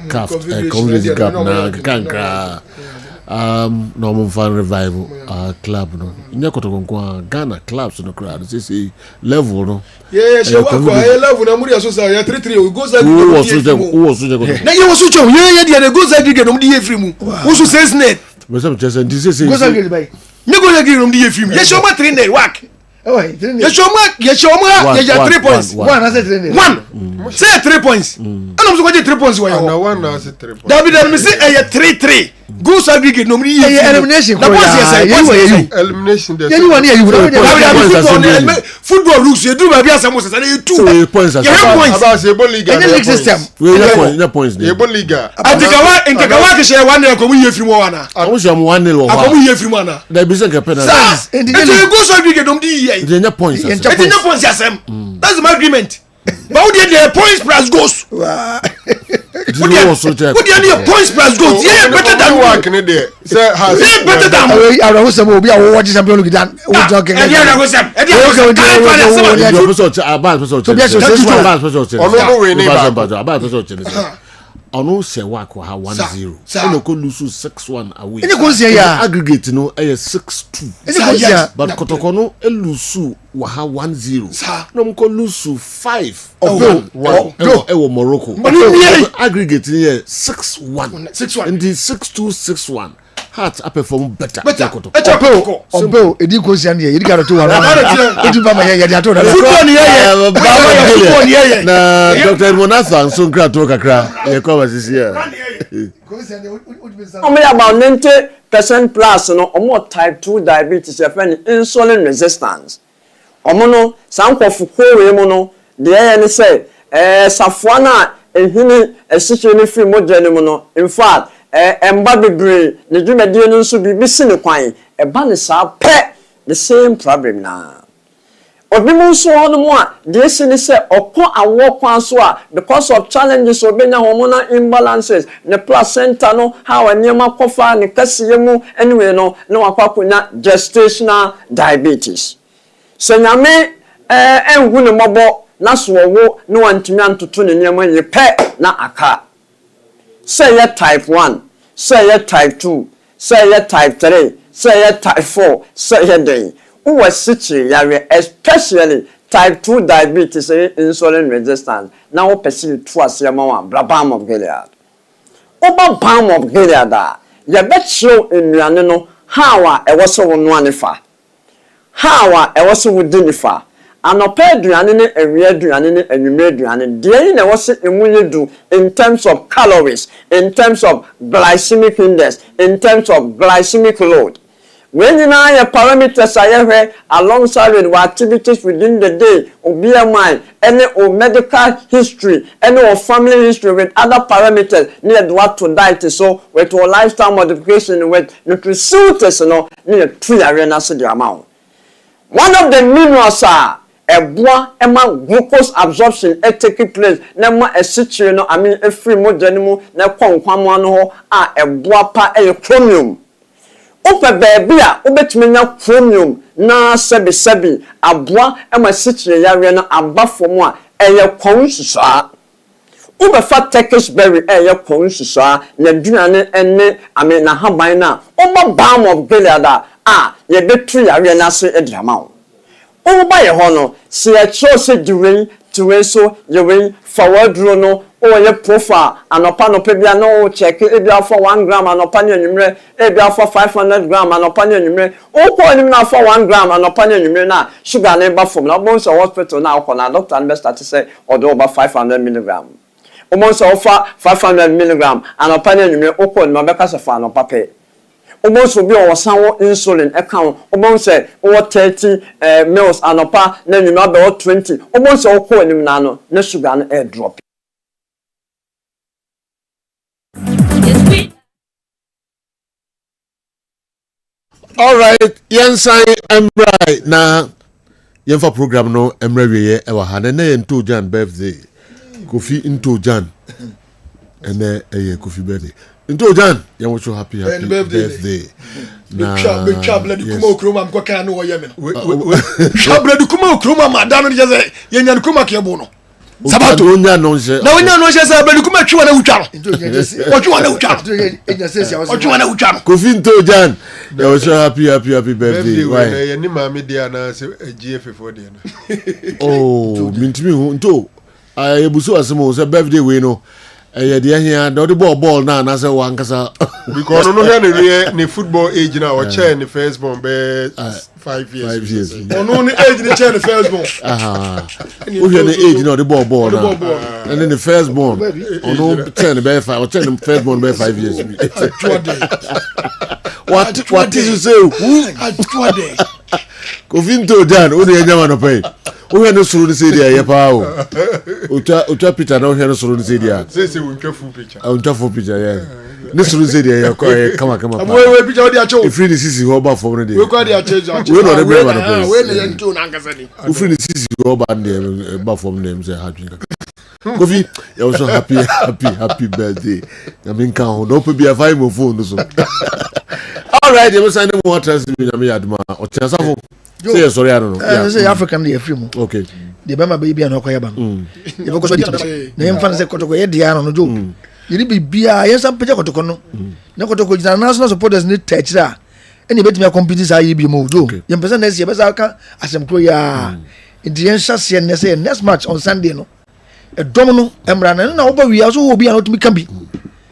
Cup Conference Cup na Kankra. Normal fan revival club no nya Kotoko kwa Ghana clubs no crowd say level no yeah level na muri asosa ya 3-3 we go side who was na you was so yeah they go side get no dey free mu who so says net but some just say go side get by me go get no dey free mu yes show ma 3 net work yes show ma 3 points one I said 3 net one say 3 points and I'm so go get 3 points why no one na say 3 points David me say 3-3 go aggregate no me elimination elimination there football rules you do maybe as am say you two points about say ebo league any league system we points ebo league Nkakawa ke share 1-0 ko mu ye firi mo wana awu share 1-0 wo ko mu ye firi mo wana da bi se ke penalty and you go aggregate no me ye the points the points asem that's my agreement but who the points plus goals What do you points plus goals? Yeah, better than work in there. Say has better than I don't say we are watching Champions League dan we talking. Ono se wako ha 1-0 ono ko lose 6-1 away ene ko se ya aggregate no 6-2 ene ko se but Kotoko no lose wa ha 1-0 no ko lose 5 ewo Morocco aggregate here 6-1 and the 6-2 6-1 Heart perform better. Ompo edi ko se ane edi ga to wa edi ba ma ye dia to na football ye na Dr. Monathan so nkra to kakra ye ko ba sisi ya omo ya about 90% plus no omo type 2 diabetes e friend insulin resistance omo no sankofu kowe mu no de ye ne say safua na ehini esike ne free modern mu no in fact emba bebre ne dwumadie no nso bibisi ne kwan eba ne sa pe the same problem na obi mu nso hono mu a de sine se okọ awo kwan so a because of challenges obenya hormonal imbalances ne placenta no how anyema kofa ne kasiye mu anyway no na wakwakonya gestational diabetes senyame enhu ne mobo na so wo ne wantumi antoto ne nyema ye pe na aka say ya type 1 say ya type 2 say ya type 3 say ya type 4 say ya day who sichi yare especially type 2 diabetes insulin resistance now we pursue to asema wa blabam of Gilead oba balm of Gilead ya betcho ennuane no how a e wo so wo no anefa how a e wo so wo dinifa anopa aduane ne ewie aduane ne anwumre aduane de na wo se emunye du in terms of calories in terms of glycemic index in terms of glycemic load when you know your parameters are alongside with activities within the day or BMI any or medical history any or family history with other parameters need what to diet so with your lifestyle modification with nutraceuticals no need to arena so the amount one of the minerals are eboa ema glucose absorption taking place na ma esichire no I mean free modern mu na kwankwamo no ho a eboa pa chromium opa baby a obetumi nya chromium na sebi aboa ema esichire yare no abafo mu a konsusa obefa Turkish berry konsusa na duane ene I mean na haban na oba balm of Gilead a ye betu yare na so ediama Oba ye hono se a chose during to so you forward no or your profile and upon no pebia no check it for 1 gram and upon your number for 500 gram and upon your number oh point now for 1 gram and upon your number now sugar never from now most hospital now con a doctor and best to say or over 500 milligram almost offer 500 milligram and upon your number open my because of an paper almost will be our sound insulin account almost say over 30 mils and upon then you know about 20 almost all coin him nano no sugar and air drop. All right, Yansai Emrai na Yemfa program no Emre we ewa ha na into Jan birthday. Kofi into Jan. Ene Kofi birthday. Into Jan, you wish you happy birthday. Na Chabla du Kumo Kroma mkwaka no Yemen. Chabla du Kumo Kroma madano je yenya kuma kiebono. Sabato onya no nje. Na onya no nje Chabla du Kuma twa na utwa. Otwa na utwa. Otwa na utwa. Kofi into Jan. You wish you happy birthday. Why? Ye ni mama dia na se GF4 dia na. Oh, mintimi hu nto. Ebuso asemo se birthday we no. Eh dia hia do the ball na say wan kasa because no here ni football age na o chair ni first born be 5 years. No ni age ni chair ni first born. O here ni age na the ball na. And then the first born no chair ni be 5 o chair ni first born be 5 years. What is you say? Atwade. Kofinto Dan o dey nyama no pay. O here no suru ni say dia pa o. Utwa picture na o here no suru ni say dia. Say untwa full picture. Untwa full picture yeah. Ni suru say dia kama. We picture o dia cho. Ifri ni sisi ho ba form ni dey. We kwa dia change. We no dey brave no pay. We na nto na nkasa ni. Ifri ni sisi ho ba dey ba form name say happy. Kofi, you also happy birthday. I mean can no be a five phone so. All right, you must send them more trust me na me adma. O chance for say sorry I don't know. Yeah, say African dey free mo. Okay. The bema baby an okoya ba. You go so na em fan say kotoko ye dia no jo. Yiri bibia ye sam peja kotoko no. Na kotoko jina national supporters ni touch da. Eni betimi compete sa yi bi mo jo. Ye person na se be sa ka asem kro ya. Indian chase ne say next match on Sunday no. A domino emra na oba wi aso obi an otumi kan bi.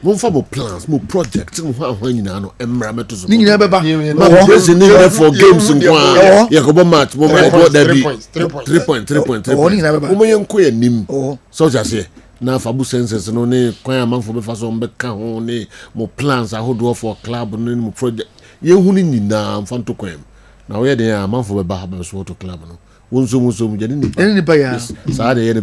Mo fa plans, mo projects, mo fa nyina no emra meto so. Ni nyina beba. No pressing need for games nko. Ya ko bo match, mo record that be 3 points. Oh ni nyina beba. Mo yenko yanim. So just say na fabu senses no ne kwan amanfo be fa so mbe ka ho ne mo plans ahodo for club no mo project. Ye hu ni nyina mfa to kwan. Na wo ye den amanfo be ba ha be so to club no. Wonso mo jadi ni. Ni ba ya. Sa de ye ne